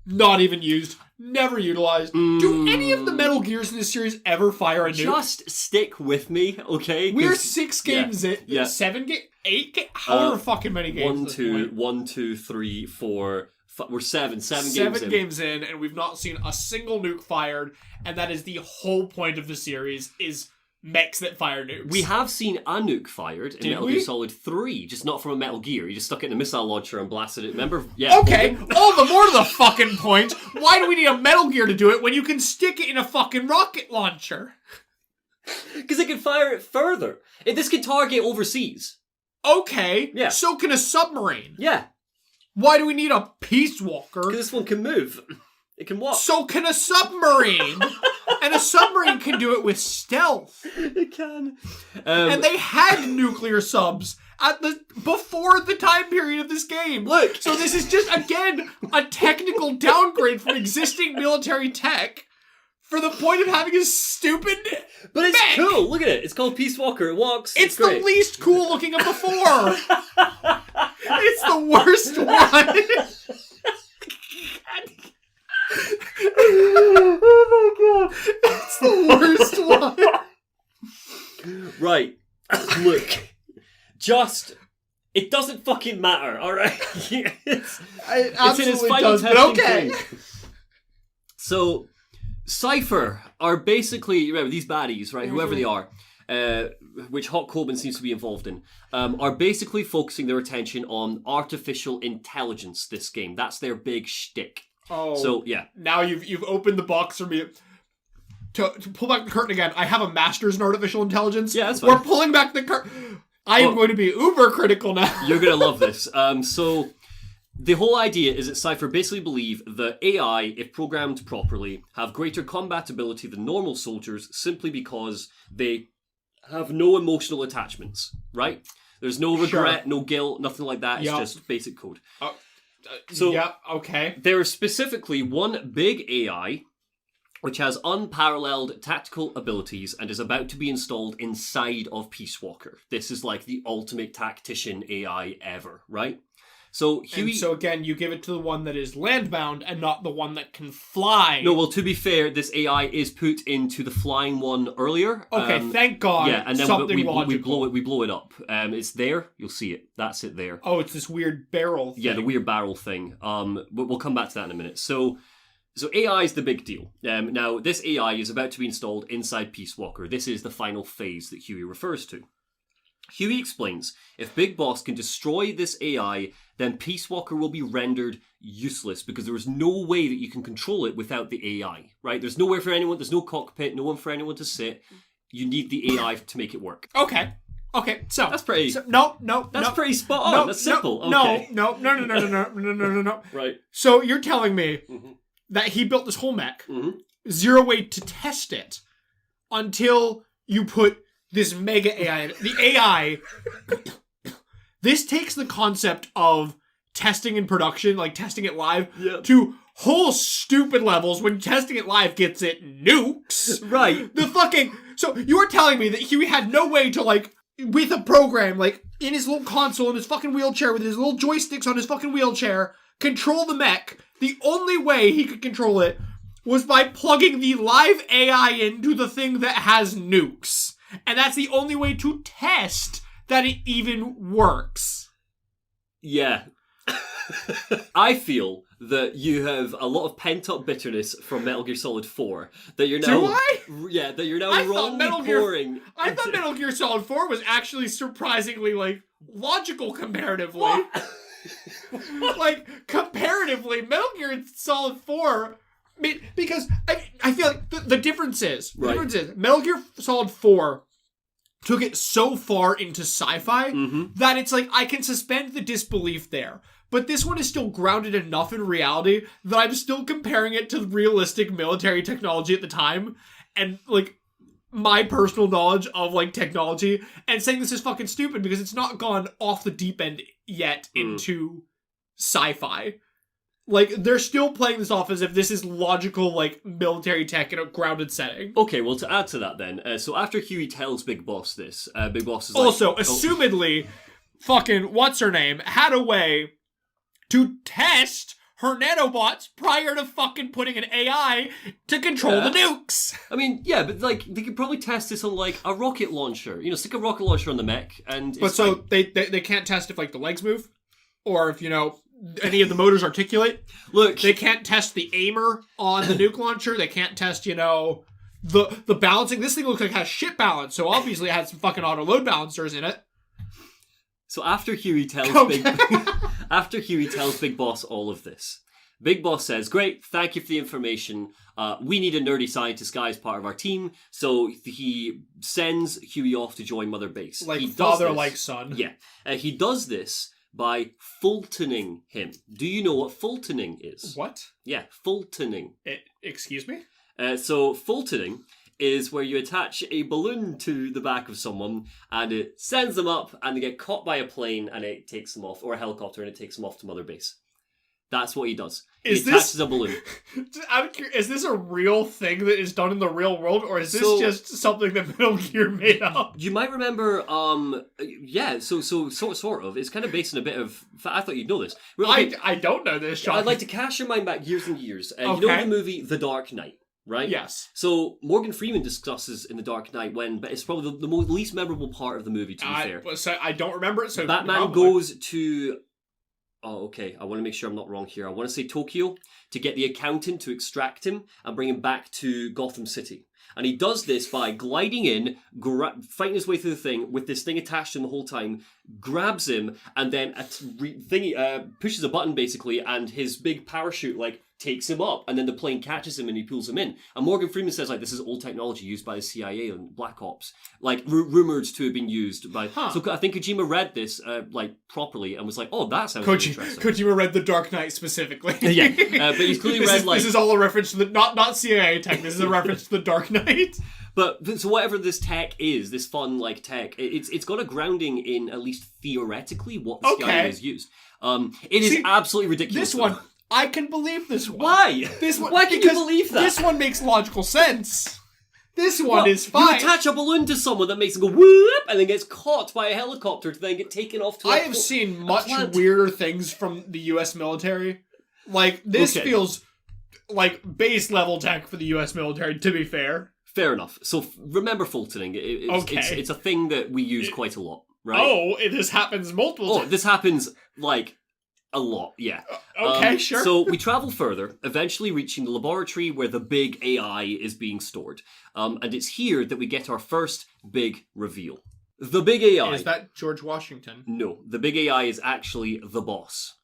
not even used, never utilized. Do any of the Metal Gears in this series ever fire a nuke? Just stick with me, okay? We're 6 games in. Yeah. 7 games? 8 games? However fucking many games. 1, 2, 3, 4... We're 7 games in. 7 games in, and we've not seen a single nuke fired, and that is the whole point of the series, is mechs that fire nukes. We have seen a nuke fired in Metal Gear Solid 3, just not from a Metal Gear. You just stuck it in a missile launcher and blasted it. Remember? Yeah. Okay, all the more to the fucking point. Why do we need a Metal Gear to do it when you can stick it in a fucking rocket launcher? Because it can fire it further. This can target overseas. Okay. Yeah. So can a submarine. Yeah. Why do we need a Peacewalker? Because this one can move. It can walk. So can a submarine. And a submarine can do it with stealth. It can. And they had nuclear subs before the time period of this game. Look. So this is just, again, a technical downgrade from existing military tech for the point of having a stupid But it's mech. cool. Look at it. It's called Peacewalker. It walks. It's the great. least cool looking of the four. It's the worst one. Oh my god. It's the worst one. Right. Look. It doesn't fucking matter, alright? It's in its final does, but testing okay. phase. So, Cypher are basically, remember, these baddies, right, whoever they are, which Hawk Coben seems to be involved in, are basically focusing their attention on artificial intelligence this game. That's their big shtick. Oh, so yeah. Now you've opened the box for me. To pull back the curtain again, I have a master's in artificial intelligence. Yeah, that's fine. We're pulling back the curtain. I am going to be uber critical now. You're going to love this. So the whole idea is that Cypher basically believe that AI, if programmed properly, have greater combat ability than normal soldiers simply because they have no emotional attachments, right? There's no regret, no guilt, nothing like that. It's just basic code. So yeah, okay. There is specifically one big AI which has unparalleled tactical abilities and is about to be installed inside of Peacewalker. This is like the ultimate tactician AI ever, right? So Huey... And so again, you give it to the one that is landbound and not the one that can fly. No, well, to be fair, this AI is put into the flying one earlier. Okay, thank God. Yeah, and then something we logical. blow it up. It's there. You'll see it. That's it there. Oh, it's this weird barrel thing. Yeah, the weird barrel thing. We'll come back to that in a minute. So AI is the big deal. Now, this AI is about to be installed inside Peacewalker. This is the final phase that Huey refers to. Huey explains, if Big Boss can destroy this AI, then Peacewalker will be rendered useless because there is no way that you can control it without the AI, right? There's nowhere for anyone, there's no cockpit, no one for anyone to sit. You need the AI to make it work. Okay, so that's pretty. That's pretty spot on. That's simple. Okay. No. Right. So you're telling me that he built this whole mech, zero way to test it, until you put this mega AI in it. The AI. This takes the concept of testing in production, like testing it live, to whole stupid levels when testing it live gets it nukes. Right. So you are telling me that Huey had no way to, like, with a program, like, in his little console, in his fucking wheelchair, with his little joysticks on his fucking wheelchair, control the mech. The only way he could control it was by plugging the live AI into the thing that has nukes. And that's the only way to test that it even works. Yeah. I feel that you have a lot of pent-up bitterness from Metal Gear Solid 4 that you're now... Do I? Yeah, that you're now wrongly pouring... I thought Metal Gear Solid 4 was actually surprisingly, like, logical comparatively. Like, comparatively, Metal Gear Solid 4... because I feel like the difference is... The difference is, Metal Gear Solid 4... took it so far into sci-fi that it's like I can suspend the disbelief there. But this one is still grounded enough in reality that I'm still comparing it to realistic military technology at the time and, like, my personal knowledge of, like, technology and saying this is fucking stupid because it's not gone off the deep end yet into sci-fi. Like, they're still playing this off as if this is logical, like, military tech in a grounded setting. Okay, well, to add to that then, so after Huey tells Big Boss this, Big Boss is like... Also, assumedly, fucking, what's-her-name, had a way to test her nanobots prior to fucking putting an AI to control the nukes. I mean, yeah, but, like, they could probably test this on, like, a rocket launcher. You know, stick a rocket launcher on the mech, and... But so, they can't test if, like, the legs move? Or if, you know... any of the motors articulate. Look, they can't test the aimer on the nuke launcher. They can't test, you know, the balancing. This thing looks like it has shit balance, so obviously it has some fucking auto load balancers in it. So after Huey tells Big Boss all of this, Big Boss says, "Great, thank you for the information. We need a nerdy scientist guy as part of our team." So he sends Huey off to join Mother Base. Like father, like son. Yeah, he does this by Fultoning him. Do you know what Fultoning is? What? Yeah, Fultoning. Excuse me? So Fultoning is where you attach a balloon to the back of someone and it sends them up and they get caught by a plane and it takes them off, or a helicopter, and it takes them off to Mother Base. That's what he does. He attaches a balloon. I'm curious, is this a real thing that is done in the real world, or is this just something that Metal Gear made up? You might remember, sort of. It's kind of based on a bit of... I thought you'd know this. I don't know this, Sean. I'd like to cast your mind back years and years. You know the movie The Dark Knight, right? Yes. So Morgan Freeman discusses in The Dark Knight but it's probably the least memorable part of the movie, to be fair. So I don't remember it, so... Batman goes to... Oh, okay. I want to make sure I'm not wrong here. I want to say Tokyo to get the accountant to extract him and bring him back to Gotham City. And he does this by gliding in, fighting his way through the thing with this thing attached to him the whole time, grabs him, and then pushes a button basically, and his big parachute takes him up, and then the plane catches him and he pulls him in. And Morgan Freeman says this is old technology used by the CIA and Black Ops, rumored to have been used by. So I think Kojima read this properly and was like, "Oh, that sounds interesting." Kojima read The Dark Knight specifically. Yeah, but he's clearly read this is all a reference to the not CIA tech. This is a reference to The Dark Knight. But so whatever this tech is, this fun tech, it's got a grounding in at least theoretically what the CIA has used. It is absolutely ridiculous. This one. I can believe this one. Why? This one, why can you believe that? This one makes logical sense. This one is fine. You attach a balloon to someone that makes it go whoop, and then gets caught by a helicopter to then get taken off to I have seen much weirder things from the U.S. military. This feels like base level tech for the U.S. military, to be fair. Fair enough. So remember Fultoning. It's a thing that we use quite a lot, right? Oh, this happens multiple times. This happens, a lot, yeah. Okay, sure. So we travel further, eventually reaching the laboratory where the big AI is being stored. And it's here that we get our first big reveal. The big AI. Is that George Washington? No, the big AI is actually the boss.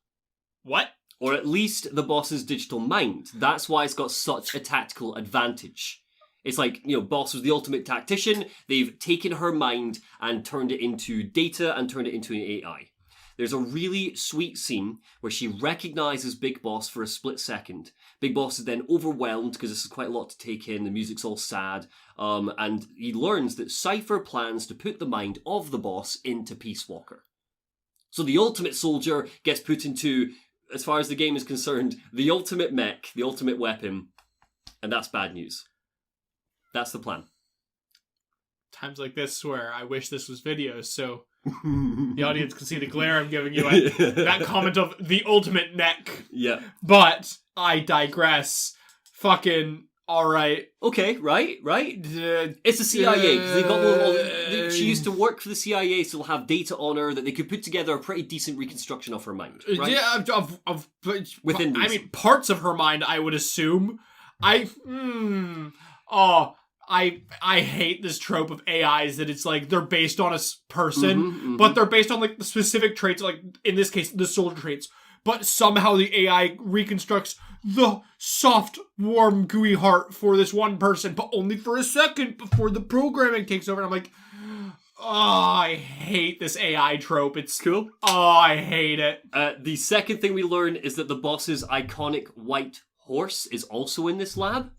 What? Or at least the boss's digital mind. That's why it's got such a tactical advantage. It's like, Boss was the ultimate tactician. They've taken her mind and turned it into data and turned it into an AI. There's a really sweet scene where she recognizes Big Boss for a split second. Big Boss is then overwhelmed because this is quite a lot to take in. The music's all sad. And he learns that Cypher plans to put the mind of the boss into Peacewalker. So the ultimate soldier gets put into, as far as the game is concerned, the ultimate mech, the ultimate weapon. And that's bad news. That's the plan. Times like this where I wish this was video so the audience can see the glare I'm giving you at that comment of the ultimate neck. Yeah. But I digress. Fucking alright. Okay, right. It's the CIA. 'Cause they've got she used to work for the CIA, so they'll have data on her that they could put together a pretty decent reconstruction of her mind. Right? Yeah, Within reason. I mean, parts of her mind, I would assume. I hate this trope of AIs that it's like they're based on a person, but they're based on like the specific traits, like in this case, the soldier traits. But somehow the AI reconstructs the soft, warm, gooey heart for this one person, but only for a second before the programming takes over. And I'm like, I hate this AI trope. It's cool. I hate it. The second thing we learn is that the boss's iconic white horse is also in this lab,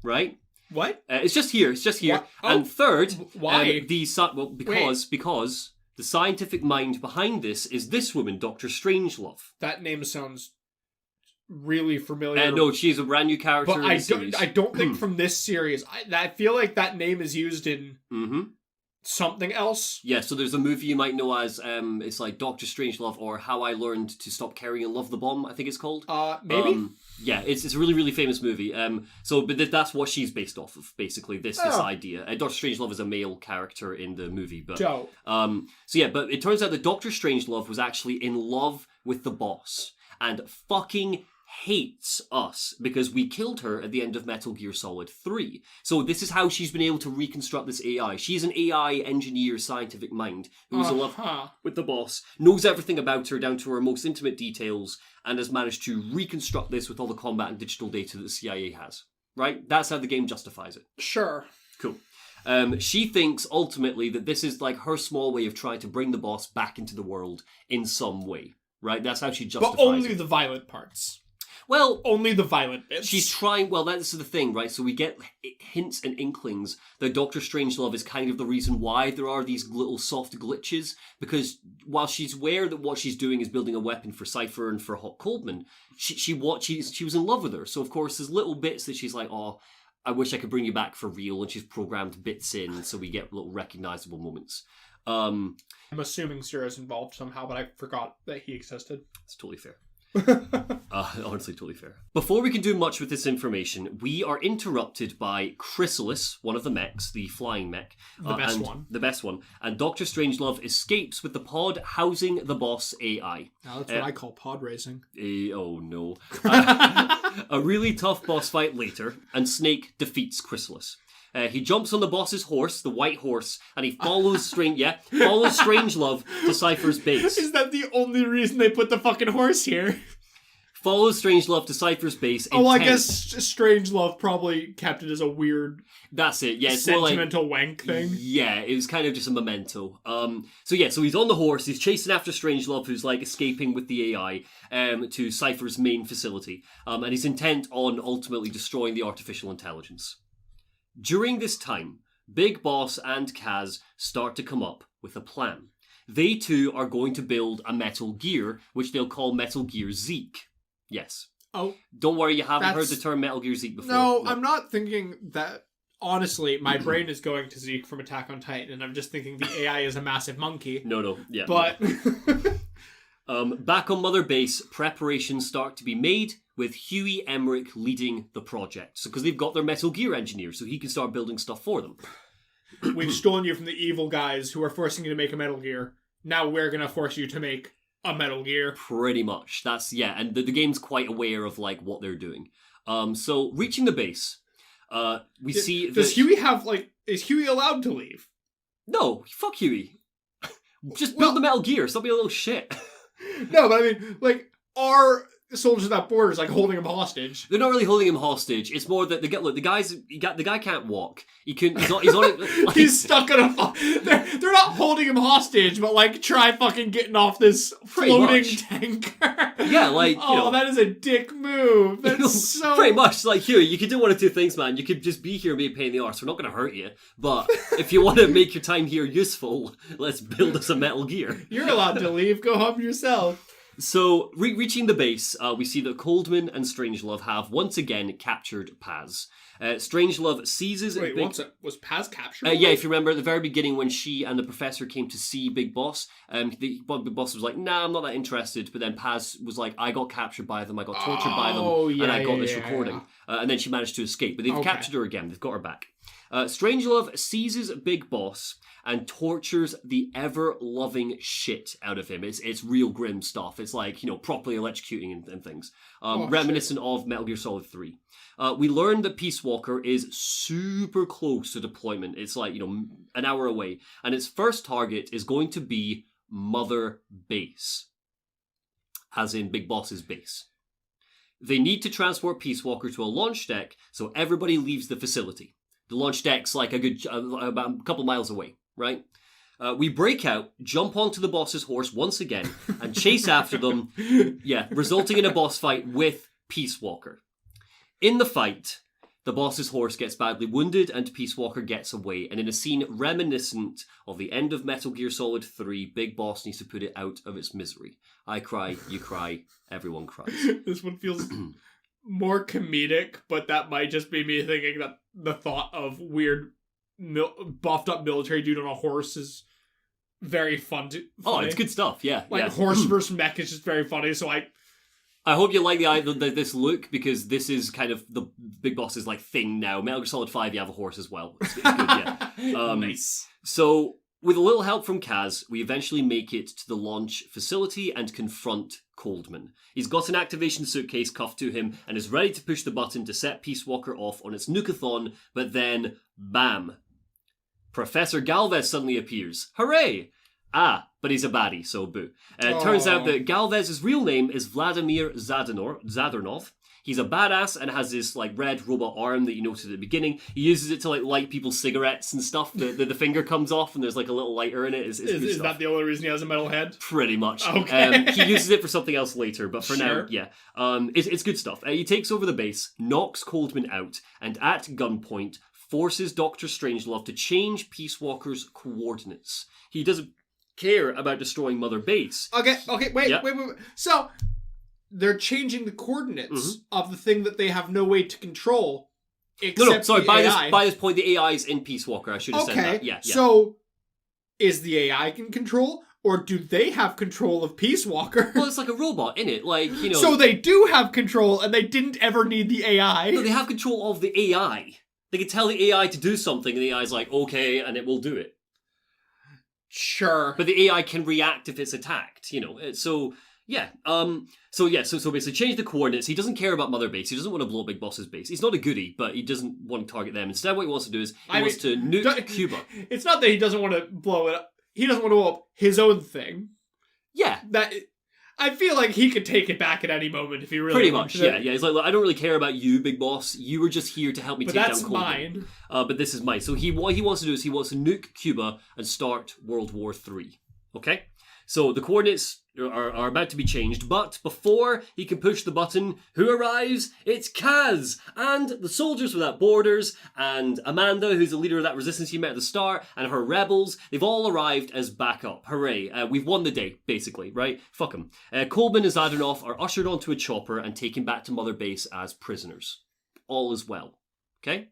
right? What? It's just here. What? And third, why? Because the scientific mind behind this is this woman, Dr. Strangelove. That name sounds really familiar. No, she's a brand new character. But in the series. I don't think from this series. I feel like that name is used in something else. Yeah, so there's a movie you might know as it's like Dr. Strangelove or How I Learned to Stop Carrying and Love the Bomb, I think it's called. Maybe? Yeah, it's a really, really famous movie. But that's what she's based off of, basically, this idea. Dr. Strangelove is a male character in the movie. But, Dope. But it turns out that Dr. Strangelove was actually in love with the boss and fucking hates us because we killed her at the end of Metal Gear Solid 3. So this is how she's been able to reconstruct this AI. She's an AI engineer scientific mind who's in love with the boss, knows everything about her down to her most intimate details, and has managed to reconstruct this with all the combat and digital data that the CIA has. Right? That's how the game justifies it. Sure. Cool. She thinks ultimately that this is like her small way of trying to bring the boss back into the world in some way. Right? That's how she justifies it. But only the violent parts. Well, only the violent bits. She's trying. Well, that's the thing, right? So we get hints and inklings that Dr. Strangelove is kind of the reason why there are these little soft glitches. Because while she's aware that what she's doing is building a weapon for Cypher and for Hot Coldman, she was in love with her. So of course, there's little bits that she's like, "Oh, I wish I could bring you back for real," and she's programmed bits in, so we get little recognizable moments. I'm assuming Zera's involved somehow, but I forgot that he existed. It's totally fair. Honestly, totally fair. Before we can do much with this information, we are interrupted by Chrysalis, one of the mechs, the flying mech. The best one. And Dr. Strangelove escapes with the pod housing the boss AI. Now that's what I call pod racing. Oh no. A really tough boss fight later, and Snake defeats Chrysalis. He jumps on the boss's horse, the white horse, and he follows Strangelove to Cypher's base. Is that the only reason they put the fucking horse here? Follows Strangelove to Cypher's base. I guess Strangelove probably kept it as a weird. That's it. Yeah, it's sentimental wank thing. Yeah, it was kind of just a memento. So he's on the horse. He's chasing after Strangelove, who's like escaping with the AI to Cypher's main facility, and he's intent on ultimately destroying the artificial intelligence. During this time, Big Boss and Kaz start to come up with a plan. They too are going to build a Metal Gear, which they'll call Metal Gear Zeke. Yes. Oh. Don't worry, you haven't heard the term Metal Gear Zeke before. No, I'm not thinking that. Honestly, my brain is going to Zeke from Attack on Titan, and I'm just thinking the AI is a massive monkey. No. Yeah. But... back on Mother Base, preparations start to be made with Huey Emmerich leading the project. So, because they've got their Metal Gear engineer, so he can start building stuff for them. We've stolen you from the evil guys who are forcing you to make a Metal Gear. Now we're going to force you to make a Metal Gear. Pretty much. And the game's quite aware of like what they're doing. So, reaching the base, we see... Does Huey have, like... Is Huey allowed to leave? No, fuck Huey. Just build the Metal Gear. Stop being a little shit. No, but I mean, like, are soldiers without borders like holding him hostage? They're not really holding him hostage. It's more that the guy can't walk. He's on it. Like, He's stuck in a. They're not holding him hostage, but like try fucking getting off this floating tanker. Yeah, like that is a dick move. That's so pretty much like Huey. You could do one of two things, man. You could just be here and be a pain in the arse. We're not going to hurt you, but if you want to make your time here useful, let's build us a Metal Gear. You're allowed to leave. Go home yourself. So, reaching the base, we see that Coldman and Strangelove have once again captured Paz. Strangelove seizes... Wait, was Paz captured? Yeah, if you remember at the very beginning when she and the professor came to see Big Boss, Big Boss was like, nah, I'm not that interested. But then Paz was like, I got captured by them, I got tortured by them, and I got this recording. And then she managed to escape. But they've captured her again, they've got her back. Strangelove seizes Big Boss and tortures the ever-loving shit out of him. It's real grim stuff. It's like, properly electrocuting and things. Reminiscent of Metal Gear Solid 3. We learn that Peacewalker is super close to deployment. It's like, an hour away. And its first target is going to be Mother Base. As in Big Boss's base. They need to transport Peacewalker to a launch deck, so everybody leaves the facility. The launch deck's like about a couple miles away, right? We break out, jump onto the boss's horse once again, and chase after them, resulting in a boss fight with Peacewalker. In the fight, the boss's horse gets badly wounded and Peacewalker gets away, and in a scene reminiscent of the end of Metal Gear Solid 3, Big Boss needs to put it out of its misery. I cry, you cry, everyone cries. This one feels more comedic, but that might just be me thinking that the thought of weird buffed up military dude on a horse is very fun. Oh, it's good stuff, yeah. Horse versus mech is just very funny, so I hope you like this look, because this is kind of the Big Boss's like thing now. Metal Gear Solid 5, you have a horse as well. It's good, yeah. Nice. So, with a little help from Kaz, we eventually make it to the launch facility and confront Coldman. He's got an activation suitcase cuffed to him and is ready to push the button to set Peacewalker off on its nuke-a-thon, but then, bam! Professor Galvez suddenly appears. Hooray! But he's a baddie, so boo. Turns out that Galvez's real name is Vladimir Zadornov. He's a badass and has this like red robot arm that you noticed at the beginning. He uses it to like light people's cigarettes and stuff. The finger comes off and there's like a little lighter in it. Is that the only reason he has a metal head? Pretty much. Okay. He uses it for something else later, but for now, yeah. It's good stuff. He takes over the base, knocks Coldman out, and at gunpoint forces Dr. Strangelove to change Peacewalker's coordinates. He doesn't care about destroying Mother Base. Okay, wait. So, they're changing the coordinates of the thing that they have no way to control. Sorry, by this point, the AI is in Peacewalker. I should have said that. Yeah. So, is the AI in control, or do they have control of Peacewalker? Well, it's like a robot, innit? Like, So they do have control, and they didn't ever need the AI. No, they have control of the AI. They can tell the AI to do something, and the AI's like, okay, and it will do it. Sure. But the AI can react if it's attacked, So basically change the coordinates. He doesn't care about Mother Base. He doesn't want to blow up Big Boss's base. He's not a goodie, but he doesn't want to target them. Instead, what he wants to do is he wants to nuke Cuba. It's not that he doesn't want to blow it up. He doesn't want to blow up his own thing. Yeah. I feel like he could take it back at any moment if he really Pretty wanted much, yeah. He's like, look, I don't really care about you, Big Boss. You were just here to help me take down Coldman. Mine. But this is mine. So what he wants to do is he wants to nuke Cuba and start World War III. Okay? So the coordinates are about to be changed, but before he can push the button, who arrives? It's Kaz and the Soldiers Without Borders and Amanda, who's the leader of that resistance you met at the start, and her rebels. They've all arrived as backup. Hooray. We've won the day, basically, right? Fuck them. Coleman and Zadornov are ushered onto a chopper and taken back to Mother Base as prisoners. All is well. Okay?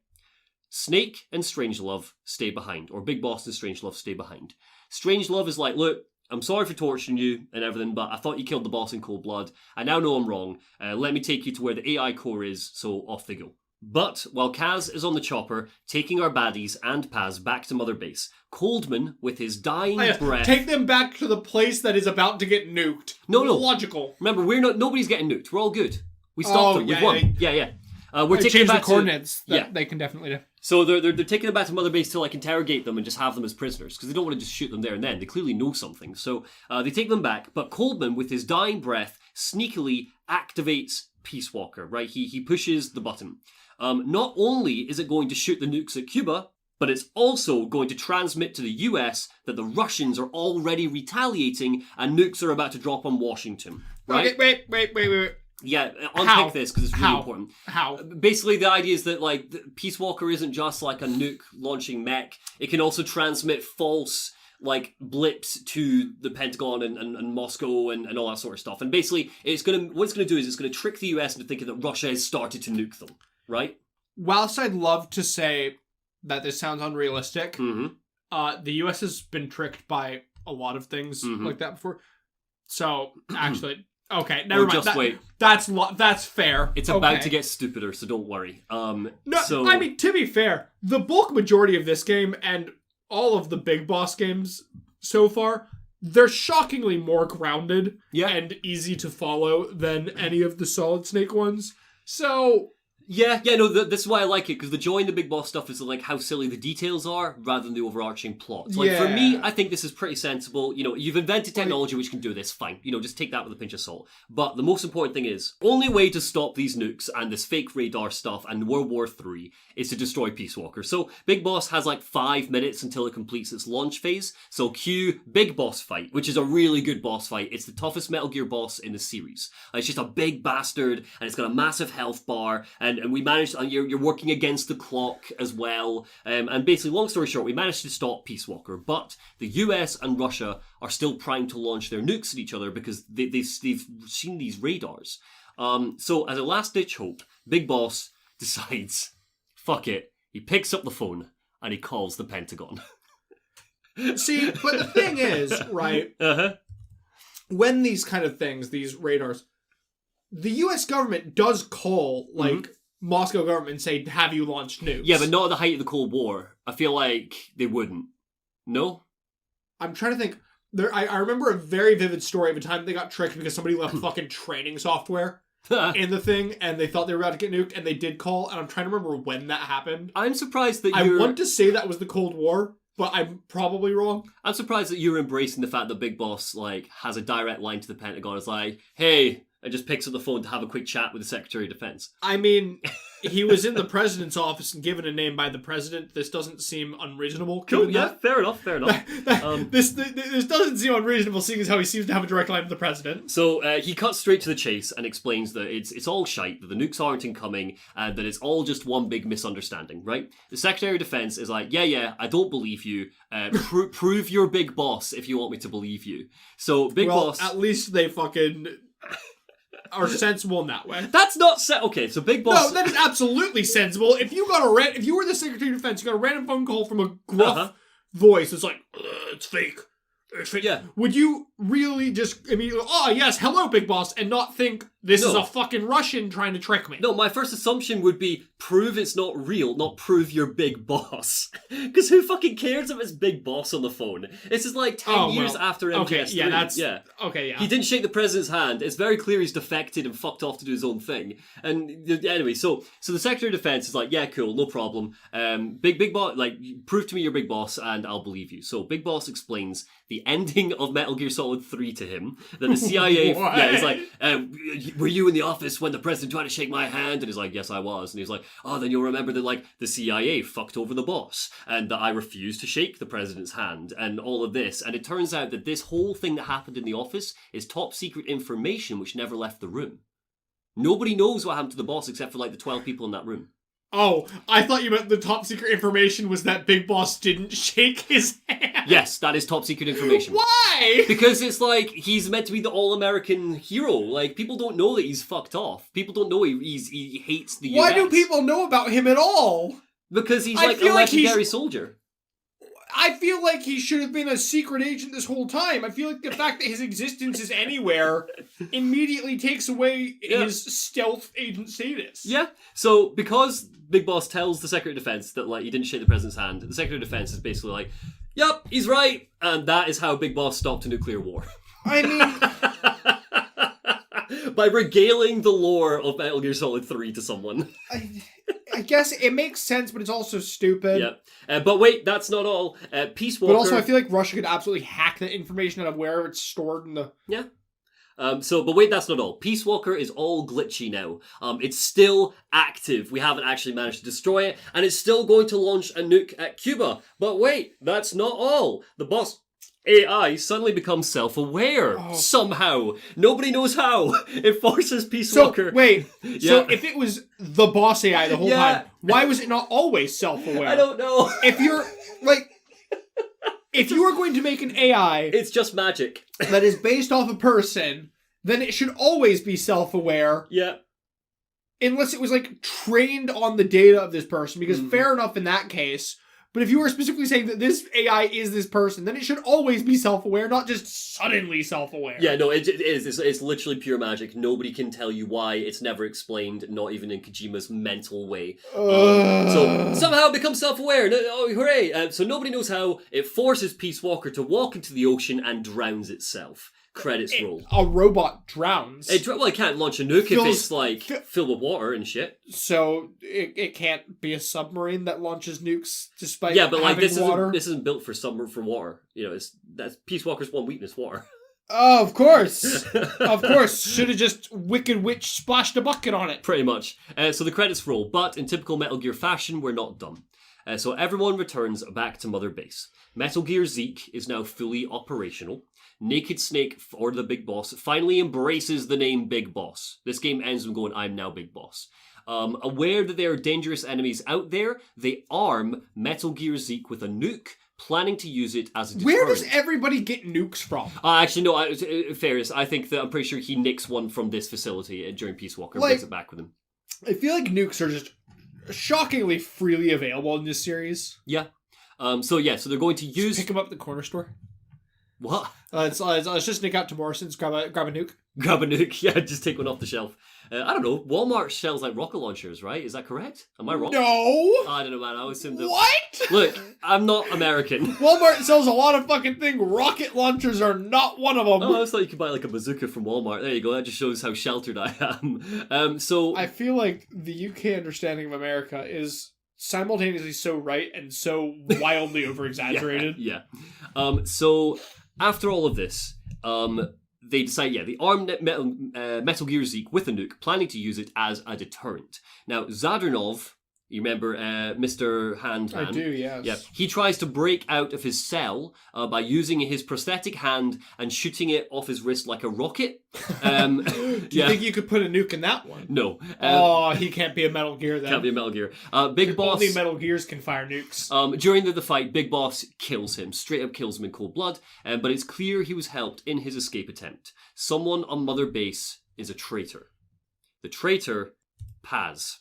Snake and Strangelove stay behind, or Big Boss and Strangelove stay behind. Strangelove is like, look, I'm sorry for torturing you and everything, but I thought you killed the boss in cold blood. I now know I'm wrong. Let me take you to where the AI core is, so off they go. But while Kaz is on the chopper, taking our baddies and Paz back to Mother Base, Coldman, with his dying breath... Take them back to the place that is about to get nuked. No. Logical. Remember, nobody's getting nuked. We're all good. We stopped them. We've won. Yeah. We're taking change them the back coordinates. Yeah. They can definitely do. So they're taking them back to Mother Base to like interrogate them and just have them as prisoners because they don't want to just shoot them there and then. They clearly know something. So they take them back. But Coldman, with his dying breath, sneakily activates Peacewalker. Right? He pushes the button. Not only is it going to shoot the nukes at Cuba, but it's also going to transmit to the US that the Russians are already retaliating and nukes are about to drop on Washington. Right? Okay, wait. Yeah, unpick How? this because it's really important. How? Basically, the idea is that like Peacewalker isn't just like a nuke launching mech. It can also transmit false like blips to the Pentagon and Moscow and all that sort of stuff. And basically, what it's gonna do is it's gonna trick the US into thinking that Russia has started to nuke them. Right? Whilst I'd love to say that this sounds unrealistic, the US has been tricked by a lot of things like that before. So actually. Okay, never mind. Just wait. That's fair. It's about to get stupider, so don't worry. I mean, to be fair, the bulk majority of this game and all of the Big Boss games so far, they're shockingly more grounded and easy to follow than any of the Solid Snake ones. So this is why I like it, because the joy in the Big Boss stuff is like how silly the details are rather than the overarching plot. Like for me, I think this is pretty sensible. You know, you've invented technology which can do this, fine. You know, just take that with a pinch of salt. But the most important thing is, only way to stop these nukes and this fake radar stuff and World War III is to destroy Peacewalker. So Big Boss has like 5 minutes until it completes its launch phase. So cue Big Boss fight, which is a really good boss fight. It's the toughest Metal Gear boss in the series. It's just a big bastard and it's got a massive health bar and we managed, you're working against the clock as well. And basically, long story short, we managed to stop Peacewalker, but the US and Russia are still primed to launch their nukes at each other because they've seen these radars. So as a last-ditch hope, Big Boss decides, fuck it. He picks up the phone and he calls the Pentagon. See, but the thing is, right, when these kind of things, these radars, the US government does call, like, Moscow government and say, have you launched nukes? Yeah, but not at the height of the Cold War. I feel like they wouldn't. No? I'm trying to think. I remember a very vivid story of a time they got tricked because somebody left fucking training software in the thing and they thought they were about to get nuked and they did call, and I'm trying to remember when that happened. I'm surprised that I want to say that was the Cold War, but I'm probably wrong. I'm surprised that you're embracing the fact that Big Boss like has a direct line to the Pentagon. It's like, hey, and just picks up the phone to have a quick chat with the Secretary of Defense. I mean, he was in the president's office and given a name by the president. This doesn't seem unreasonable. Cool, yeah, fair enough. This doesn't seem unreasonable, seeing as how he seems to have a direct line to the president. So he cuts straight to the chase and explains that it's all shite, that the nukes aren't incoming, and that it's all just one big misunderstanding, right? The Secretary of Defense is like, yeah, I don't believe you. Prove you're Big Boss if you want me to believe you. So Big Boss... at least they fucking... are sensible in that way. That's not okay. So Big Boss. No, that is absolutely sensible. If you were the Secretary of Defense, you got a random phone call from a gruff voice. It's like it's fake. It's fake. Yeah. Would you really just immediately? Oh yes, hello, Big Boss, and not think this is a fucking Russian trying to trick me? No, my first assumption would be prove it's not real, not prove you're Big Boss. Because who fucking cares if it's Big Boss on the phone? This is like 10 years after MGS3. Okay, He didn't shake the president's hand. It's very clear he's defected and fucked off to do his own thing. And anyway, so the Secretary of Defense is like, yeah, cool, no problem. Big Boss, like, prove to me you're Big Boss and I'll believe you. So Big Boss explains the ending of Metal Gear Solid 3 to him. That the CIA, is like, were you in the office when the president tried to shake my hand? And he's like, yes, I was. And he's like, oh, then you'll remember that, like, the CIA fucked over the boss and that I refused to shake the president's hand and all of this. And it turns out that this whole thing that happened in the office is top secret information which never left the room. Nobody knows what happened to the boss except for, like, the 12 people in that room. Oh, I thought you meant the top secret information was that Big Boss didn't shake his hand. Yes, that is top secret information. Why? Because it's like, he's meant to be the all-American hero. Like, people don't know that he's fucked off. People don't know he hates the US. Why do people know about him at all? Because he's like a legendary soldier. I feel like he should have been a secret agent this whole time. I feel like the fact that his existence is anywhere immediately takes away his stealth agent status. Yeah. So because Big Boss tells the Secretary of Defense that like he didn't shake the president's hand, the Secretary of Defense is basically like, yep, he's right. And that is how Big Boss stopped a nuclear war. I mean... by regaling the lore of Metal Gear Solid 3 to someone. I guess it makes sense, but it's also stupid. Yeah. But wait, that's not all. Peacewalker... But also, I feel like Russia could absolutely hack that information out of where it's stored in the... Yeah. But wait, that's not all. Peacewalker is all glitchy now. It's still active. We haven't actually managed to destroy it, and it's still going to launch a nuke at Cuba. But wait, that's not all. The boss AI suddenly becomes self-aware somehow. Nobody knows how. It forces Peacewalker. So, wait. So if it was the boss AI the whole time, why was it not always self-aware? I don't know. If you're, like... If you are going to make an AI... It's just magic. ...that is based off a person, then it should always be self-aware. Yeah. Unless it was, like, trained on the data of this person. Because fair enough in that case. But if you were specifically saying that this AI is this person, then it should always be self-aware, not just suddenly self-aware. Yeah, no, it is. It's literally pure magic. Nobody can tell you why. It's never explained, not even in Kojima's mental way. So somehow it becomes self-aware. Oh, hooray! So nobody knows how. It forces Peacewalker to walk into the ocean and drowns itself. Credits roll. A robot drowns. It can't launch a nuke if it's, like, filled with water and shit. So it can't be a submarine that launches nukes despite yeah, but like water? this isn't built for water. You know, that's Peacewalker's one weakness, water. Oh, of course. Of course. Should have just Wicked Witch splashed a bucket on it. Pretty much. So the credits roll, but in typical Metal Gear fashion, we're not done. So everyone returns back to Mother Base. Metal Gear Zeke is now fully operational. Naked Snake, or the Big Boss, finally embraces the name Big Boss. This game ends with going, I'm now Big Boss. Aware that there are dangerous enemies out there, they arm Metal Gear Zeke with a nuke, planning to use it as a deterrent. Where does everybody get nukes from? Actually, no, fairness, I think that I'm pretty sure he nicks one from this facility during Peacewalker and brings it back with him. I feel like nukes are just shockingly freely available in this series. Yeah. So they're going to use... Just pick them up at the corner store. What? Let's just nick out to Morrison's, grab a nuke. Grab a nuke, yeah, just take one off the shelf. I don't know, Walmart sells like rocket launchers, right? Is that correct? Am I wrong? No! I don't know, man, I always assumed that... What? Look, I'm not American. Walmart sells a lot of fucking things. Rocket launchers are not one of them. Oh, I thought you could buy like a bazooka from Walmart. There you go, that just shows how sheltered I am. So... I feel like the UK understanding of America is simultaneously so right and so wildly over-exaggerated. Yeah. So... After all of this, they decide, they arm Metal Gear Zeke with a nuke, planning to use it as a deterrent. Now, Zadranov, you remember Mr. Handman? I do, yes. Yeah, he tries to break out of his cell by using his prosthetic hand and shooting it off his wrist like a rocket. Do you think you could put a nuke in that one? No. He can't be a Metal Gear then. Can't be a Metal Gear. Big Boss... Only Metal Gears can fire nukes. During the fight, Big Boss kills him. Straight up kills him in cold blood. But it's clear he was helped in his escape attempt. Someone on Mother Base is a traitor. The traitor, Paz.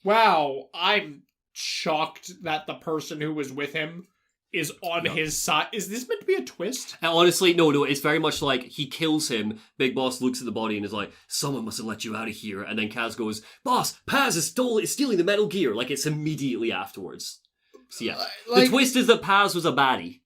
Wow, I'm shocked that the person who was with him is on his side. Is this meant to be a twist? Honestly, no, it's very much like he kills him, Big Boss looks at the body and is like, someone must have let you out of here, and then Kaz goes, Boss, Paz is stealing the Metal Gear, like it's immediately afterwards. So yeah, the twist is that Paz was a baddie.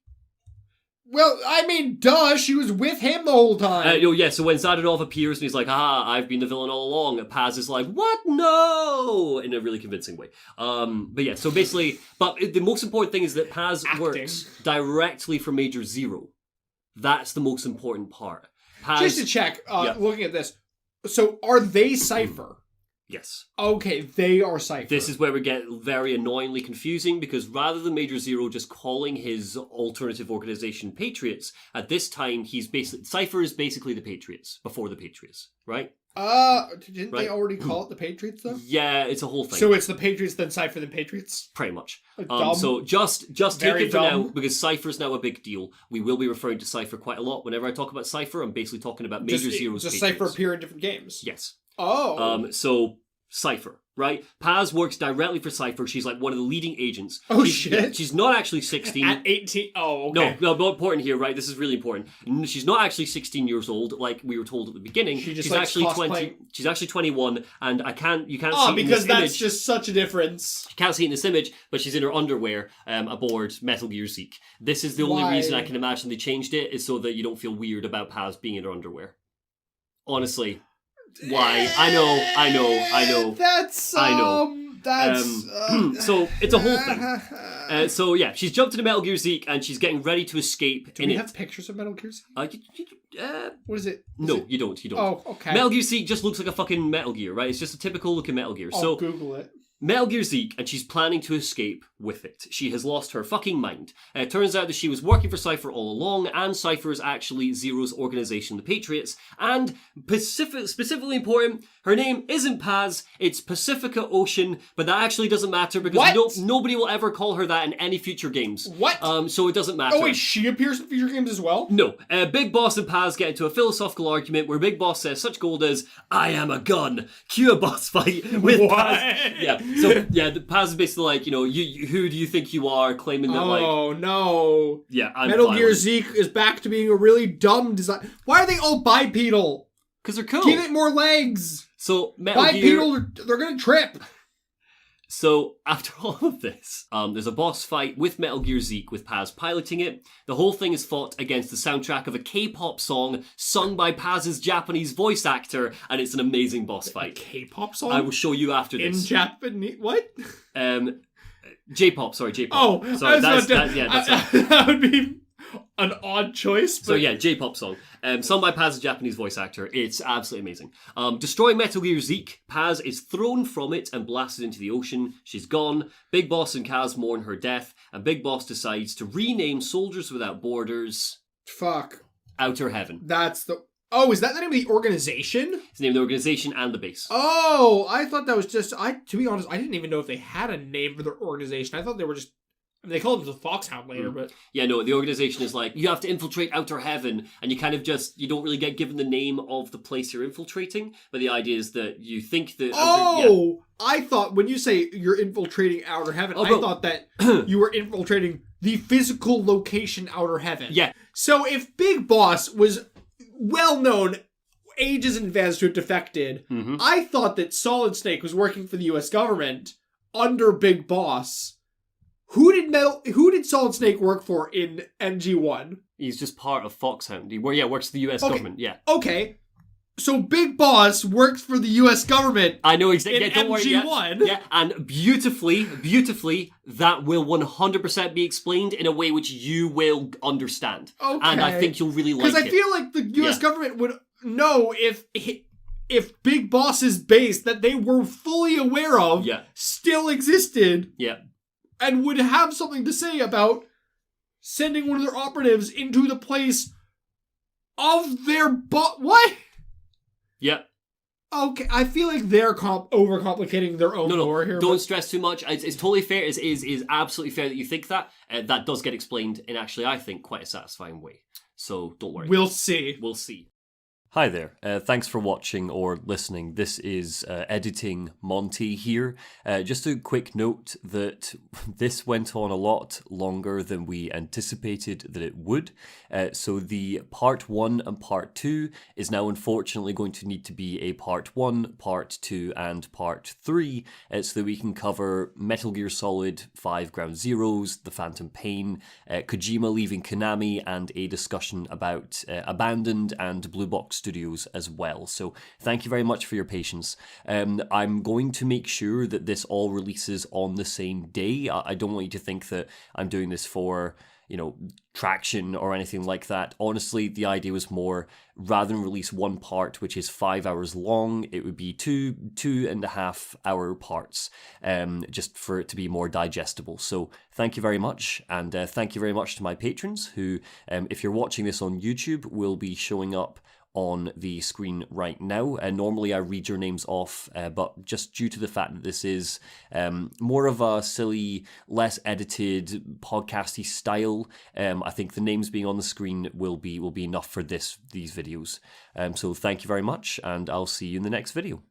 Well, I mean, duh, she was with him the whole time. So when Zadranov appears and he's like, I've been the villain all along, Paz is like, what? No! In a really convincing way. So basically, but the most important thing is that Paz works directly for Major Zero. That's the most important part. Paz, just to check, looking at this, so are they Cypher? Yes. Okay, they are Cypher. This is where we get very annoyingly confusing, because rather than Major Zero just calling his alternative organization Patriots, at this time Cypher is basically the Patriots, before the Patriots, right? Didn't they already call it the Patriots though? Yeah, it's a whole thing. So it's the Patriots, then Cypher, then Patriots? Pretty much. Dumb. So just take it for dumb. now, because Cypher's now a big deal. We will be referring to Cypher quite a lot. Whenever I talk about Cypher, I'm basically talking about Major Zero's Does Patriots. Cypher appear in different games? Yes. Oh. So Cypher, right? Paz works directly for Cypher. She's like one of the leading agents. Oh, shit. She's not actually 16. At 18? Oh, okay. No, not important here, right? This is really important. She's not actually 16 years old, like we were told at the beginning. She's actually cosplaying. 20. She's actually 21, and you can't see because in this that's image. just such a difference. You can't see it in this image, but she's in her underwear aboard Metal Gear Zeke. This is the only reason I can imagine they changed it, is so that you don't feel weird about Paz being in her underwear. Honestly. Why? I know. That's I know. So it's a whole thing. So yeah, she's jumped into Metal Gear Zeke and she's getting ready to escape. Do we have pictures of Metal Gear Solid? What is it? You don't. Oh, okay. Metal Gear Zeke just looks like a fucking Metal Gear, right? It's just a typical looking Metal Gear. I'll So Google it. Metal Gear Zeke, and she's planning to escape with it. She has lost her fucking mind. It turns out that she was working for Cypher all along, and Cypher is actually Zero's organization, the Patriots. And specifically important, her name isn't Paz, it's Pacifica Ocean, but that actually doesn't matter because nobody will ever call her that in any future games. What? So it doesn't matter. Oh wait, she appears in future games as well? No. Big Boss and Paz get into a philosophical argument where Big Boss says such gold as, I am a gun. Cue a boss fight with Paz. Yeah. So, yeah, the Paz is basically like, who do you think you are, claiming that, Oh, no. Yeah, I'm Metal violent. Gear Zeke is back to being a really dumb design. Why are they all bipedal? Because they're cool. Give it more legs. So, Metal Bipedal, Gear... they're gonna trip. So, after all of this, there's a boss fight with Metal Gear Zeke with Paz piloting it. The whole thing is fought against the soundtrack of a K-pop song sung by Paz's Japanese voice actor, and it's an amazing boss fight. K-pop song? I will show you after In this. Japanese? What? J-pop, sorry, J-pop. Oh, sorry, that's that would be an odd choice. But... So yeah, J-pop song. Sung by Paz's Japanese voice actor. It's absolutely amazing. Destroying Metal Gear Zeke, Paz is thrown from it and blasted into the ocean. She's gone. Big Boss and Kaz mourn her death, and Big Boss decides to rename Soldiers Without Borders... Fuck. Outer Heaven. That's the... Oh, is that the name of the organization? It's the name of the organization and the base. Oh, I thought that was just... To be honest, I didn't even know if they had a name for their organization. I thought they were just... I mean, they called them the Foxhound later, but... Yeah, no, the organization is like, you have to infiltrate Outer Heaven, and you kind of just... You don't really get given the name of the place you're infiltrating, but the idea is that you think that... I thought when you say you're infiltrating Outer Heaven, I thought that you were infiltrating the physical location Outer Heaven. Yeah. So if Big Boss was well-known ages in advance to have defected, I thought that Solid Snake was working for the US government under Big Boss. Who did Solid Snake work for in MG1? He's just part of Foxhound. He works for the US government, yeah. Okay. So Big Boss works for the US government. I know exactly. In don't MG1. Worry, yeah, and beautifully, that will 100% be explained in a way which you will understand. Okay. And I think you'll really like it. Because I feel like the US government would know if Big Boss's base that they were fully aware of still existed. Yeah. And would have something to say about sending one of their operatives into the place of their what? Yeah. Okay, I feel like they're overcomplicating their own lore here. Don't stress too much. It's totally fair. It is absolutely fair that you think that. That does get explained in actually, I think, quite a satisfying way. So don't worry. We'll see. We'll see. Hi there. Thanks for watching or listening. This is Editing Monty here. Just a quick note that this went on a lot longer than we anticipated that it would. So the part 1 and part 2 is now unfortunately going to need to be a part 1, part 2 and part 3 so that we can cover Metal Gear Solid 5 Ground Zeroes, The Phantom Pain, Kojima leaving Konami, and a discussion about Abandoned and Blue Box Studios as well. So thank you very much for your patience. I'm going to make sure that this all releases on the same day. I don't want you to think that I'm doing this for, traction or anything like that. Honestly, the idea was more, rather than release one part which is 5 hours long, it would be 2.5 hour parts, just for it to be more digestible. So thank you very much, and thank you very much to my patrons who, if you're watching this on YouTube, will be showing up on the screen right now. Normally I read your names off, but just due to the fact that this is more of a silly, less edited, podcasty style, I think the names being on the screen will be enough for these videos. So thank you very much, and I'll see you in the next video.